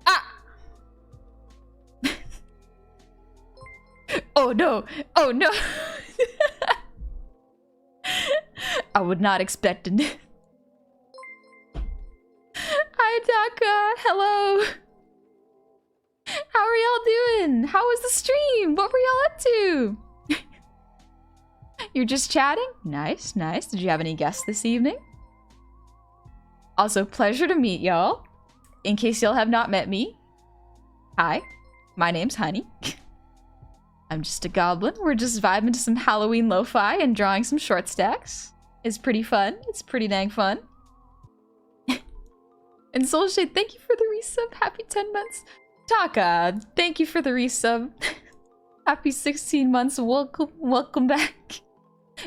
Ah! Oh no! Oh no! I would not expect it. Hi, Taka! Hello! How are y'all doing? How was the stream? What were y'all up to? You're just chatting? Nice, nice. Did you have any guests this evening? Also, pleasure to meet y'all. In case y'all have not met me. Hi, my name's Honey. I'm just a goblin. We're just vibing to some Halloween lo-fi and drawing some short stacks. It's pretty fun. It's pretty dang fun. And Soulshade, thank you for the resub. Happy 10 months. Taka, thank you for the resub. Happy 16 months. Welcome back.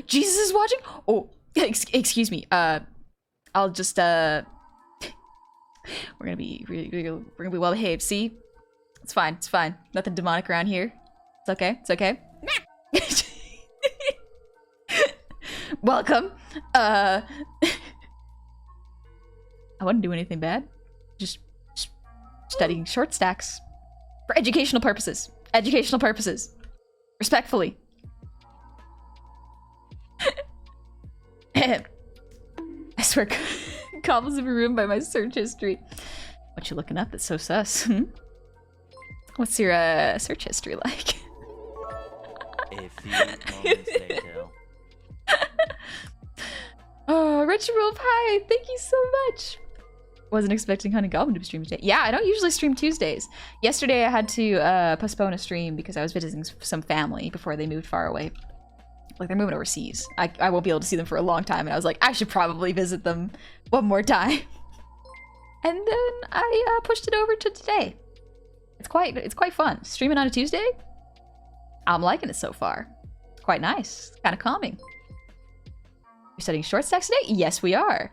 Jesus is watching. Oh, excuse me. I'll just we're gonna be well behaved. See, it's fine. It's fine. Nothing demonic around here. It's okay. It's okay. Welcome. I wouldn't do anything bad. Just studying short stacks for educational purposes. Educational purposes. Respectfully. I swear, cobbles every room by my search history. What you looking up that's so sus? What's your search history like? A few moments later. Oh, Richard Wolf, hi! Thank you so much! Wasn't expecting Honey Goblin to stream today. Yeah, I don't usually stream Tuesdays. Yesterday I had to postpone a stream because I was visiting some family before they moved far away. Like, they're moving overseas. I won't be able to see them for a long time, and I was like, I should probably visit them one more time. And then I pushed it over to today. It's quite fun. Streaming on a Tuesday? I'm liking it so far. It's quite nice. Kind of calming. You're studying short stacks today? Yes, we are.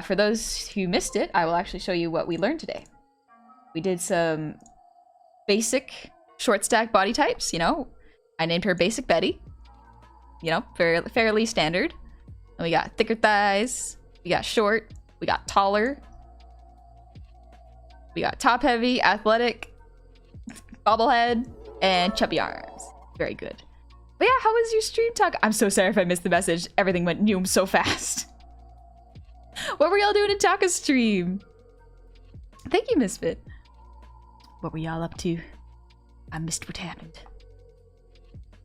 For those who missed it, I will actually show you what we learned today. We did some basic short stack body types, you know. I named her Basic Betty. You know, fairly standard. And we got thicker thighs. We got short. We got taller. We got top heavy, athletic, bobblehead, and chubby arms. Very good. But yeah, how was your stream talk? I'm so sorry if I missed the message. Everything went noom so fast. What were y'all doing in Taka's stream? Thank you, Misfit. What were y'all up to? I missed what happened.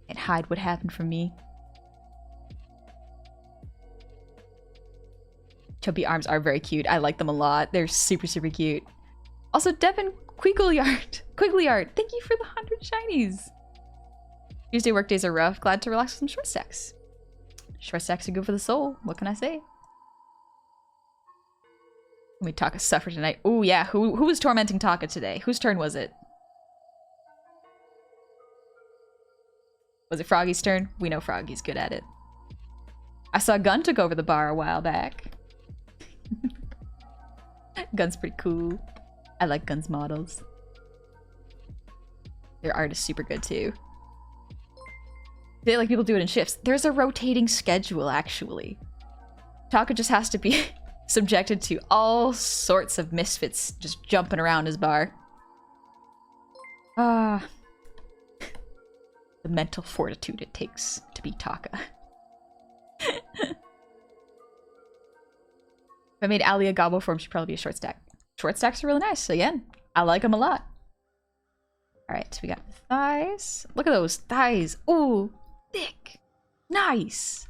Can't hide what happened from me. Chubby arms are very cute. I like them a lot. They're super, super cute. Also, Devin Quigleyard, thank you for the 100 shinies. Tuesday workdays are rough. Glad to relax with some short stacks. Short stacks are good for the soul. What can I say? We Taka suffer tonight. Oh yeah, who was tormenting Taka today? Whose turn was it? Was it Froggy's turn? We know Froggy's good at it. I saw Gun took over the bar a while back. Gun's pretty cool. I like Gun's models. Their art is super good too. They like people do it in shifts. There's a rotating schedule actually. Taka just has to be subjected to all sorts of misfits just jumping around his bar. The mental fortitude it takes to be Taka. If I made Ali a gobble form, she'd probably be a short stack. Short stacks are really nice. Again, I like them a lot. Alright, so we got thighs. Look at those thighs. Ooh, thick. Nice.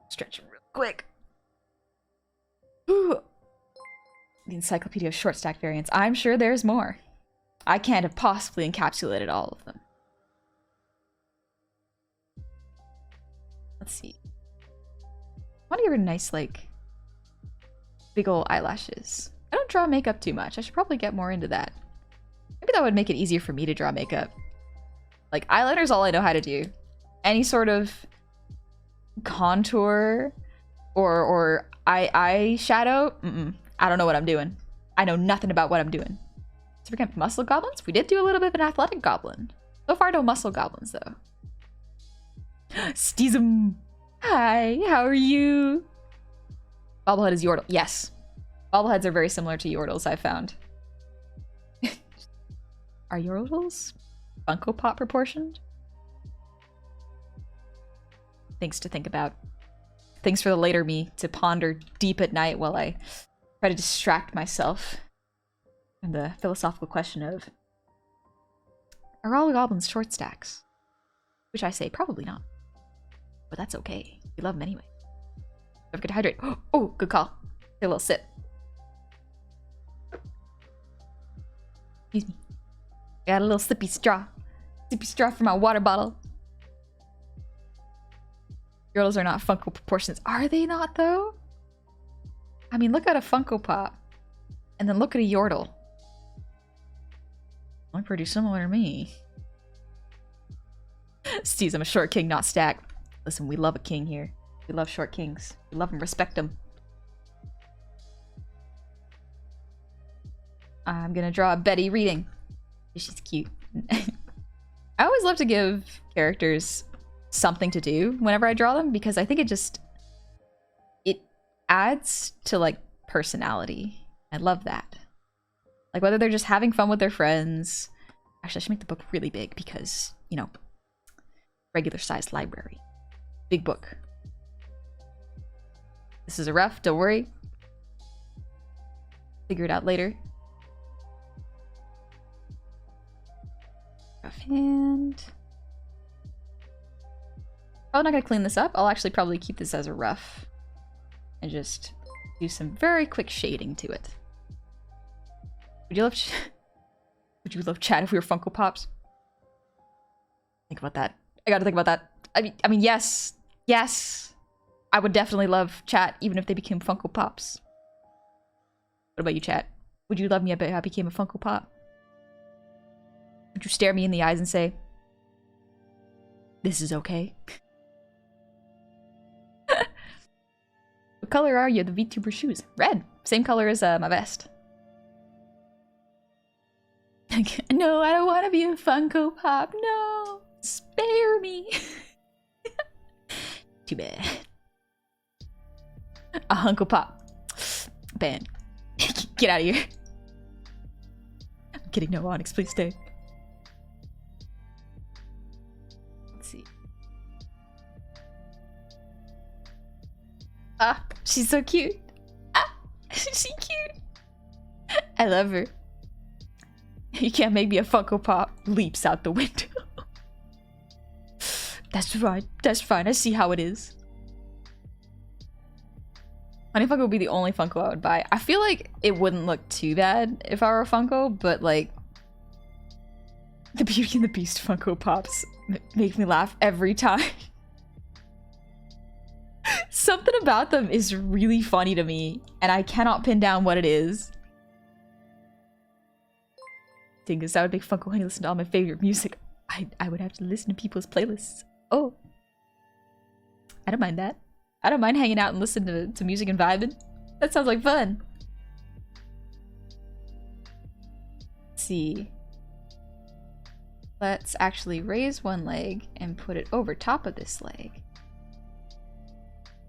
Stretch them real quick. Ooh. The Encyclopedia of Short Stack Variants. I'm sure there's more. I can't have possibly encapsulated all of them. Let's see. I want to give her nice, like, big ol' eyelashes. I don't draw makeup too much. I should probably get more into that. Maybe that would make it easier for me to draw makeup. Like, eyeliner's all I know how to do. Any sort of contour or eye shadow, I don't know what I'm doing. I know nothing about what I'm doing. So we're gonna muscle goblins? We did do a little bit of an athletic goblin. So far, no muscle goblins, though. Steezum! Hi, how are you? Bobblehead is Yordle. Yes. Bobbleheads are very similar to Yordles, I've found. Are Yordles Funko Pop proportioned? Things to think about. Things for the later me to ponder deep at night while I try to distract myself from the philosophical question of, are all goblins short stacks? Which I say probably not. But that's okay. We love them anyway. Don't forget to hydrate. Oh, good call. Take a little sip. Excuse me. I got a little sippy straw. Sippy straw for my water bottle. Yordles are not Funko proportions. Are they not, though? I mean, look at a Funko Pop. And then look at a Yordle. They're pretty similar to me. Steez, I'm a short king, not stack. Listen, we love a king here. We love short kings. We love them, respect them. I'm gonna draw a Betty reading. She's cute. I always love to give characters something to do whenever I draw them, because I think it adds to, like, personality. I love that. Like, whether they're just having fun with their friends. Actually, I should make the book really big because, you know, regular sized library. Big book. This is a rough, don't worry. Figure it out later. Rough hand. I'm not gonna clean this up. I'll actually probably keep this as a rough and just do some very quick shading to it. Would you love chat if we were Funko Pops? Think about that. I gotta think about that. I mean, yes. Yes. I would definitely love chat even if they became Funko Pops. What about you, chat? Would you love me if I became a Funko Pop? Would you stare me in the eyes and say, "This is okay"? What color are you? The VTuber shoes. Red. Same color as my vest. No, I don't want to be a Funko Pop. No. Spare me. Too bad. A Funko Pop. Ban. Get out of here. I'm kidding. No, Onyx, please stay. Let's see. Ah, she's so cute. Ah, she's cute. I love her. You can't make me a Funko Pop. Leaps out the window. That's fine. That's fine. I see how it is. Honey Funko would be the only Funko I would buy. I feel like it wouldn't look too bad if I were a Funko, but like the Beauty and the Beast Funko Pops make me laugh every time. Something about them is really funny to me, and I cannot pin down what it is. Thing is, I would make Funko Honey listen to all my favorite music. I would have to listen to people's playlists. Oh. I don't mind that. I don't mind hanging out and listening to music and vibing. That sounds like fun. Let's see. Let's actually raise one leg and put it over top of this leg.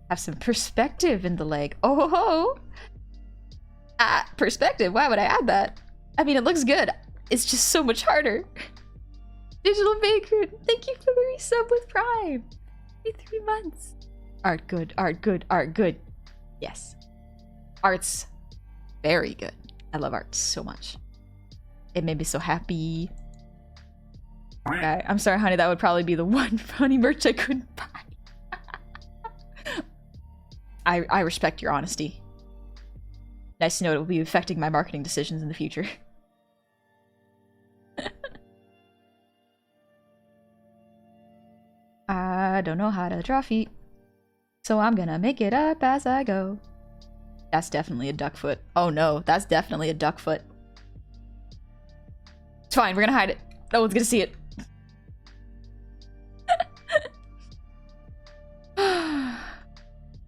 Have some perspective in the leg. Oh ho ho! Ah, perspective. Why would I add that? I mean, it looks good. It's just so much harder. Digital Baker, thank you for the resub with Prime. 3 months. Art good, art good, art good. Yes. Art's very good. I love art so much. It made me so happy. Okay, I'm sorry, honey. That would probably be the one funny merch I couldn't buy. I respect your honesty. Nice to know it will be affecting my marketing decisions in the future. I don't know how to draw feet, so I'm gonna make it up as I go. That's definitely a duck foot. Oh no, that's definitely a duck foot. It's fine, we're gonna hide it. No one's gonna see it.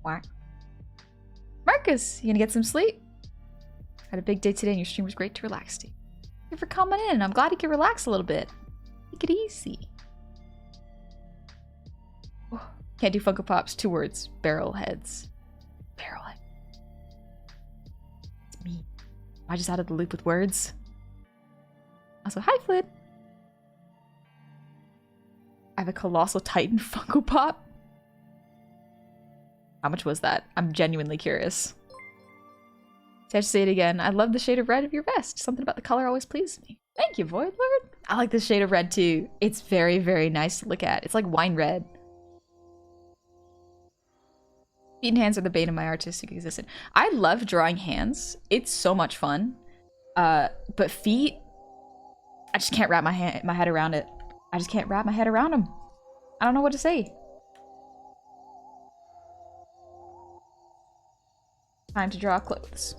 Whack. Marcus, you gonna get some sleep? Had a big day today and your stream was great to relax to. Thank you for coming in. I'm glad you could relax a little bit. Take it easy. Oh, can't do Funko Pops. 2 words. Barrel heads. Barrel head. It's me. I just out of the loop with words. Also, hi Flid. I have a Colossal Titan Funko Pop. How much was that? I'm genuinely curious. So I have to say it again. I love the shade of red of your vest. Something about the color always pleases me. Thank you, Void Lord. I like this shade of red too. It's very, very nice to look at. It's like wine red. Feet and hands are the bane of my artistic existence. I love drawing hands. It's so much fun. But feet, I just can't wrap my head around it. I just can't wrap my head around them. I don't know what to say. Time to draw clothes.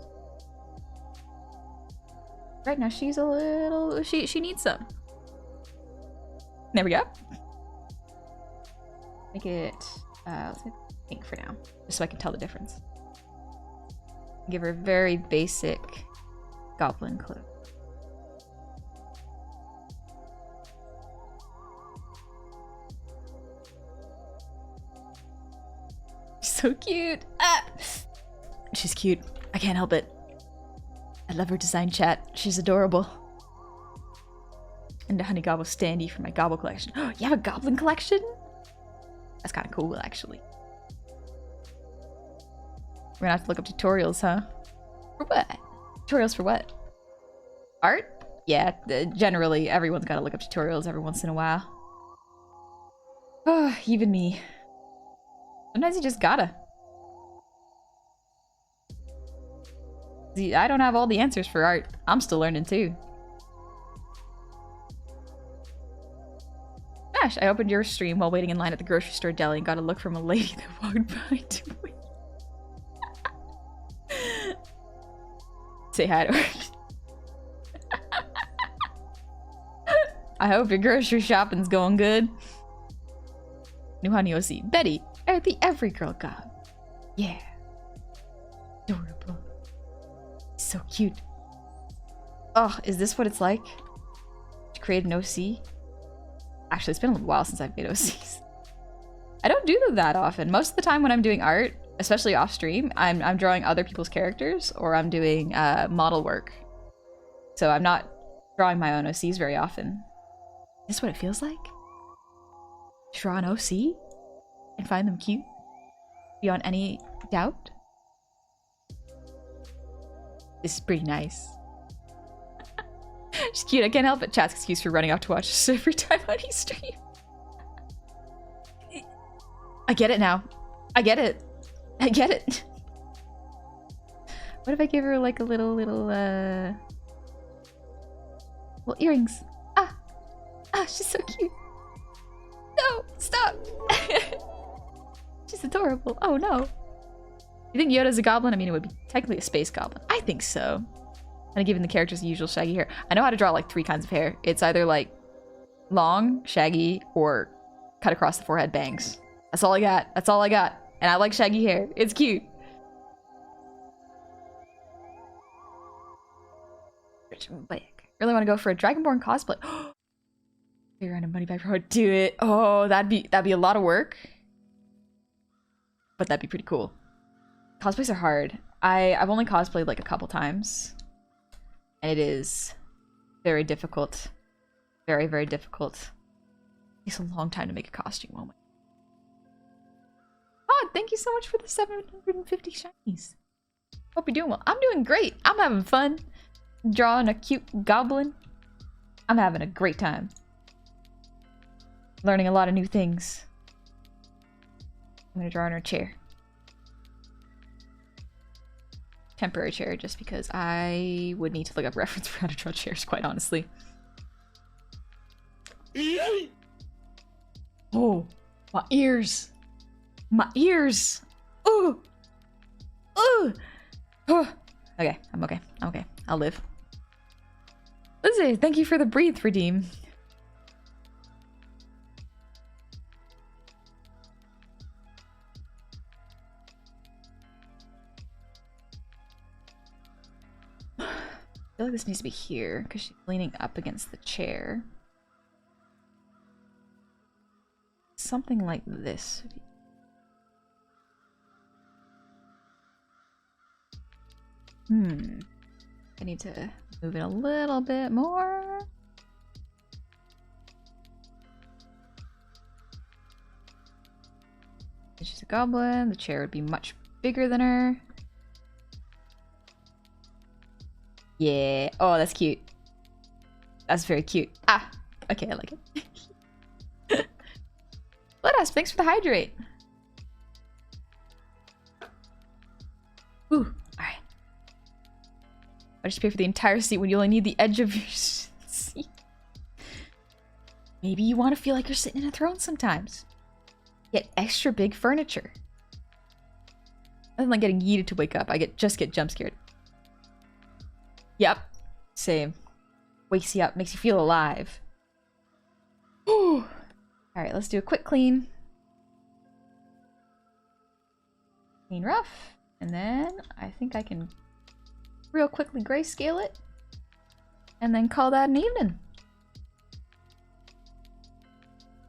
Right now she's a little... She needs some. There we go. Make it... let's make it pink for now. Just so I can tell the difference. Give her a very basic goblin cloak. So cute. Ah! She's cute. I can't help it. I love her design chat. She's adorable. And a Honey Gobble standee for my gobble collection. Oh, you have a goblin collection? That's kind of cool, actually. We're gonna have to look up tutorials, huh? For what? Tutorials for what? Art? Yeah, generally everyone's gotta look up tutorials every once in a while. Oh, even me. Sometimes you just gotta. See, I don't have all the answers for art. I'm still learning too. Gosh, I opened your stream while waiting in line at the grocery store deli and got a look from a lady that walked behind me. Say hi to her. I hope your grocery shopping's going good. New honey OC. Betty, the every girl gob. Yeah. Adorable. So cute. Oh, is this what it's like to create an OC? Actually, it's been a little while since I've made OCs. I don't do them that often. Most of the time when I'm doing art, especially off stream, I'm drawing other people's characters or I'm doing model work. So I'm not drawing my own OCs very often. Is this what it feels like? Draw an OC and find them cute beyond any doubt? This is pretty nice. She's cute. I can't help it. Chat's excuse for running off to watch this every time on his stream. I get it now. I get it. I get it. What if I give her like a little earrings? Ah, she's so cute. No, stop. She's adorable. Oh no. You think Yoda's a goblin? I mean, it would be technically a space goblin. I think so. Kind of giving the characters the usual shaggy hair. I know how to draw like 3 kinds of hair. It's either like long, shaggy, or cut across the forehead bangs. That's all I got. That's all I got. And I like shaggy hair. It's cute. Really want to go for a Dragonborn cosplay. Figure out a money back for her. Do it. Oh, that'd be a lot of work. But that'd be pretty cool. Cosplays are hard. I've only cosplayed like a couple times. And it is very difficult. Very, very difficult. It takes a long time to make a costume. Oh my. Oh, thank you so much for the 750 shinies. Hope you're doing well. I'm doing great. I'm having fun. Drawing a cute goblin. I'm having a great time. Learning a lot of new things. I'm gonna draw in her chair. Temporary chair, just because I would need to look up reference for how to draw chairs, quite honestly. Oh, my ears. My ears. Ooh. Ooh. Okay, I'm okay. I'm okay. I'll live. Lizzie, thank you for the breathe redeem. I feel like this needs to be here because she's leaning up against the chair. Something like this. I need to move it a little bit more. She's a goblin. The chair would be much bigger than her. Yeah. Oh, that's cute. That's very cute. Ah. Okay, I like it. Let us. Thanks for the hydrate. Ooh. Alright. I just pay for the entire seat when you only need the edge of your seat. Maybe you want to feel like you're sitting in a throne sometimes. Get extra big furniture. Other than like getting yeeted to wake up, I just get jump scared. Yep. Same. Wakes you up, makes you feel alive. Alright, let's do a quick clean. Clean rough. And then I think I can real quickly grayscale it. And then call that an evening.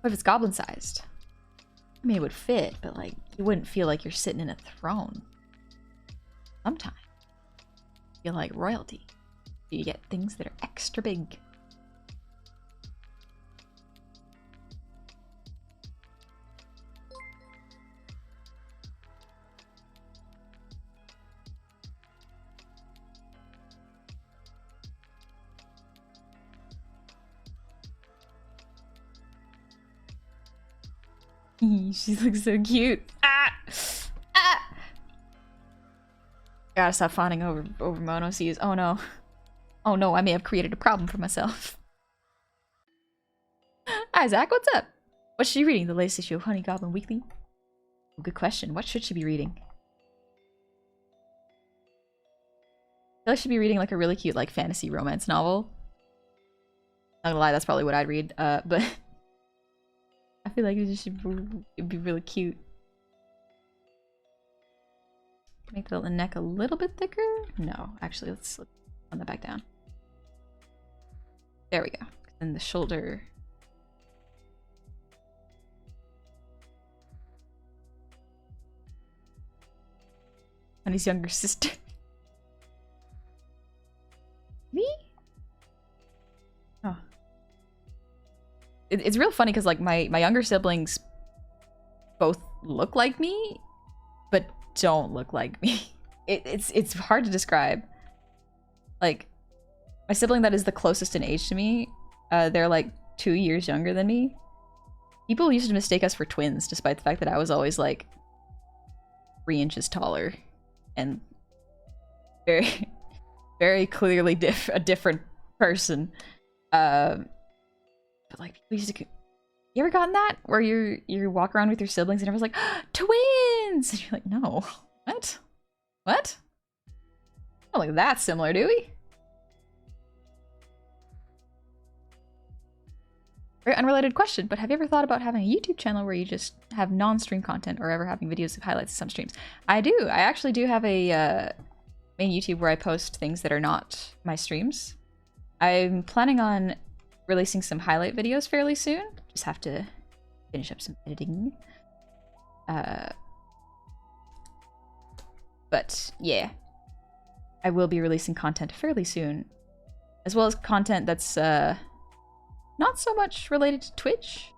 What if it's goblin sized? I mean, it would fit, but like, you wouldn't feel like you're sitting in a throne. Sometimes. You feel like royalty. You get things that are extra big. She looks so cute. Ah! Ah! Gotta stop fawning over mono-Cs. Oh no. Oh no, I may have created a problem for myself. Hi Zach, what's up? What's she reading? The latest issue of Honey Goblin Weekly? Good question. What should she be reading? I feel like she'd be reading like a really cute like fantasy romance novel. Not gonna lie, that's probably what I'd read. But I feel like it'd be really cute. Make the neck a little bit thicker. No, actually, let's run that back down. There we go. And the shoulder. And his younger sister. Me? Oh. It's real funny because like my younger siblings both look like me, but don't look like me. It's hard to describe. Like, my sibling that is the closest in age to me, they're like 2 years younger than me. People used to mistake us for twins, despite the fact that I was always like 3 inches taller and very, very clearly a different person. But like, people used to. You ever gotten that where you walk around with your siblings and everyone's like, twins, and you're like, no, what? What? Don't look that similar, do we? Very unrelated question, but have you ever thought about having a YouTube channel where you just have non-stream content or ever having videos of highlights of some streams? I do. I actually do have a main YouTube where I post things that are not my streams. I'm planning on releasing some highlight videos fairly soon. Just have to finish up some editing. But yeah, I will be releasing content fairly soon, as well as content that's not so much related to Twitch,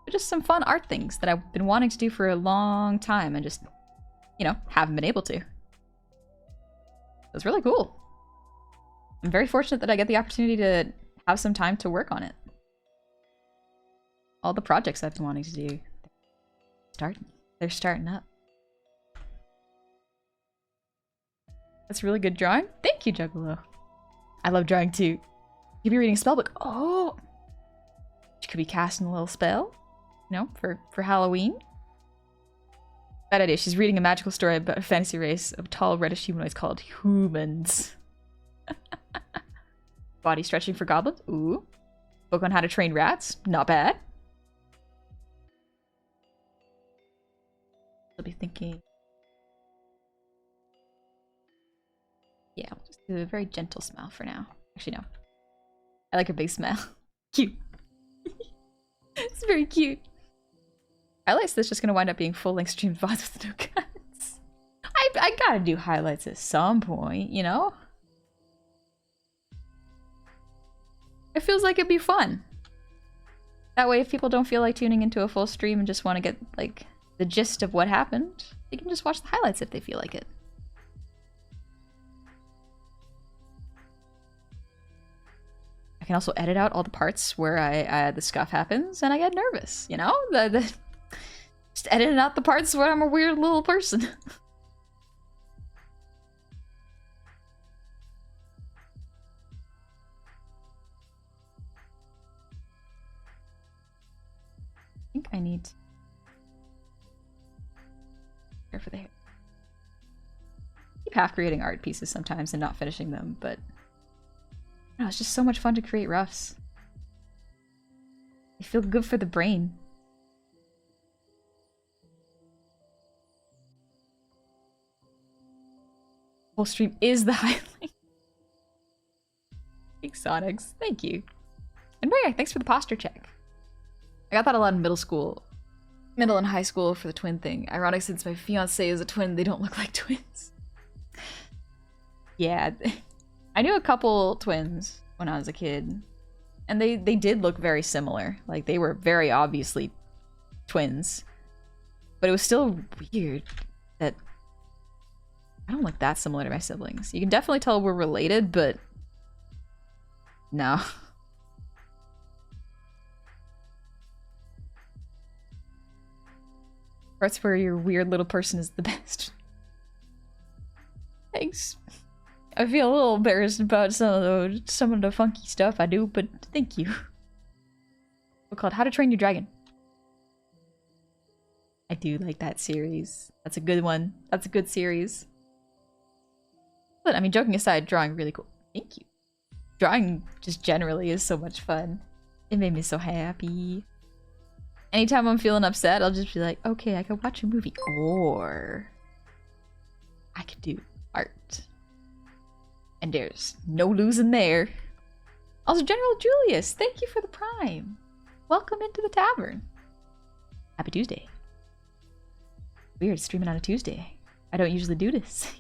but just some fun art things that I've been wanting to do for a long time and just, you know, haven't been able to. It's really cool. I'm very fortunate that I get the opportunity to have some time to work on it. All the projects I've been wanting to do, they're starting up. That's really good drawing. Thank you, Juggalo. I love drawing too. You'll be reading a spellbook. Oh, you could be casting a little spell, you know, for Halloween. Bad idea. She's reading a magical story about a fantasy race of tall reddish humanoids called humans. Body stretching for goblins. Ooh. Book on how to train rats. Not bad. I'll be thinking. Yeah, we'll just do a very gentle smile for now. Actually, no. I like a big smile. Cute. It's very cute. Highlights that's just gonna wind up being full-length streamed VODs with no cuts. I gotta do highlights at some point, you know? It feels like it'd be fun. That way, if people don't feel like tuning into a full stream and just want to get, like, the gist of what happened, they can just watch the highlights if they feel like it. I can also edit out all the parts where the scuff happens and I get nervous, you know? Just editing out the parts where I'm a weird little person. I think I need to care for the hair. I keep half creating art pieces sometimes and not finishing them, but no, it's just so much fun to create roughs. They feel good for the brain. Whole stream is the highlight. Big Sonics, thank you. And Ray, thanks for the posture check. I got that a lot in middle and high school for the twin thing. Ironic since my fiance is a twin, they don't look like twins. Yeah, I knew a couple twins when I was a kid, and they did look very similar. Like, they were very obviously twins. But it was still weird that I don't look that similar to my siblings. You can definitely tell we're related, but no. Parts where your weird little person is the best. Thanks. I feel a little embarrassed about some of the funky stuff I do, but thank you. What's called How to Train Your Dragon. I do like that series. That's a good one. That's a good series. But I mean, joking aside, drawing really cool. Thank you. Drawing just generally is so much fun. It made me so happy. Anytime I'm feeling upset, I'll just be like, okay, I could watch a movie. Or I could do art. And there's no losing there. Also, General Julius, thank you for the prime. Welcome into the tavern. Happy Tuesday. Weird, streaming on a Tuesday. I don't usually do this.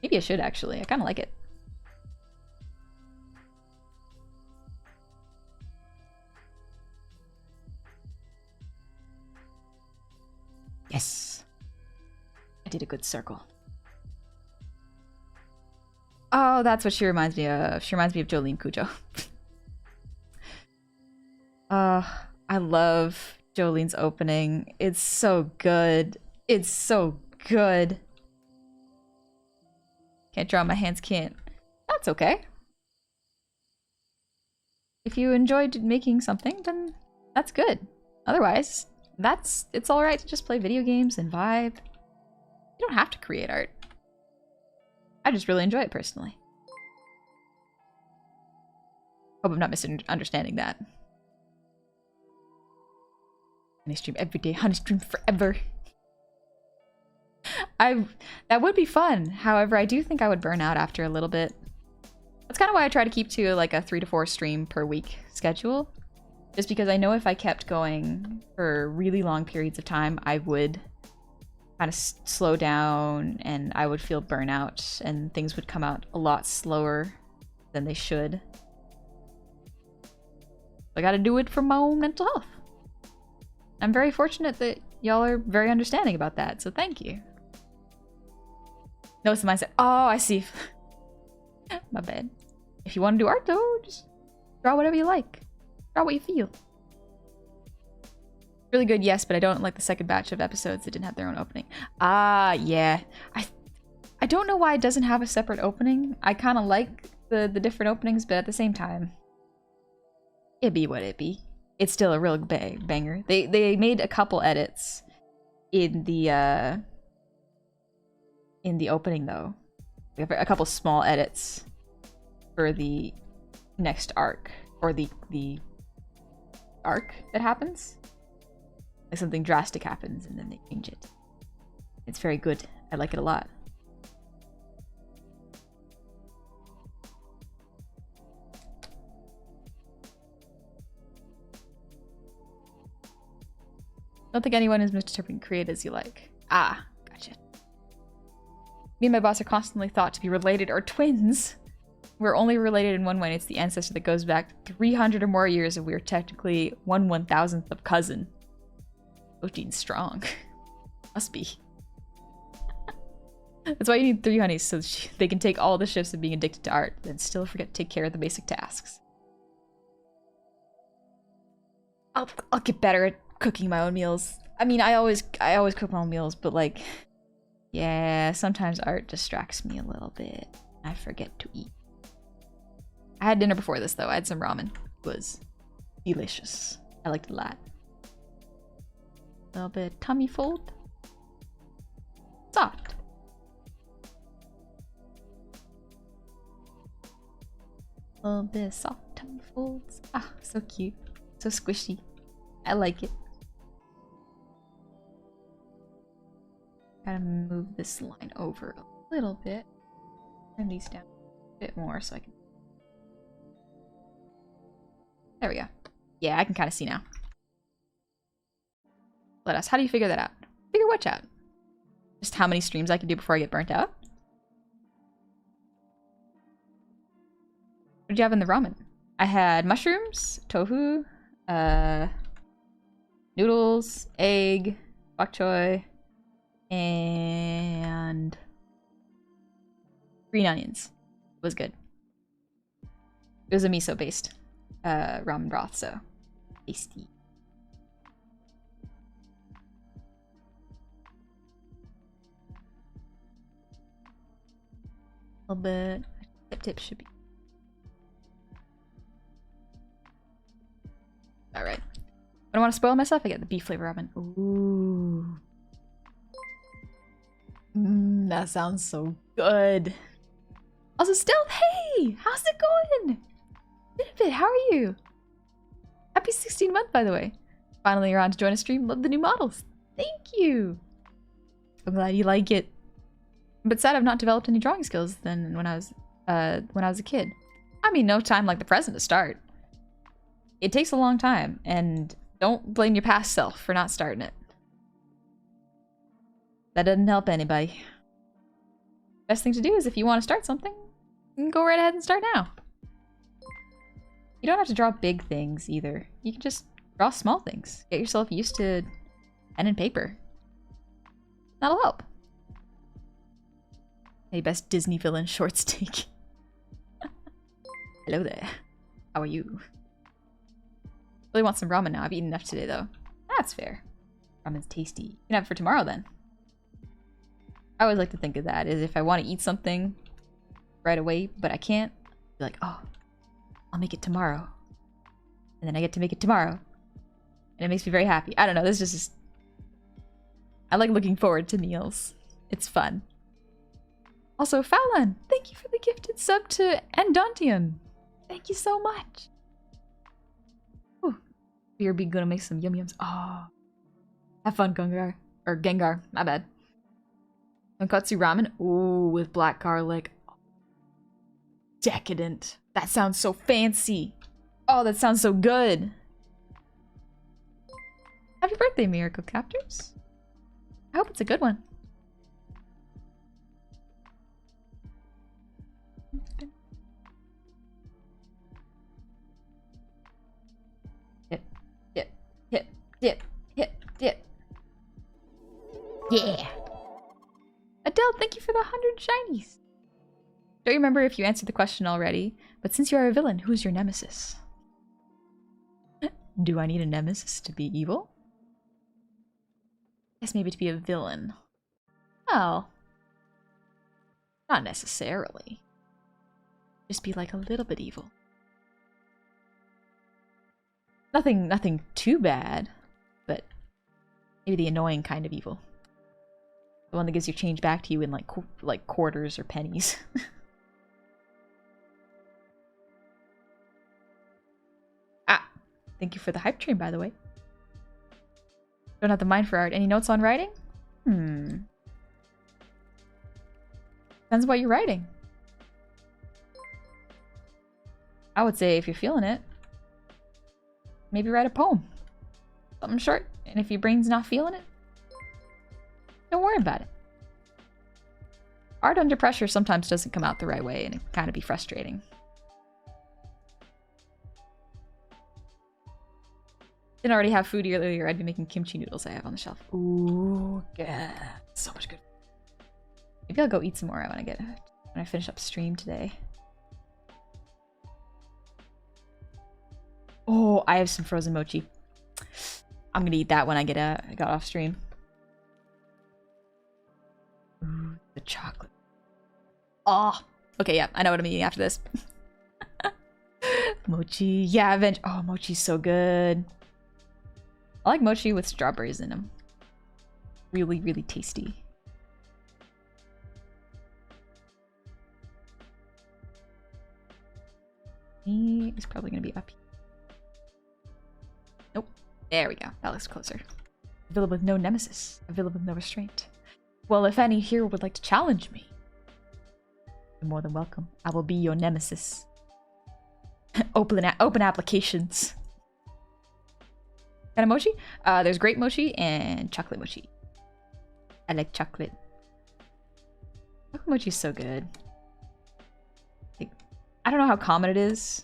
Maybe I should, actually. I kind of like it. Yes. I did a good circle. Oh, that's what she reminds me of. She reminds me of Jolene Cujo. I love Jolene's opening. It's so good. It's so good. Can't draw, my hands can't. That's okay. If you enjoyed making something, then that's good. Otherwise, it's alright to just play video games and vibe. You don't have to create art. I just really enjoy it personally. Hope I'm not misunderstanding that. Honey stream every day, honey stream forever. That would be fun. However, I do think I would burn out after a little bit. That's kind of why I try to keep to like a 3 to 4 stream per week schedule. Just because I know if I kept going for really long periods of time, I would kind of slow down and I would feel burnout and things would come out a lot slower than they should. I gotta do it for my own mental health. I'm very fortunate that y'all are very understanding about that, so thank you. Notice the mindset. Oh, I see. My bad. If you want to do art though, just draw whatever you like. Draw what you feel. Really good, yes, but I don't like the second batch of episodes that didn't have their own opening. Ah, yeah. I don't know why it doesn't have a separate opening. I kind of like the different openings, but at the same time, it be what it be. It's still a real banger. They made a couple edits in the opening though. We have a couple small edits for the next arc, or the arc that happens. Like something drastic happens and then they change it. It's very good. I like it a lot. Don't think anyone is misinterpreting create as you like. Ah, gotcha. Me and my boss are constantly thought to be related or twins. We're only related in one way, and it's the ancestor that goes back 300 or more years, and we are technically 1/1000th of cousin. Oh, gene's strong. Must be. That's why you need 3 honeys, so they can take all the shifts of being addicted to art, and still forget to take care of the basic tasks. I'll get better at cooking my own meals. I mean, I always cook my own meals, but like, yeah, sometimes art distracts me a little bit. I forget to eat. I had dinner before this though. I had some ramen. It was delicious. I liked it a lot. A little bit of tummy fold. Soft. A little bit of soft tummy folds. Ah, so cute. So squishy. I like it. Gotta move this line over a little bit. Turn these down a bit more so I can... There we go. Yeah, I can kind of see now. Let us. How do you figure that out? Figure what out? Just how many streams I can do before I get burnt out? What did you have in the ramen? I had mushrooms, tofu, noodles, egg, bok choy, and green onions. It was good. It was a miso based ramen broth, so tasty. A little bit. Tip should be. Alright. I don't want to spoil myself. I get the beef flavor ramen. Ooh. That sounds so good. Also, Stealth, hey! How's it going? Been a bit, how are you? Happy 16th month, by the way. Finally, you're on to join a stream. Love the new models. Thank you. I'm glad you like it. But sad I've not developed any drawing skills than when I was a kid. I mean, no time like the present to start. It takes a long time, and don't blame your past self for not starting it. That doesn't help anybody. Best thing to do is if you want to start something, you can go right ahead and start now. You don't have to draw big things either. You can just draw small things. Get yourself used to pen and paper. That'll help. Hey, best Disney villain, Shortstack. Hello there. How are you? Really want some ramen now. I've eaten enough today, though. That's fair. Ramen's tasty. You can have it for tomorrow, then. I always like to think of that as if I want to eat something right away, but I can't. Be like, oh, I'll make it tomorrow. And then I get to make it tomorrow. And it makes me very happy. I don't know, this is just... I like looking forward to meals. It's fun. Also, Fallon, thank you for the gifted sub to Endontium. Thank you so much. Ooh, you're gonna make some yum-yums. Oh. Have fun, Gengar. Or Gengar, my bad. Tonkatsu ramen? Ooh, with black garlic. Decadent. That sounds so fancy. Oh, that sounds so good. Happy birthday, Miracle Captors. I hope it's a good one. Hit, hit, hit, hit, hit, hit. Yeah. Adele, thank you for the 100 shinies. Don't remember if you answered the question already, but since you are a villain, who's your nemesis? Do I need a nemesis to be evil? I guess maybe to be a villain. Well, not necessarily. Just be like a little bit evil. Nothing too bad, but maybe the annoying kind of evil. The one that gives your change back to you in like quarters or pennies. Ah, thank you for the hype train, by the way. Don't have the mind for art. Any notes on writing? Depends what you're writing. I would say if you're feeling it, maybe write a poem. Something short. And if your brain's not feeling it, don't worry about it. Art under pressure sometimes doesn't come out the right way, and it can kind of be frustrating. Didn't already have food earlier, I'd be making kimchi noodles I have on the shelf. Ooh, yeah. So much good. Maybe I'll go eat some more when I finish up stream today. Oh, I have some frozen mochi. I'm gonna eat that when I got off stream. Ooh, the chocolate. Oh, okay, yeah, I know what I'm eating after this. Mochi, yeah, oh, mochi's so good. I like mochi with strawberries in them. Really, really tasty. He is probably gonna be up here. Nope. There we go. That looks closer. A villain with no nemesis. A villain with no restraint. Well, if any here would like to challenge me, you're more than welcome. I will be your nemesis. Open applications. Kind of mochi? There's grape mochi and chocolate mochi. I like chocolate. Chocolate mochi is so good. Like, I don't know how common it is,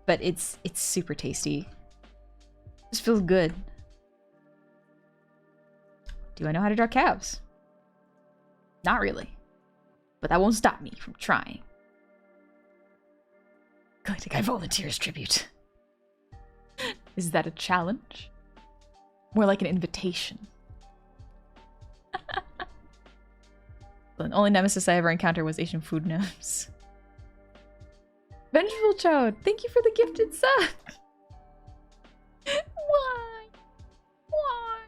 but it's super tasty. It just feels good. Do I know how to draw calves? Not really. But that won't stop me from trying. Galactic Eye Volunteers tribute. Is that a challenge? More like an invitation. The only nemesis I ever encountered was Asian food gnomes. Vengeful Child, thank you for the gifted sub. Why? Why?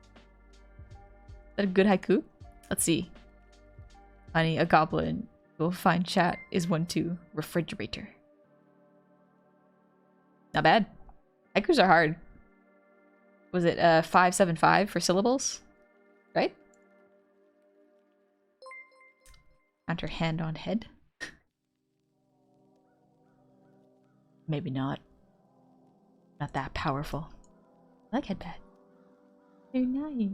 Is that a good haiku? Let's see. Honey, a goblin You'll find chat is one too. Refrigerator. Not bad. Haikus are hard. Was it 575 for syllables? Right? Counter hand on head. Maybe not. Not that powerful. I like headpad. They're nice.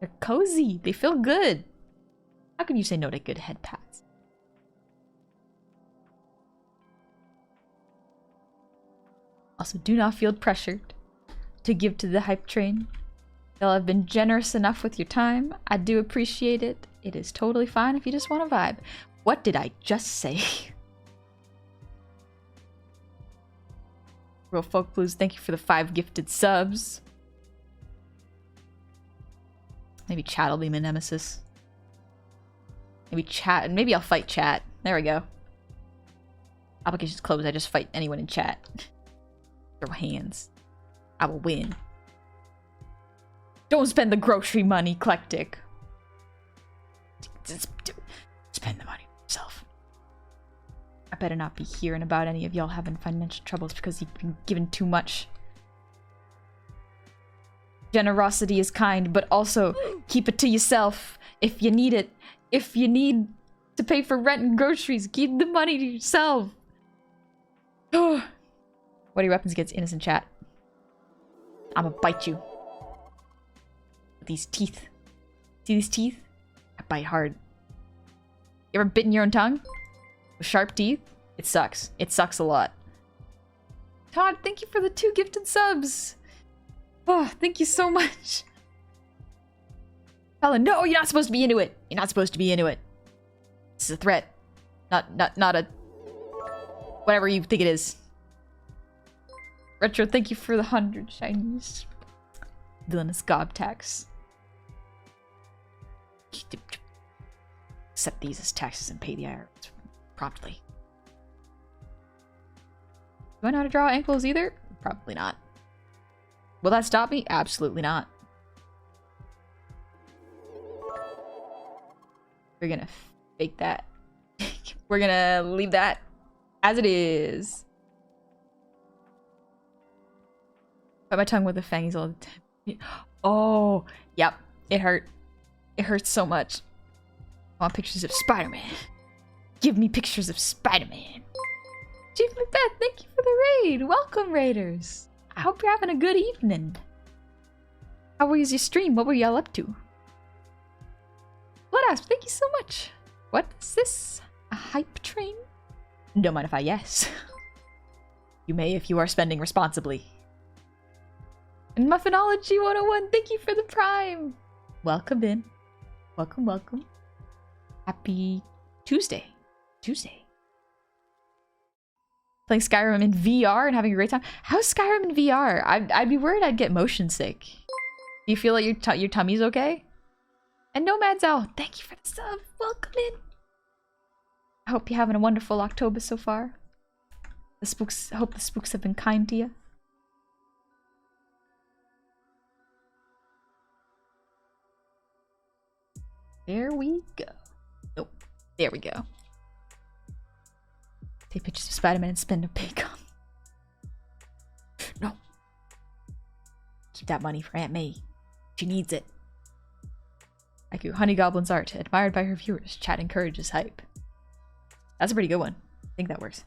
They're cozy. They feel good. How can you say no to good headpads? Also, do not feel pressured to give to the hype train. Y'all have been generous enough with your time. I do appreciate it. It is totally fine if you just want to vibe. What did I just say? Real Folk Blues, thank you for the 5 gifted subs. Maybe chat will be my nemesis. Maybe chat, maybe I'll fight chat. There we go. Applications closed, I just fight anyone in chat. Throw hands. I will win. Don't spend the grocery money, Eclectic. Spend the money yourself. I better not be hearing about any of y'all having financial troubles because you've been given too much. Generosity is kind, but also keep it to yourself if you need it. If you need to pay for rent and groceries, keep the money to yourself. What are your weapons against innocent chat? I'ma bite you. With these teeth. See these teeth? I bite hard. You ever bitten your own tongue? With sharp teeth? It sucks. It sucks a lot. Todd, thank you for the 2 gifted subs. Oh, thank you so much. Fella, no, you're not supposed to be into it. You're not supposed to be into it. This is a threat. Not a... whatever you think it is. Retro, thank you for the 100 shinies. Villainous gobtax. Accept these as taxes and pay the IRS promptly. Do I know how to draw ankles either? Probably not. Will that stop me? Absolutely not. We're gonna fake that. We're gonna leave that as it is. Bite my tongue with the fangs all the time. Oh, yep. It hurt. It hurts so much. I want pictures of Spider-Man. Give me pictures of Spider-Man. Chief Macbeth, thank you for the raid. Welcome, raiders. I hope you're having a good evening. How was your stream? What were y'all up to? Bloodass, thank you so much. What is this? A hype train? Don't mind if I yes. You may if you are spending responsibly. And Muffinology 101, thank you for the prime. Welcome in. Welcome, welcome. Happy Tuesday. Playing Skyrim in VR and having a great time. How's Skyrim in VR? I'd be worried I'd get motion sick. Do you feel like your tummy's okay? And Nomad's out. Thank you for the sub. Welcome in. I hope you're having a wonderful October so far. I hope the spooks have been kind to you. There we go. Nope. There we go. Take pictures of Spider-Man and spend a pig on. No. Keep that money for Aunt May. She needs it. Thank you. Honey Goblin's art. Admired by her viewers. Chat encourages hype. That's a pretty good one. I think that works.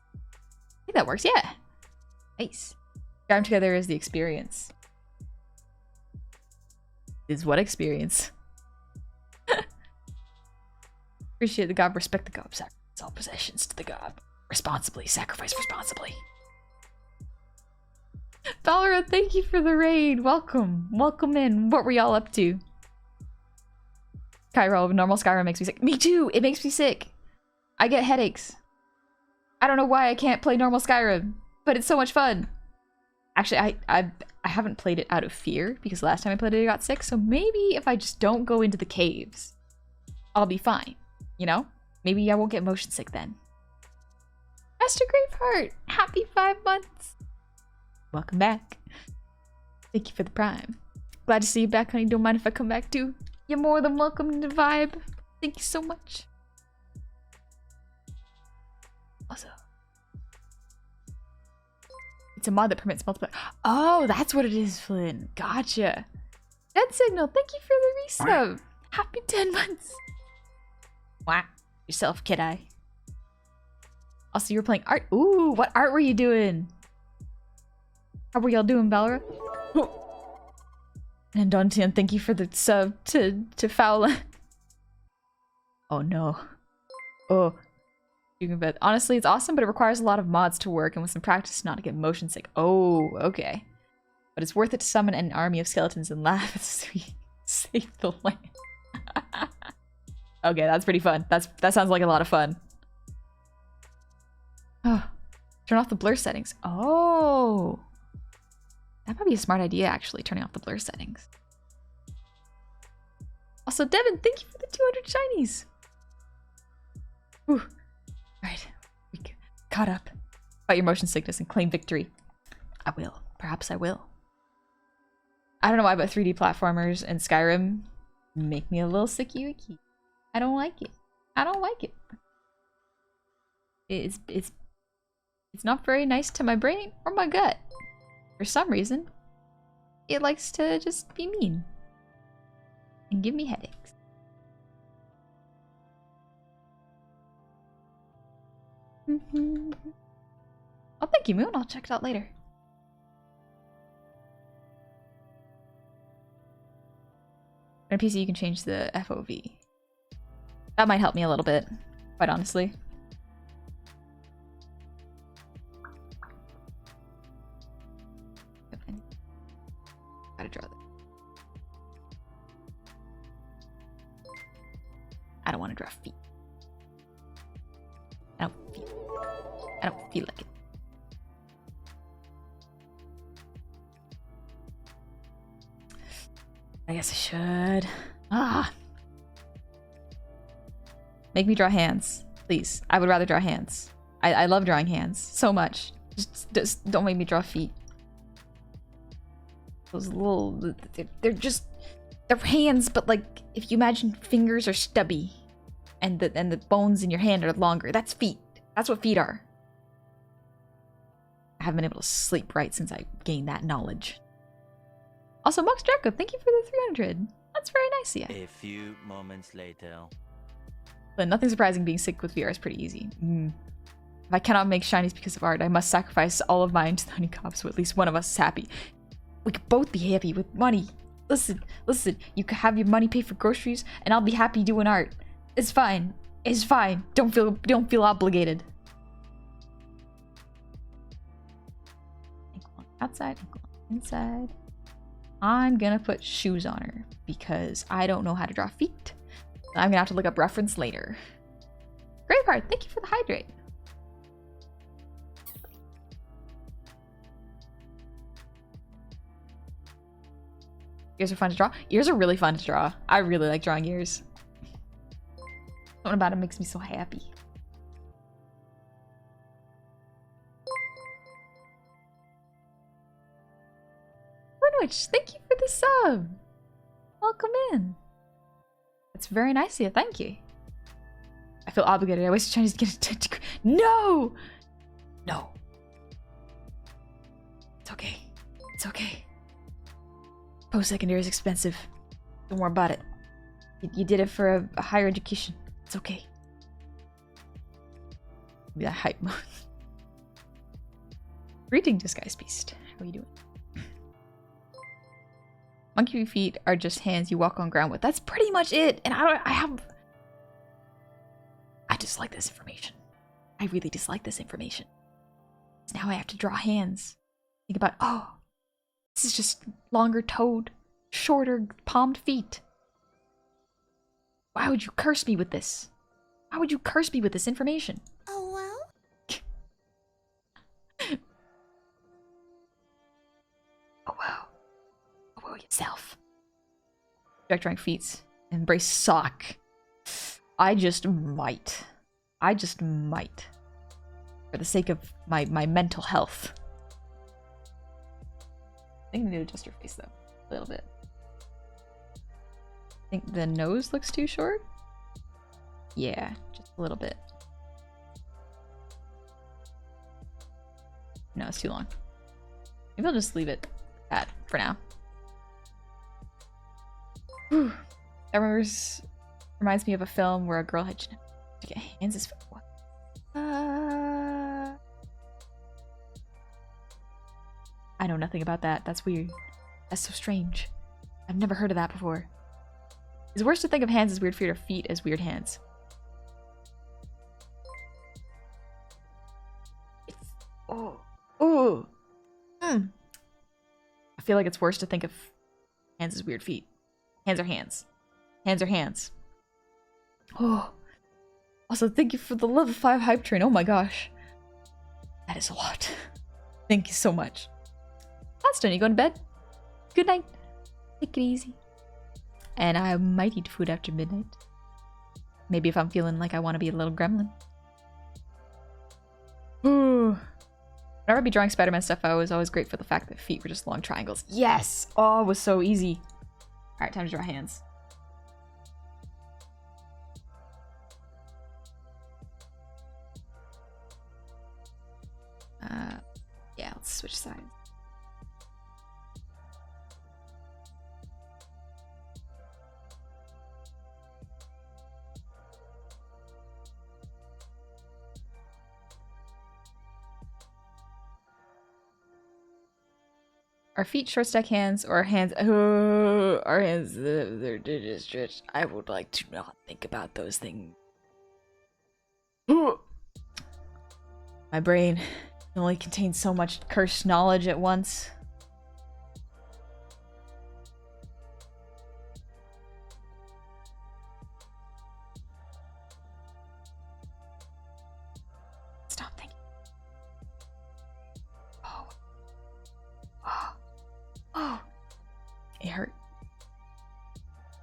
I think that works, yeah. Nice. Skyrim together is the experience. Is what experience? Appreciate the gob, respect the gob, sacrifice all possessions to the gob. Responsibly, sacrifice responsibly. Valera, thank you for the raid. Welcome. Welcome in. What were y'all up to? Cairo, normal Skyrim makes me sick. Me too! It makes me sick. I get headaches. I don't know why I can't play normal Skyrim, but it's so much fun. Actually, I haven't played it out of fear, because last time I played it I got sick, so maybe if I just don't go into the caves, I'll be fine. You know? Maybe I won't get motion sick then. Master Graveheart! Happy 5 months! Welcome back. Thank you for the prime. Glad to see you back, honey. Don't mind if I come back too. You're more than welcome to vibe. Thank you so much. Also, it's a mod that permits multiple. Oh, that's what it is, Flynn. Gotcha. Dead Signal, thank you for the resub. Happy 10 months. Wow. Yourself, kid eye. Also, you were playing art. Ooh, what art were you doing? How were y'all doing, Valora? And Dontian, thank you for the sub to Fowler. Oh no. Oh. Honestly, it's awesome, but it requires a lot of mods to work and with some practice not to get motion sick. Oh, okay. But it's worth it to summon an army of skeletons and laugh at sweet. Save the land. Okay, that's pretty fun. That sounds like a lot of fun. Oh. Turn off the blur settings. Oh. That might be a smart idea, actually, turning off the blur settings. Also, Devin, thank you for the 200 shinies. Ooh. Alright, we caught up. Fight your motion sickness and claim victory. I will. Perhaps I will. I don't know why, but 3D platformers and Skyrim make me a little sicky-wicky. I don't like it. I don't like it. It's not very nice to my brain or my gut. For some reason, it likes to just be mean and give me headaches. Oh, thank you, Moon. I'll check it out later. On a PC, you can change the FOV. That might help me a little bit, quite honestly. Gotta draw that. I don't want to draw feet. I don't feel like it. I guess I should. Ah. Make me draw hands, please. I would rather draw hands. I love drawing hands so much. Just don't make me draw feet. Those little, they're hands, but like if you imagine fingers are stubby, and the bones in your hand are longer. That's feet. That's what feet are. I haven't been able to sleep right since I gained that knowledge. Also, Mux Draco, thank you for the 300. That's very nice of you. A few moments later. But nothing surprising, being sick with VR is pretty easy. If I cannot make shinies because of art, I must sacrifice all of mine to the honeycomb so at least one of us is happy. We could both be happy with money. Listen, you could have your money pay for groceries and I'll be happy doing art. It's fine. It's fine. Don't feel obligated. Outside, inside. I'm gonna put shoes on her because I don't know how to draw feet. I'm gonna have to look up reference later. Graveheart, thank you for the hydrate. Ears are fun to draw. Ears are really fun to draw. I really like drawing ears. Something about it makes me so happy. Linwich, thank you for the sub. Welcome in. It's very nice of you. Thank you. I feel obligated. I wasted Chinese to get it. No! No. It's okay. It's okay. Post-secondary is expensive. Don't worry about it. You did it for a higher education. It's okay. That hype mode. Greeting, Disguise Beast. How are you doing? Monkey feet are just hands you walk on ground with. That's pretty much it. And I dislike this information. I really dislike this information. Now I have to draw hands. Think about, oh, this is just longer toed, shorter palmed feet. Why would you curse me with this? Why would you curse me with this information? Oh, well? Oh, wow. Oh, wow, yourself. Direct drawing feet. Embrace sock. I just might. For the sake of my mental health. I think I need to adjust your face, though. A little bit. think the nose looks too short. Yeah, just a little bit. No, it's too long. Maybe I'll just leave it at for now. Whew. That reminds me of a film where a girl had to get hands as what? I know nothing about that. That's weird. That's so strange. I've never heard of that before. Is it worse to think of hands as weird feet or feet as weird hands? It's oh. I feel like it's worse to think of hands as weird feet. Hands are hands. Hands are hands. Oh. Also, thank you for the level 5 hype train. Oh my gosh. That is a lot. Thank you so much. That's done. You going to bed? Good night. Take it easy. And I might eat food after midnight. Maybe if I'm feeling like I want to be a little gremlin. Whenever I'd be drawing Spider-Man stuff, I was always grateful for the fact that feet were just long triangles. Yes! Oh, it was so easy. Alright, time to draw hands. Yeah, let's switch sides. Our feet short stack hands or hands? Our hands, they're just stretched. I would like to not think about those things. My brain only contains so much cursed knowledge at once. Stop thinking. Oh. It hurt.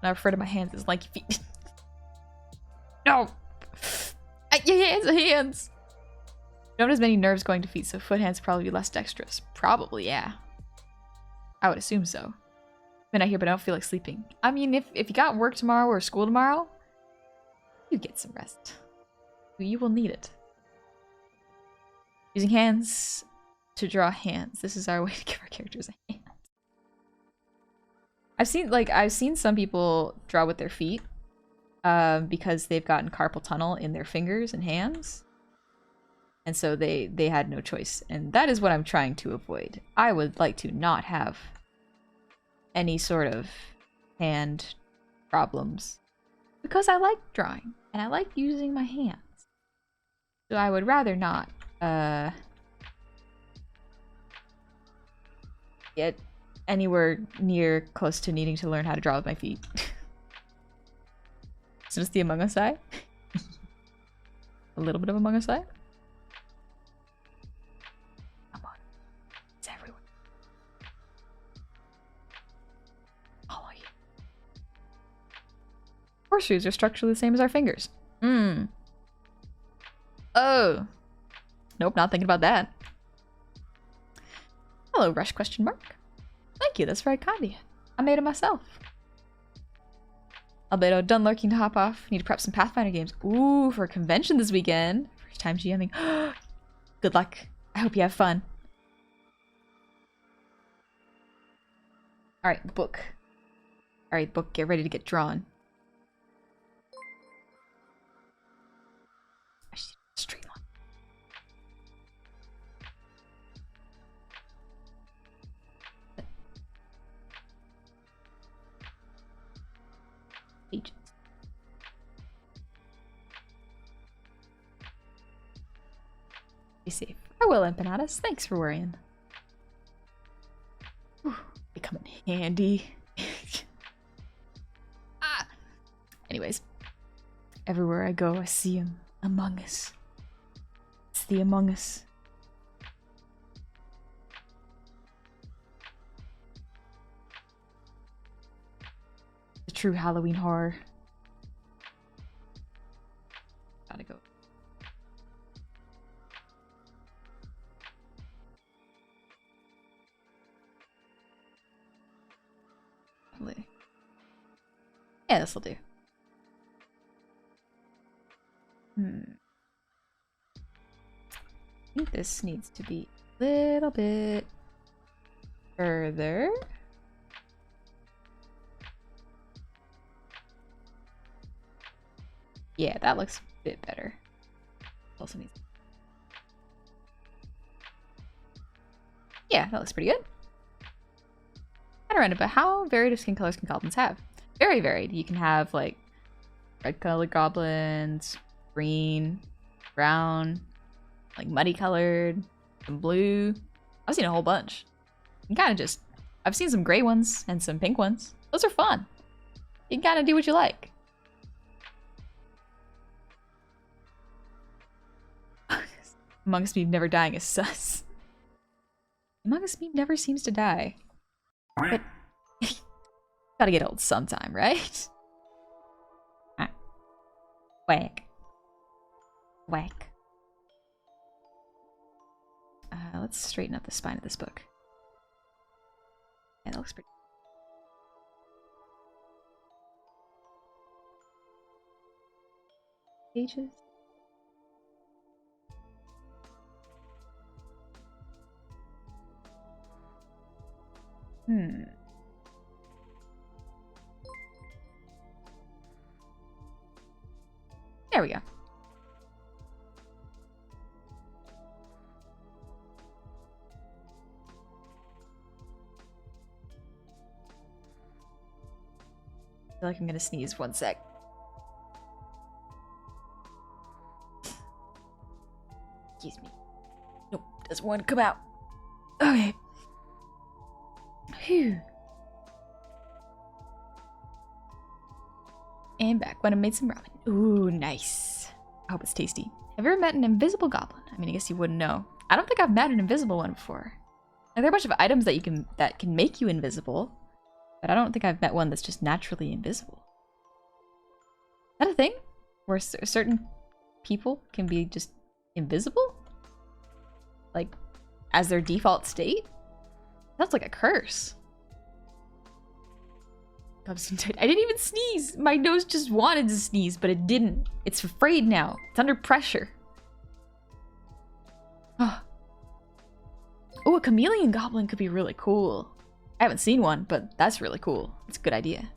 And I refer to my hands as lanky feet. No! Your hands are hands! Don't have as many nerves going to feet, so foot hands probably be less dexterous. Probably, yeah. I would assume so. Been out here, but I don't feel like sleeping. I mean, if you got work tomorrow or school tomorrow, you get some rest. You will need it. Using hands to draw hands. This is our way to give our characters a hand. I've seen some people draw with their feet because they've gotten carpal tunnel in their fingers and hands. And so they had no choice. And that is what I'm trying to avoid. I would like to not have any sort of hand problems because I like drawing and I like using my hands. So I would rather not get anywhere near close to needing to learn how to draw with my feet. Is this the Among Us eye? A little bit of Among Us eye? Come on. It's everywhere. Follow you. Horseshoes are structurally the same as our fingers. Oh. Nope, not thinking about that. Hello, Rush question mark. Thank you, that's very kind of you. I made it myself. Albedo, done lurking to hop off. Need to prep some Pathfinder games. Ooh, for a convention this weekend. First time GMing. Good luck. I hope you have fun. Alright, book. Alright, book, get ready to get drawn. I should streamline. Pages. Be safe. I will, Empanadas. Thanks for worrying. Whew, becoming handy. Anyways, everywhere I go, I see him. Among Us. It's the Among Us. The true Halloween horror. Gotta go. Yeah, this'll do. I think this needs to be a little bit further. Yeah, that looks a bit better. Also needs. Yeah, that looks pretty good. I don't know, but how varied of skin colors can goblins have? Very varied. You can have like red colored goblins, green, brown, like muddy colored, some blue. I've seen a whole bunch. You kind of just, I've seen some gray ones and some pink ones. Those are fun. You can kind of do what you like. Among Us Meme never dying is sus. Among Us Meme never seems to die. But gotta get old sometime, right? Ah. Whack. Whack. Let's straighten up the spine of this book. Yeah, that looks pretty. Pages. There we go. I feel like I'm gonna sneeze. One sec. Excuse me. Nope, doesn't want to come out. Okay. Phew. And back when I made some ramen. Ooh, nice. I hope it's tasty. Have you ever met an invisible goblin? I mean, I guess you wouldn't know. I don't think I've met an invisible one before. Like, there are a bunch of items that can make you invisible, but I don't think I've met one that's just naturally invisible. Is that a thing? Where certain people can be just invisible? Like, as their default state? That's like a curse. I didn't even sneeze. My nose just wanted to sneeze, but it didn't. It's afraid now. It's under pressure. Oh, a chameleon goblin could be really cool. I haven't seen one, but that's really cool. It's a good idea.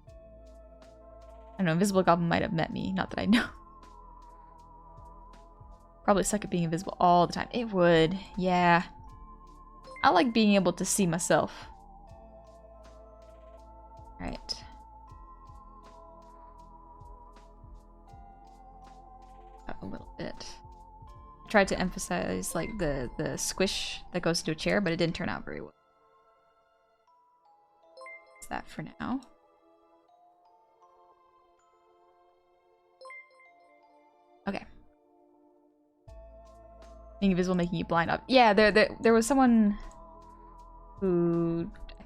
I don't know, invisible goblin might have met me. Not that I know. Probably suck at being invisible all the time. It would, yeah. I like being able to see myself. Alright. Up a little bit. I tried to emphasize like the squish that goes into a chair, but it didn't turn out very well. That's that for now. Okay. Being invisible making you blind up. Yeah, there was someone who I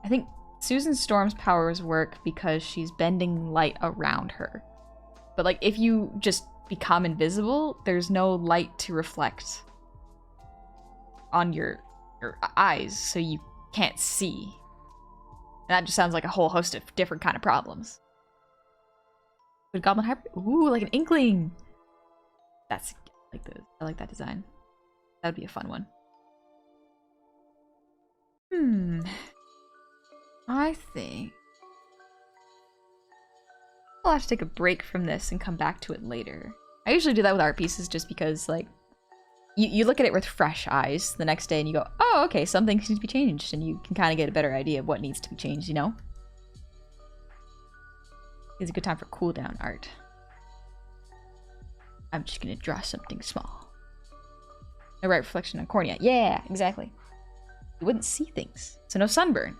think Susan Storm's powers work because she's bending light around her. But like if you just become invisible, there's no light to reflect on your eyes, so you can't see. And that just sounds like a whole host of different kind of problems. Would Goblin Hybrid? Ooh, like an Inkling! That's like those. I like that design. That'd be a fun one. I think I'll have to take a break from this and come back to it later. I usually do that with art pieces just because, like, you look at it with fresh eyes the next day and you go, oh, okay, something needs to be changed, and you can kind of get a better idea of what needs to be changed, you know? It's a good time for cooldown art. I'm just gonna draw something small. No right reflection on cornea. Yeah, exactly. You wouldn't see things, so no sunburn.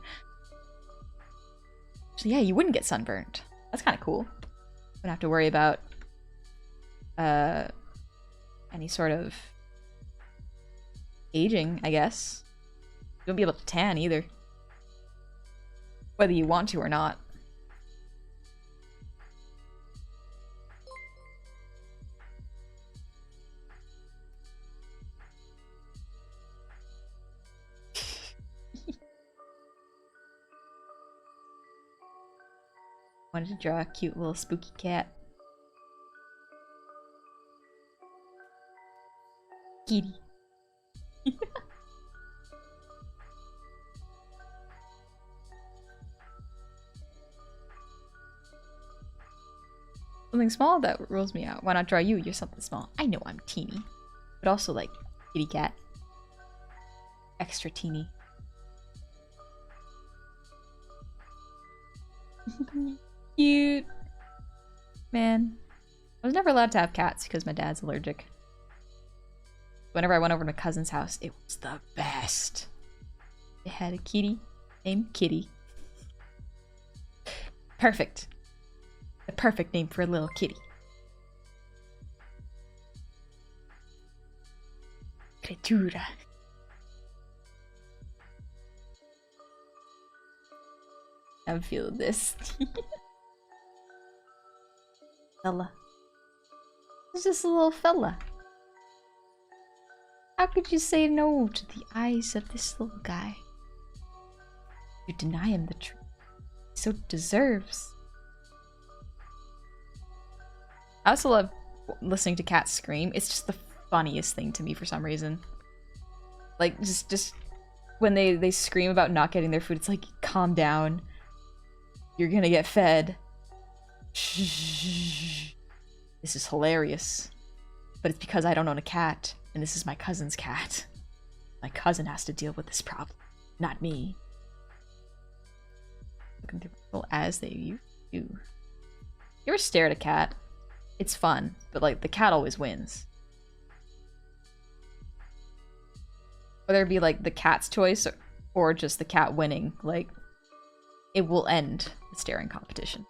So yeah, you wouldn't get sunburned. That's kind of cool. Wouldn't have to worry about any sort of aging, I guess. You won't be able to tan either. Whether you want to or not. Wanted to draw a cute little spooky cat. Kitty. Something small that rules me out. Why not draw you? You're something small. I know I'm teeny. But also like kitty cat. Extra teeny. Cute. Man. I was never allowed to have cats because my dad's allergic. Whenever I went over to my cousin's house, it was the best. They had a kitty named Kitty. Perfect. The perfect name for a little kitty. Creatura. I'm feeling this. Fella. It's just a little fella. How could you say no to the eyes of this little guy? You deny him the truth he so deserves. I also love listening to cats scream. It's just the funniest thing to me for some reason. Like, just when they scream about not getting their food, it's like, calm down. You're gonna get fed. Shh. This is hilarious. But it's because I don't own a cat, and this is my cousin's cat. My cousin has to deal with this problem, not me. Looking through people as they used to. You ever stare at a cat? It's fun, but like the cat always wins. Whether it be like the cat's choice or just the cat winning, like it will end the staring competition.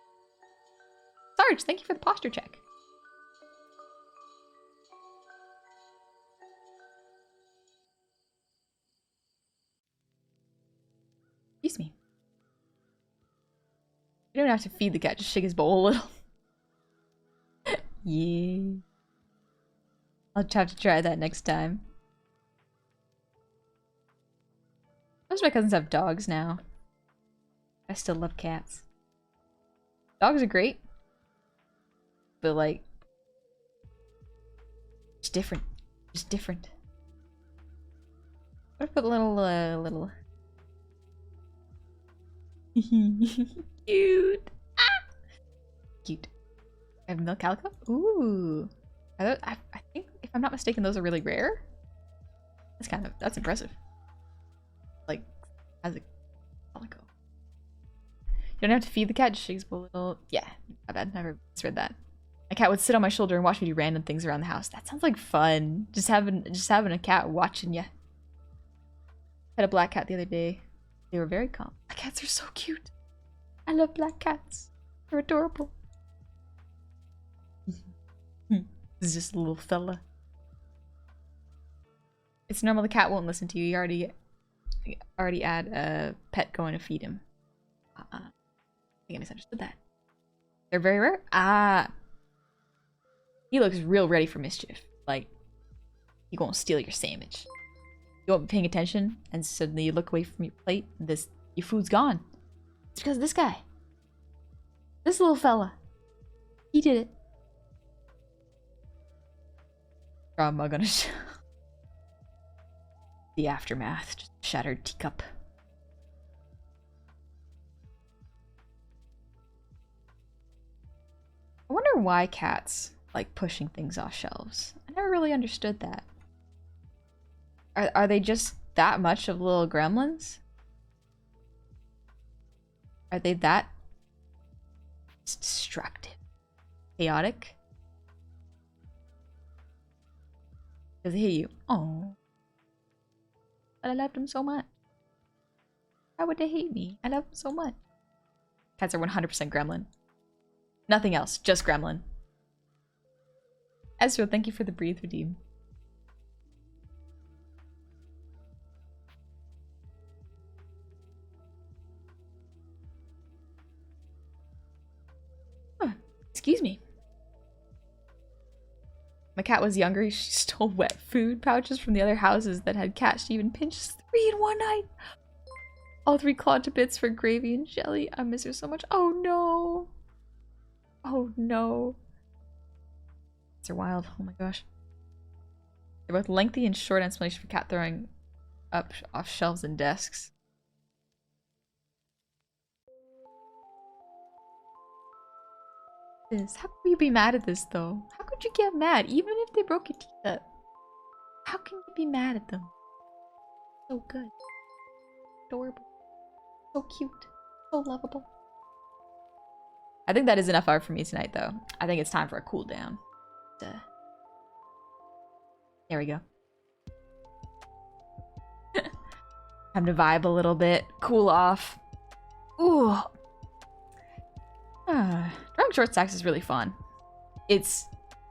Sarge, thank you for the posture check. Excuse me. You don't have to feed the cat, just shake his bowl a little. Yeah. I'll have to try that next time. Most of my cousins have dogs now. I still love cats. Dogs are great. But like... it's different. Just different. What if I put little... Cute! Ah! Cute. I have milk calico? Ooh. I think, if I'm not mistaken, those are really rare. That's impressive. Like, as a calico. You don't have to feed the cat, just shakes a little. Yeah, I've never misread that. My cat would sit on my shoulder and watch me do random things around the house. That sounds like fun. Just having a cat watching you. Had a black cat the other day. They were very calm. Black cats are so cute. I love black cats. They're adorable. This is just a little fella. It's normal the cat won't listen to you. You already add a pet going to feed him. I think I misunderstood that. They're very rare? Ah. He looks real ready for mischief. Like, he gonna steal your sandwich. You won't be paying attention, and suddenly you look away from your plate, and your food's gone. It's because of this guy. This little fella. He did it. Draw a mug on a shelf. The aftermath. Just a shattered teacup. I wonder why cats like pushing things off shelves. I never really understood that. Are they just that much of little gremlins? Are they that destructive? Chaotic? Does they hate you? Oh. But I loved them so much. Why would they hate me? I love them so much. Cats are 100% gremlin. Nothing else, just gremlin. Ezra, thank you for the breathe redeem. Huh. Excuse me. My cat was younger. She stole wet food pouches from the other houses that had cats. She even pinched 3 in one night. All 3 clawed to bits for gravy and jelly. I miss her so much. Oh no. Oh no. They're wild. Oh my gosh. They're both lengthy and short explanation for cat throwing up off shelves and desks. How could you be mad at this though? How could you get mad even if they broke your teeth up? How can you be mad at them? So good. Adorable. So cute. So lovable. I think that is enough art for me tonight though. I think it's time for a cool down. There we go. Time to vibe a little bit. Cool off. Ooh. Drawing short stacks is really fun. It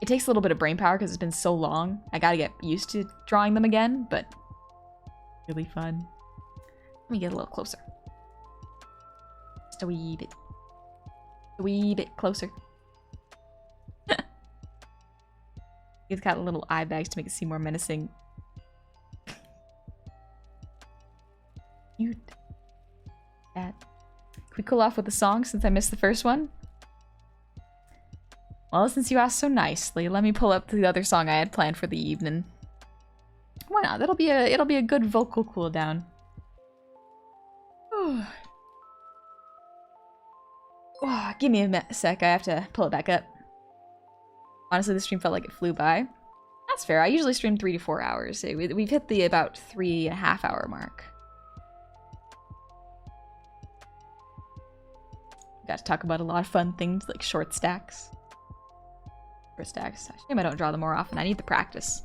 takes a little bit of brain power because it's been so long. I gotta get used to drawing them again, but really fun. Let me get a little closer. Just a wee bit. A wee bit closer. It's got little eye bags to make it seem more menacing. Cute. Cat. Can we cool off with a song since I missed the first one? Well, since you asked so nicely, let me pull up the other song I had planned for the evening. Why not? It'll be a good vocal cool down. Oh, give me a sec. I have to pull it back up. Honestly, the stream felt like it flew by. That's fair. I usually stream 3 to 4 hours. We've hit the about 3.5 hour mark. Got to talk about a lot of fun things like short stacks. Short stacks. Shame I don't draw them more often. I need the practice.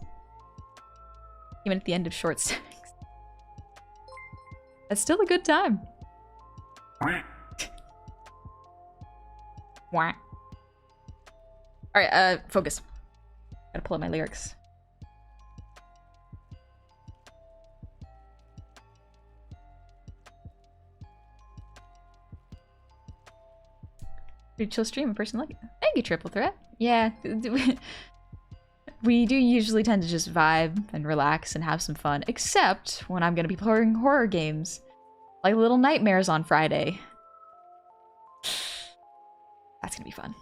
Even at the end of short stacks. That's still a good time. Wah. Alright, focus. Gotta pull up my lyrics. Pretty chill stream, a person like it. Thank you, Triple Threat. Yeah. We do usually tend to just vibe and relax and have some fun, except when I'm gonna be playing horror games. Like Little Nightmares on Friday. That's gonna be fun.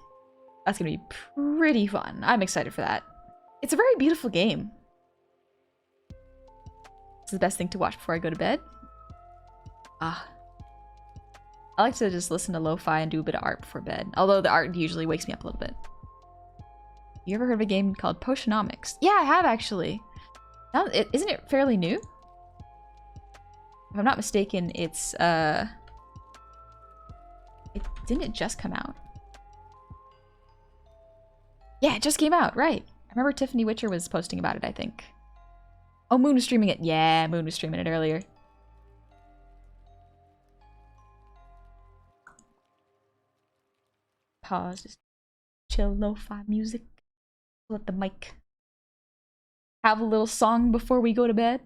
That's gonna be pretty fun. I'm excited for that. It's a very beautiful game. It's the best thing to watch before I go to bed. I like to just listen to lo-fi and do a bit of art before bed. Although the art usually wakes me up a little bit. You ever heard of a game called Potionomics? Yeah, I have actually. Isn't it fairly new? If I'm not mistaken, didn't it just come out? Yeah, it just came out, right. I remember Tiffany Witcher was posting about it, I think. Oh, Moon was streaming it. Yeah, Moon was streaming it earlier. Pause, just chill lo-fi music. Let the mic have a little song before we go to bed. I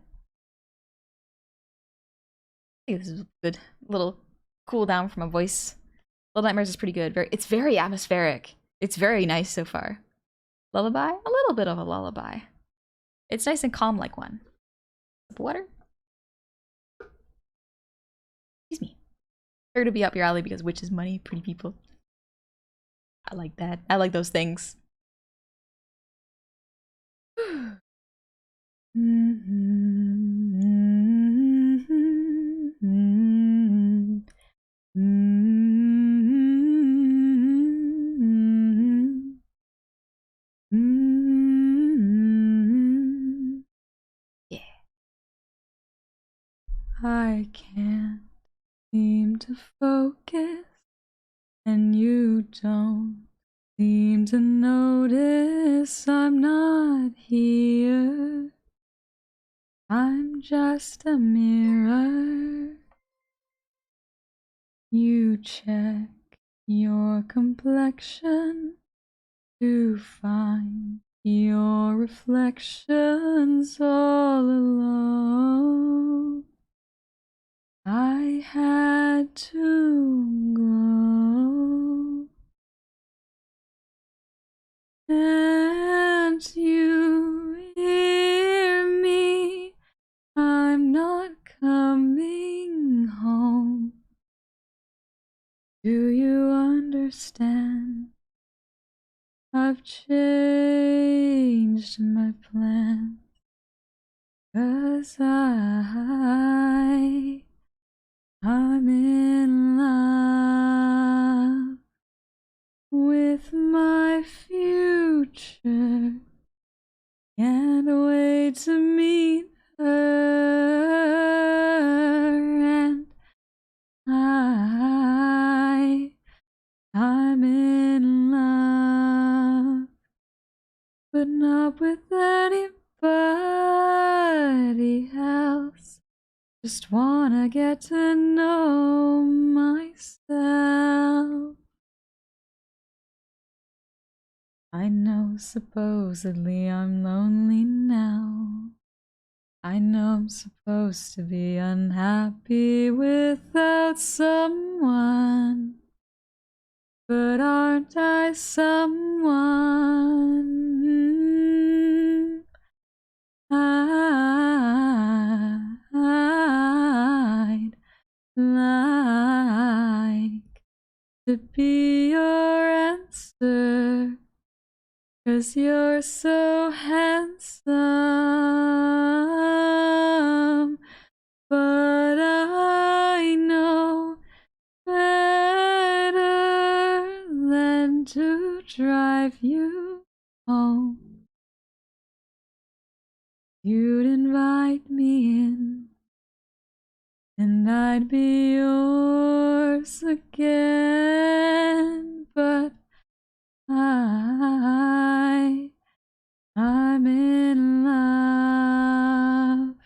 think this is a good little cool down from a voice. Little Nightmares is pretty good. It's very atmospheric. It's very nice so far. Lullaby? A little bit of a lullaby. It's nice and calm like one. Water? Excuse me. Sure to be up your alley because witches money, pretty people. I like that. I like those things. Yeah. I can't seem to focus, and you don't seem to notice I'm not here. I'm just a mirror. You check your complexion to find your reflections all alone. I had to go. Can't you hear me? I'm not coming home. Do you understand? I've changed my plan, 'cause I'm in love with my future. Can't wait to meet her, and I'm in love, but not with anybody else. Just wanna get to know myself. I know supposedly I'm lonely now. I know I'm supposed to be unhappy without someone. But aren't I someone? I'd like to be your answer, 'cause you're so handsome. But I know better than to drive you home. You'd invite me in, and I'd be yours again. But I'm in love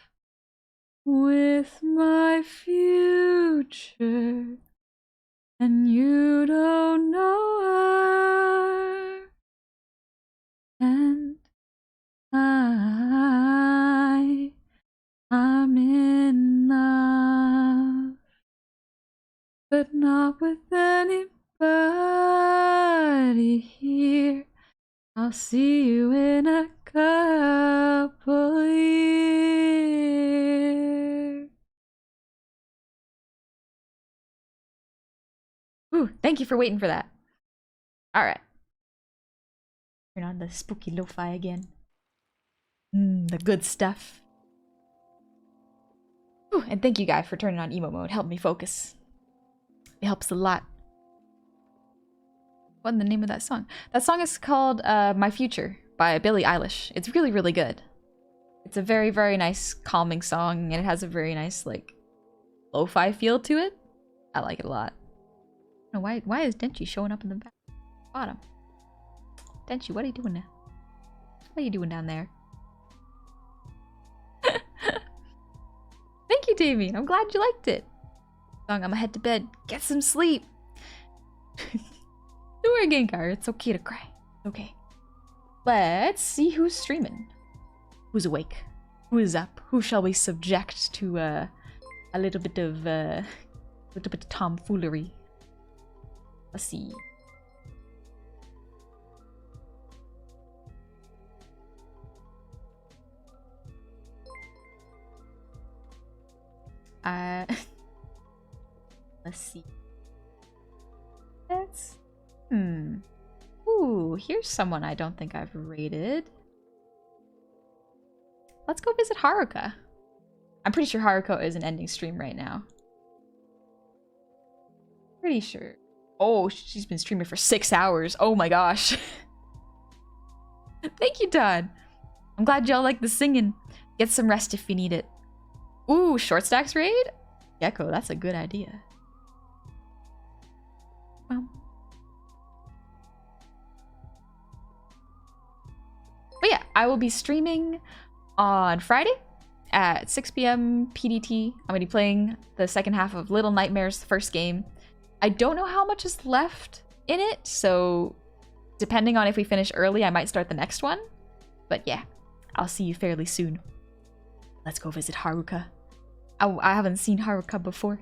with my future, and you don't know her, and I'm in love, but not with anybody here. I'll see you in a couple years. Ooh, thank you for waiting for that. Alright. Turn on the spooky lo-fi again. The good stuff. Ooh, and thank you guys for turning on emo mode. Help me focus. It helps a lot. What's the name of that song? That song is called My Future by Billie Eilish. It's really, really good. It's a very, very nice calming song, and it has a very nice, like, lo-fi feel to it. I like it a lot. No, why is Denchi showing up in the back bottom? Denchi, what are you doing now? What are you doing down there? Thank you, Damien. I'm glad you liked it. Song, I'ma head to bed. Get some sleep. Don't worry, Gengar. It's okay to cry. Okay. Let's see who's streaming. Who's awake? Who is up? Who shall we subject to a little bit of tomfoolery? Let's see. Let's see. Let's... Ooh, here's someone I don't think I've rated. Let's go visit Haruka. I'm pretty sure Haruka is an ending stream right now. Pretty sure. Oh, she's been streaming for 6 hours. Oh my gosh. Thank you, Todd. I'm glad y'all like the singing. Get some rest if you need it. Ooh, Shortstacks raid? Gecko, that's a good idea. Well. But yeah, I will be streaming on Friday at 6 p.m. PDT. I'm going to be playing the second half of Little Nightmares, the first game. I don't know how much is left in it, so depending on if we finish early, I might start the next one. But yeah, I'll see you fairly soon. Let's go visit Haruka. I haven't seen Haruka before.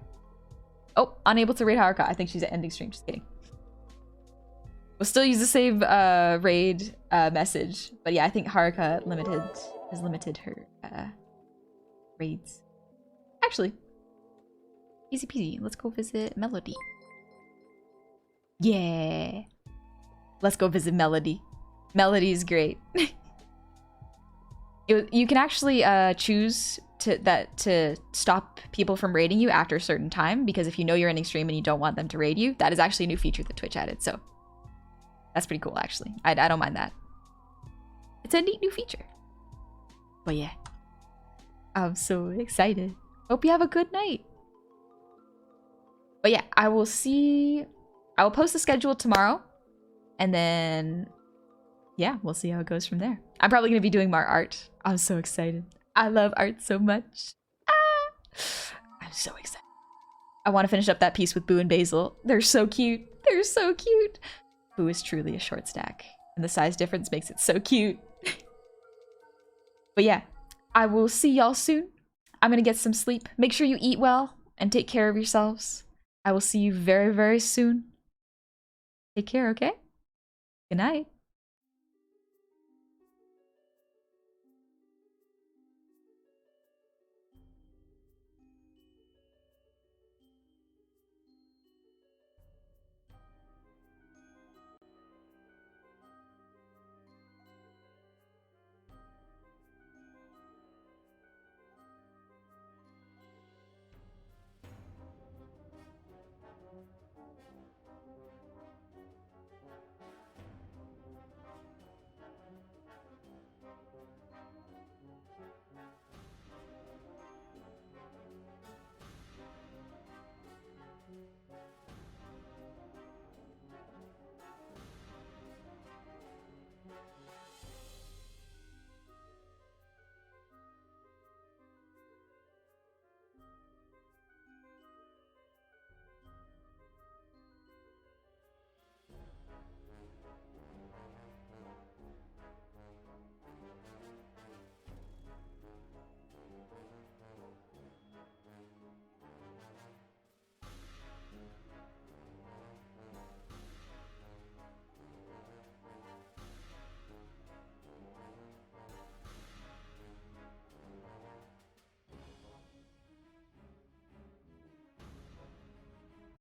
Oh, unable to raid Haruka. I think she's at ending stream. Just kidding. We'll still use the same raid message. But yeah, I think Haruka has limited her raids. Actually, easy peasy. Let's go visit Melody. Yeah. Let's go visit Melody. Melody's great. You can actually choose to stop people from raiding you after a certain time, because if you know you're ending stream and you don't want them to raid you, that is actually a new feature that Twitch added. So that's pretty cool, actually. I don't mind that. It's a neat new feature. But yeah, I'm so excited. Hope you have a good night. But yeah, I will post the schedule tomorrow, and then yeah, we'll see how it goes from there. I'm probably gonna be doing more art. I'm so excited. I love art so much. I'm so excited. I want to finish up that piece with Boo and Basil. They're so cute. They're so cute. Boo is truly a short stack, and the size difference makes it so cute. But yeah, I will see y'all soon. I'm gonna get some sleep. Make sure you eat well and take care of yourselves. I will see you very, very soon. Take care, okay? Good night.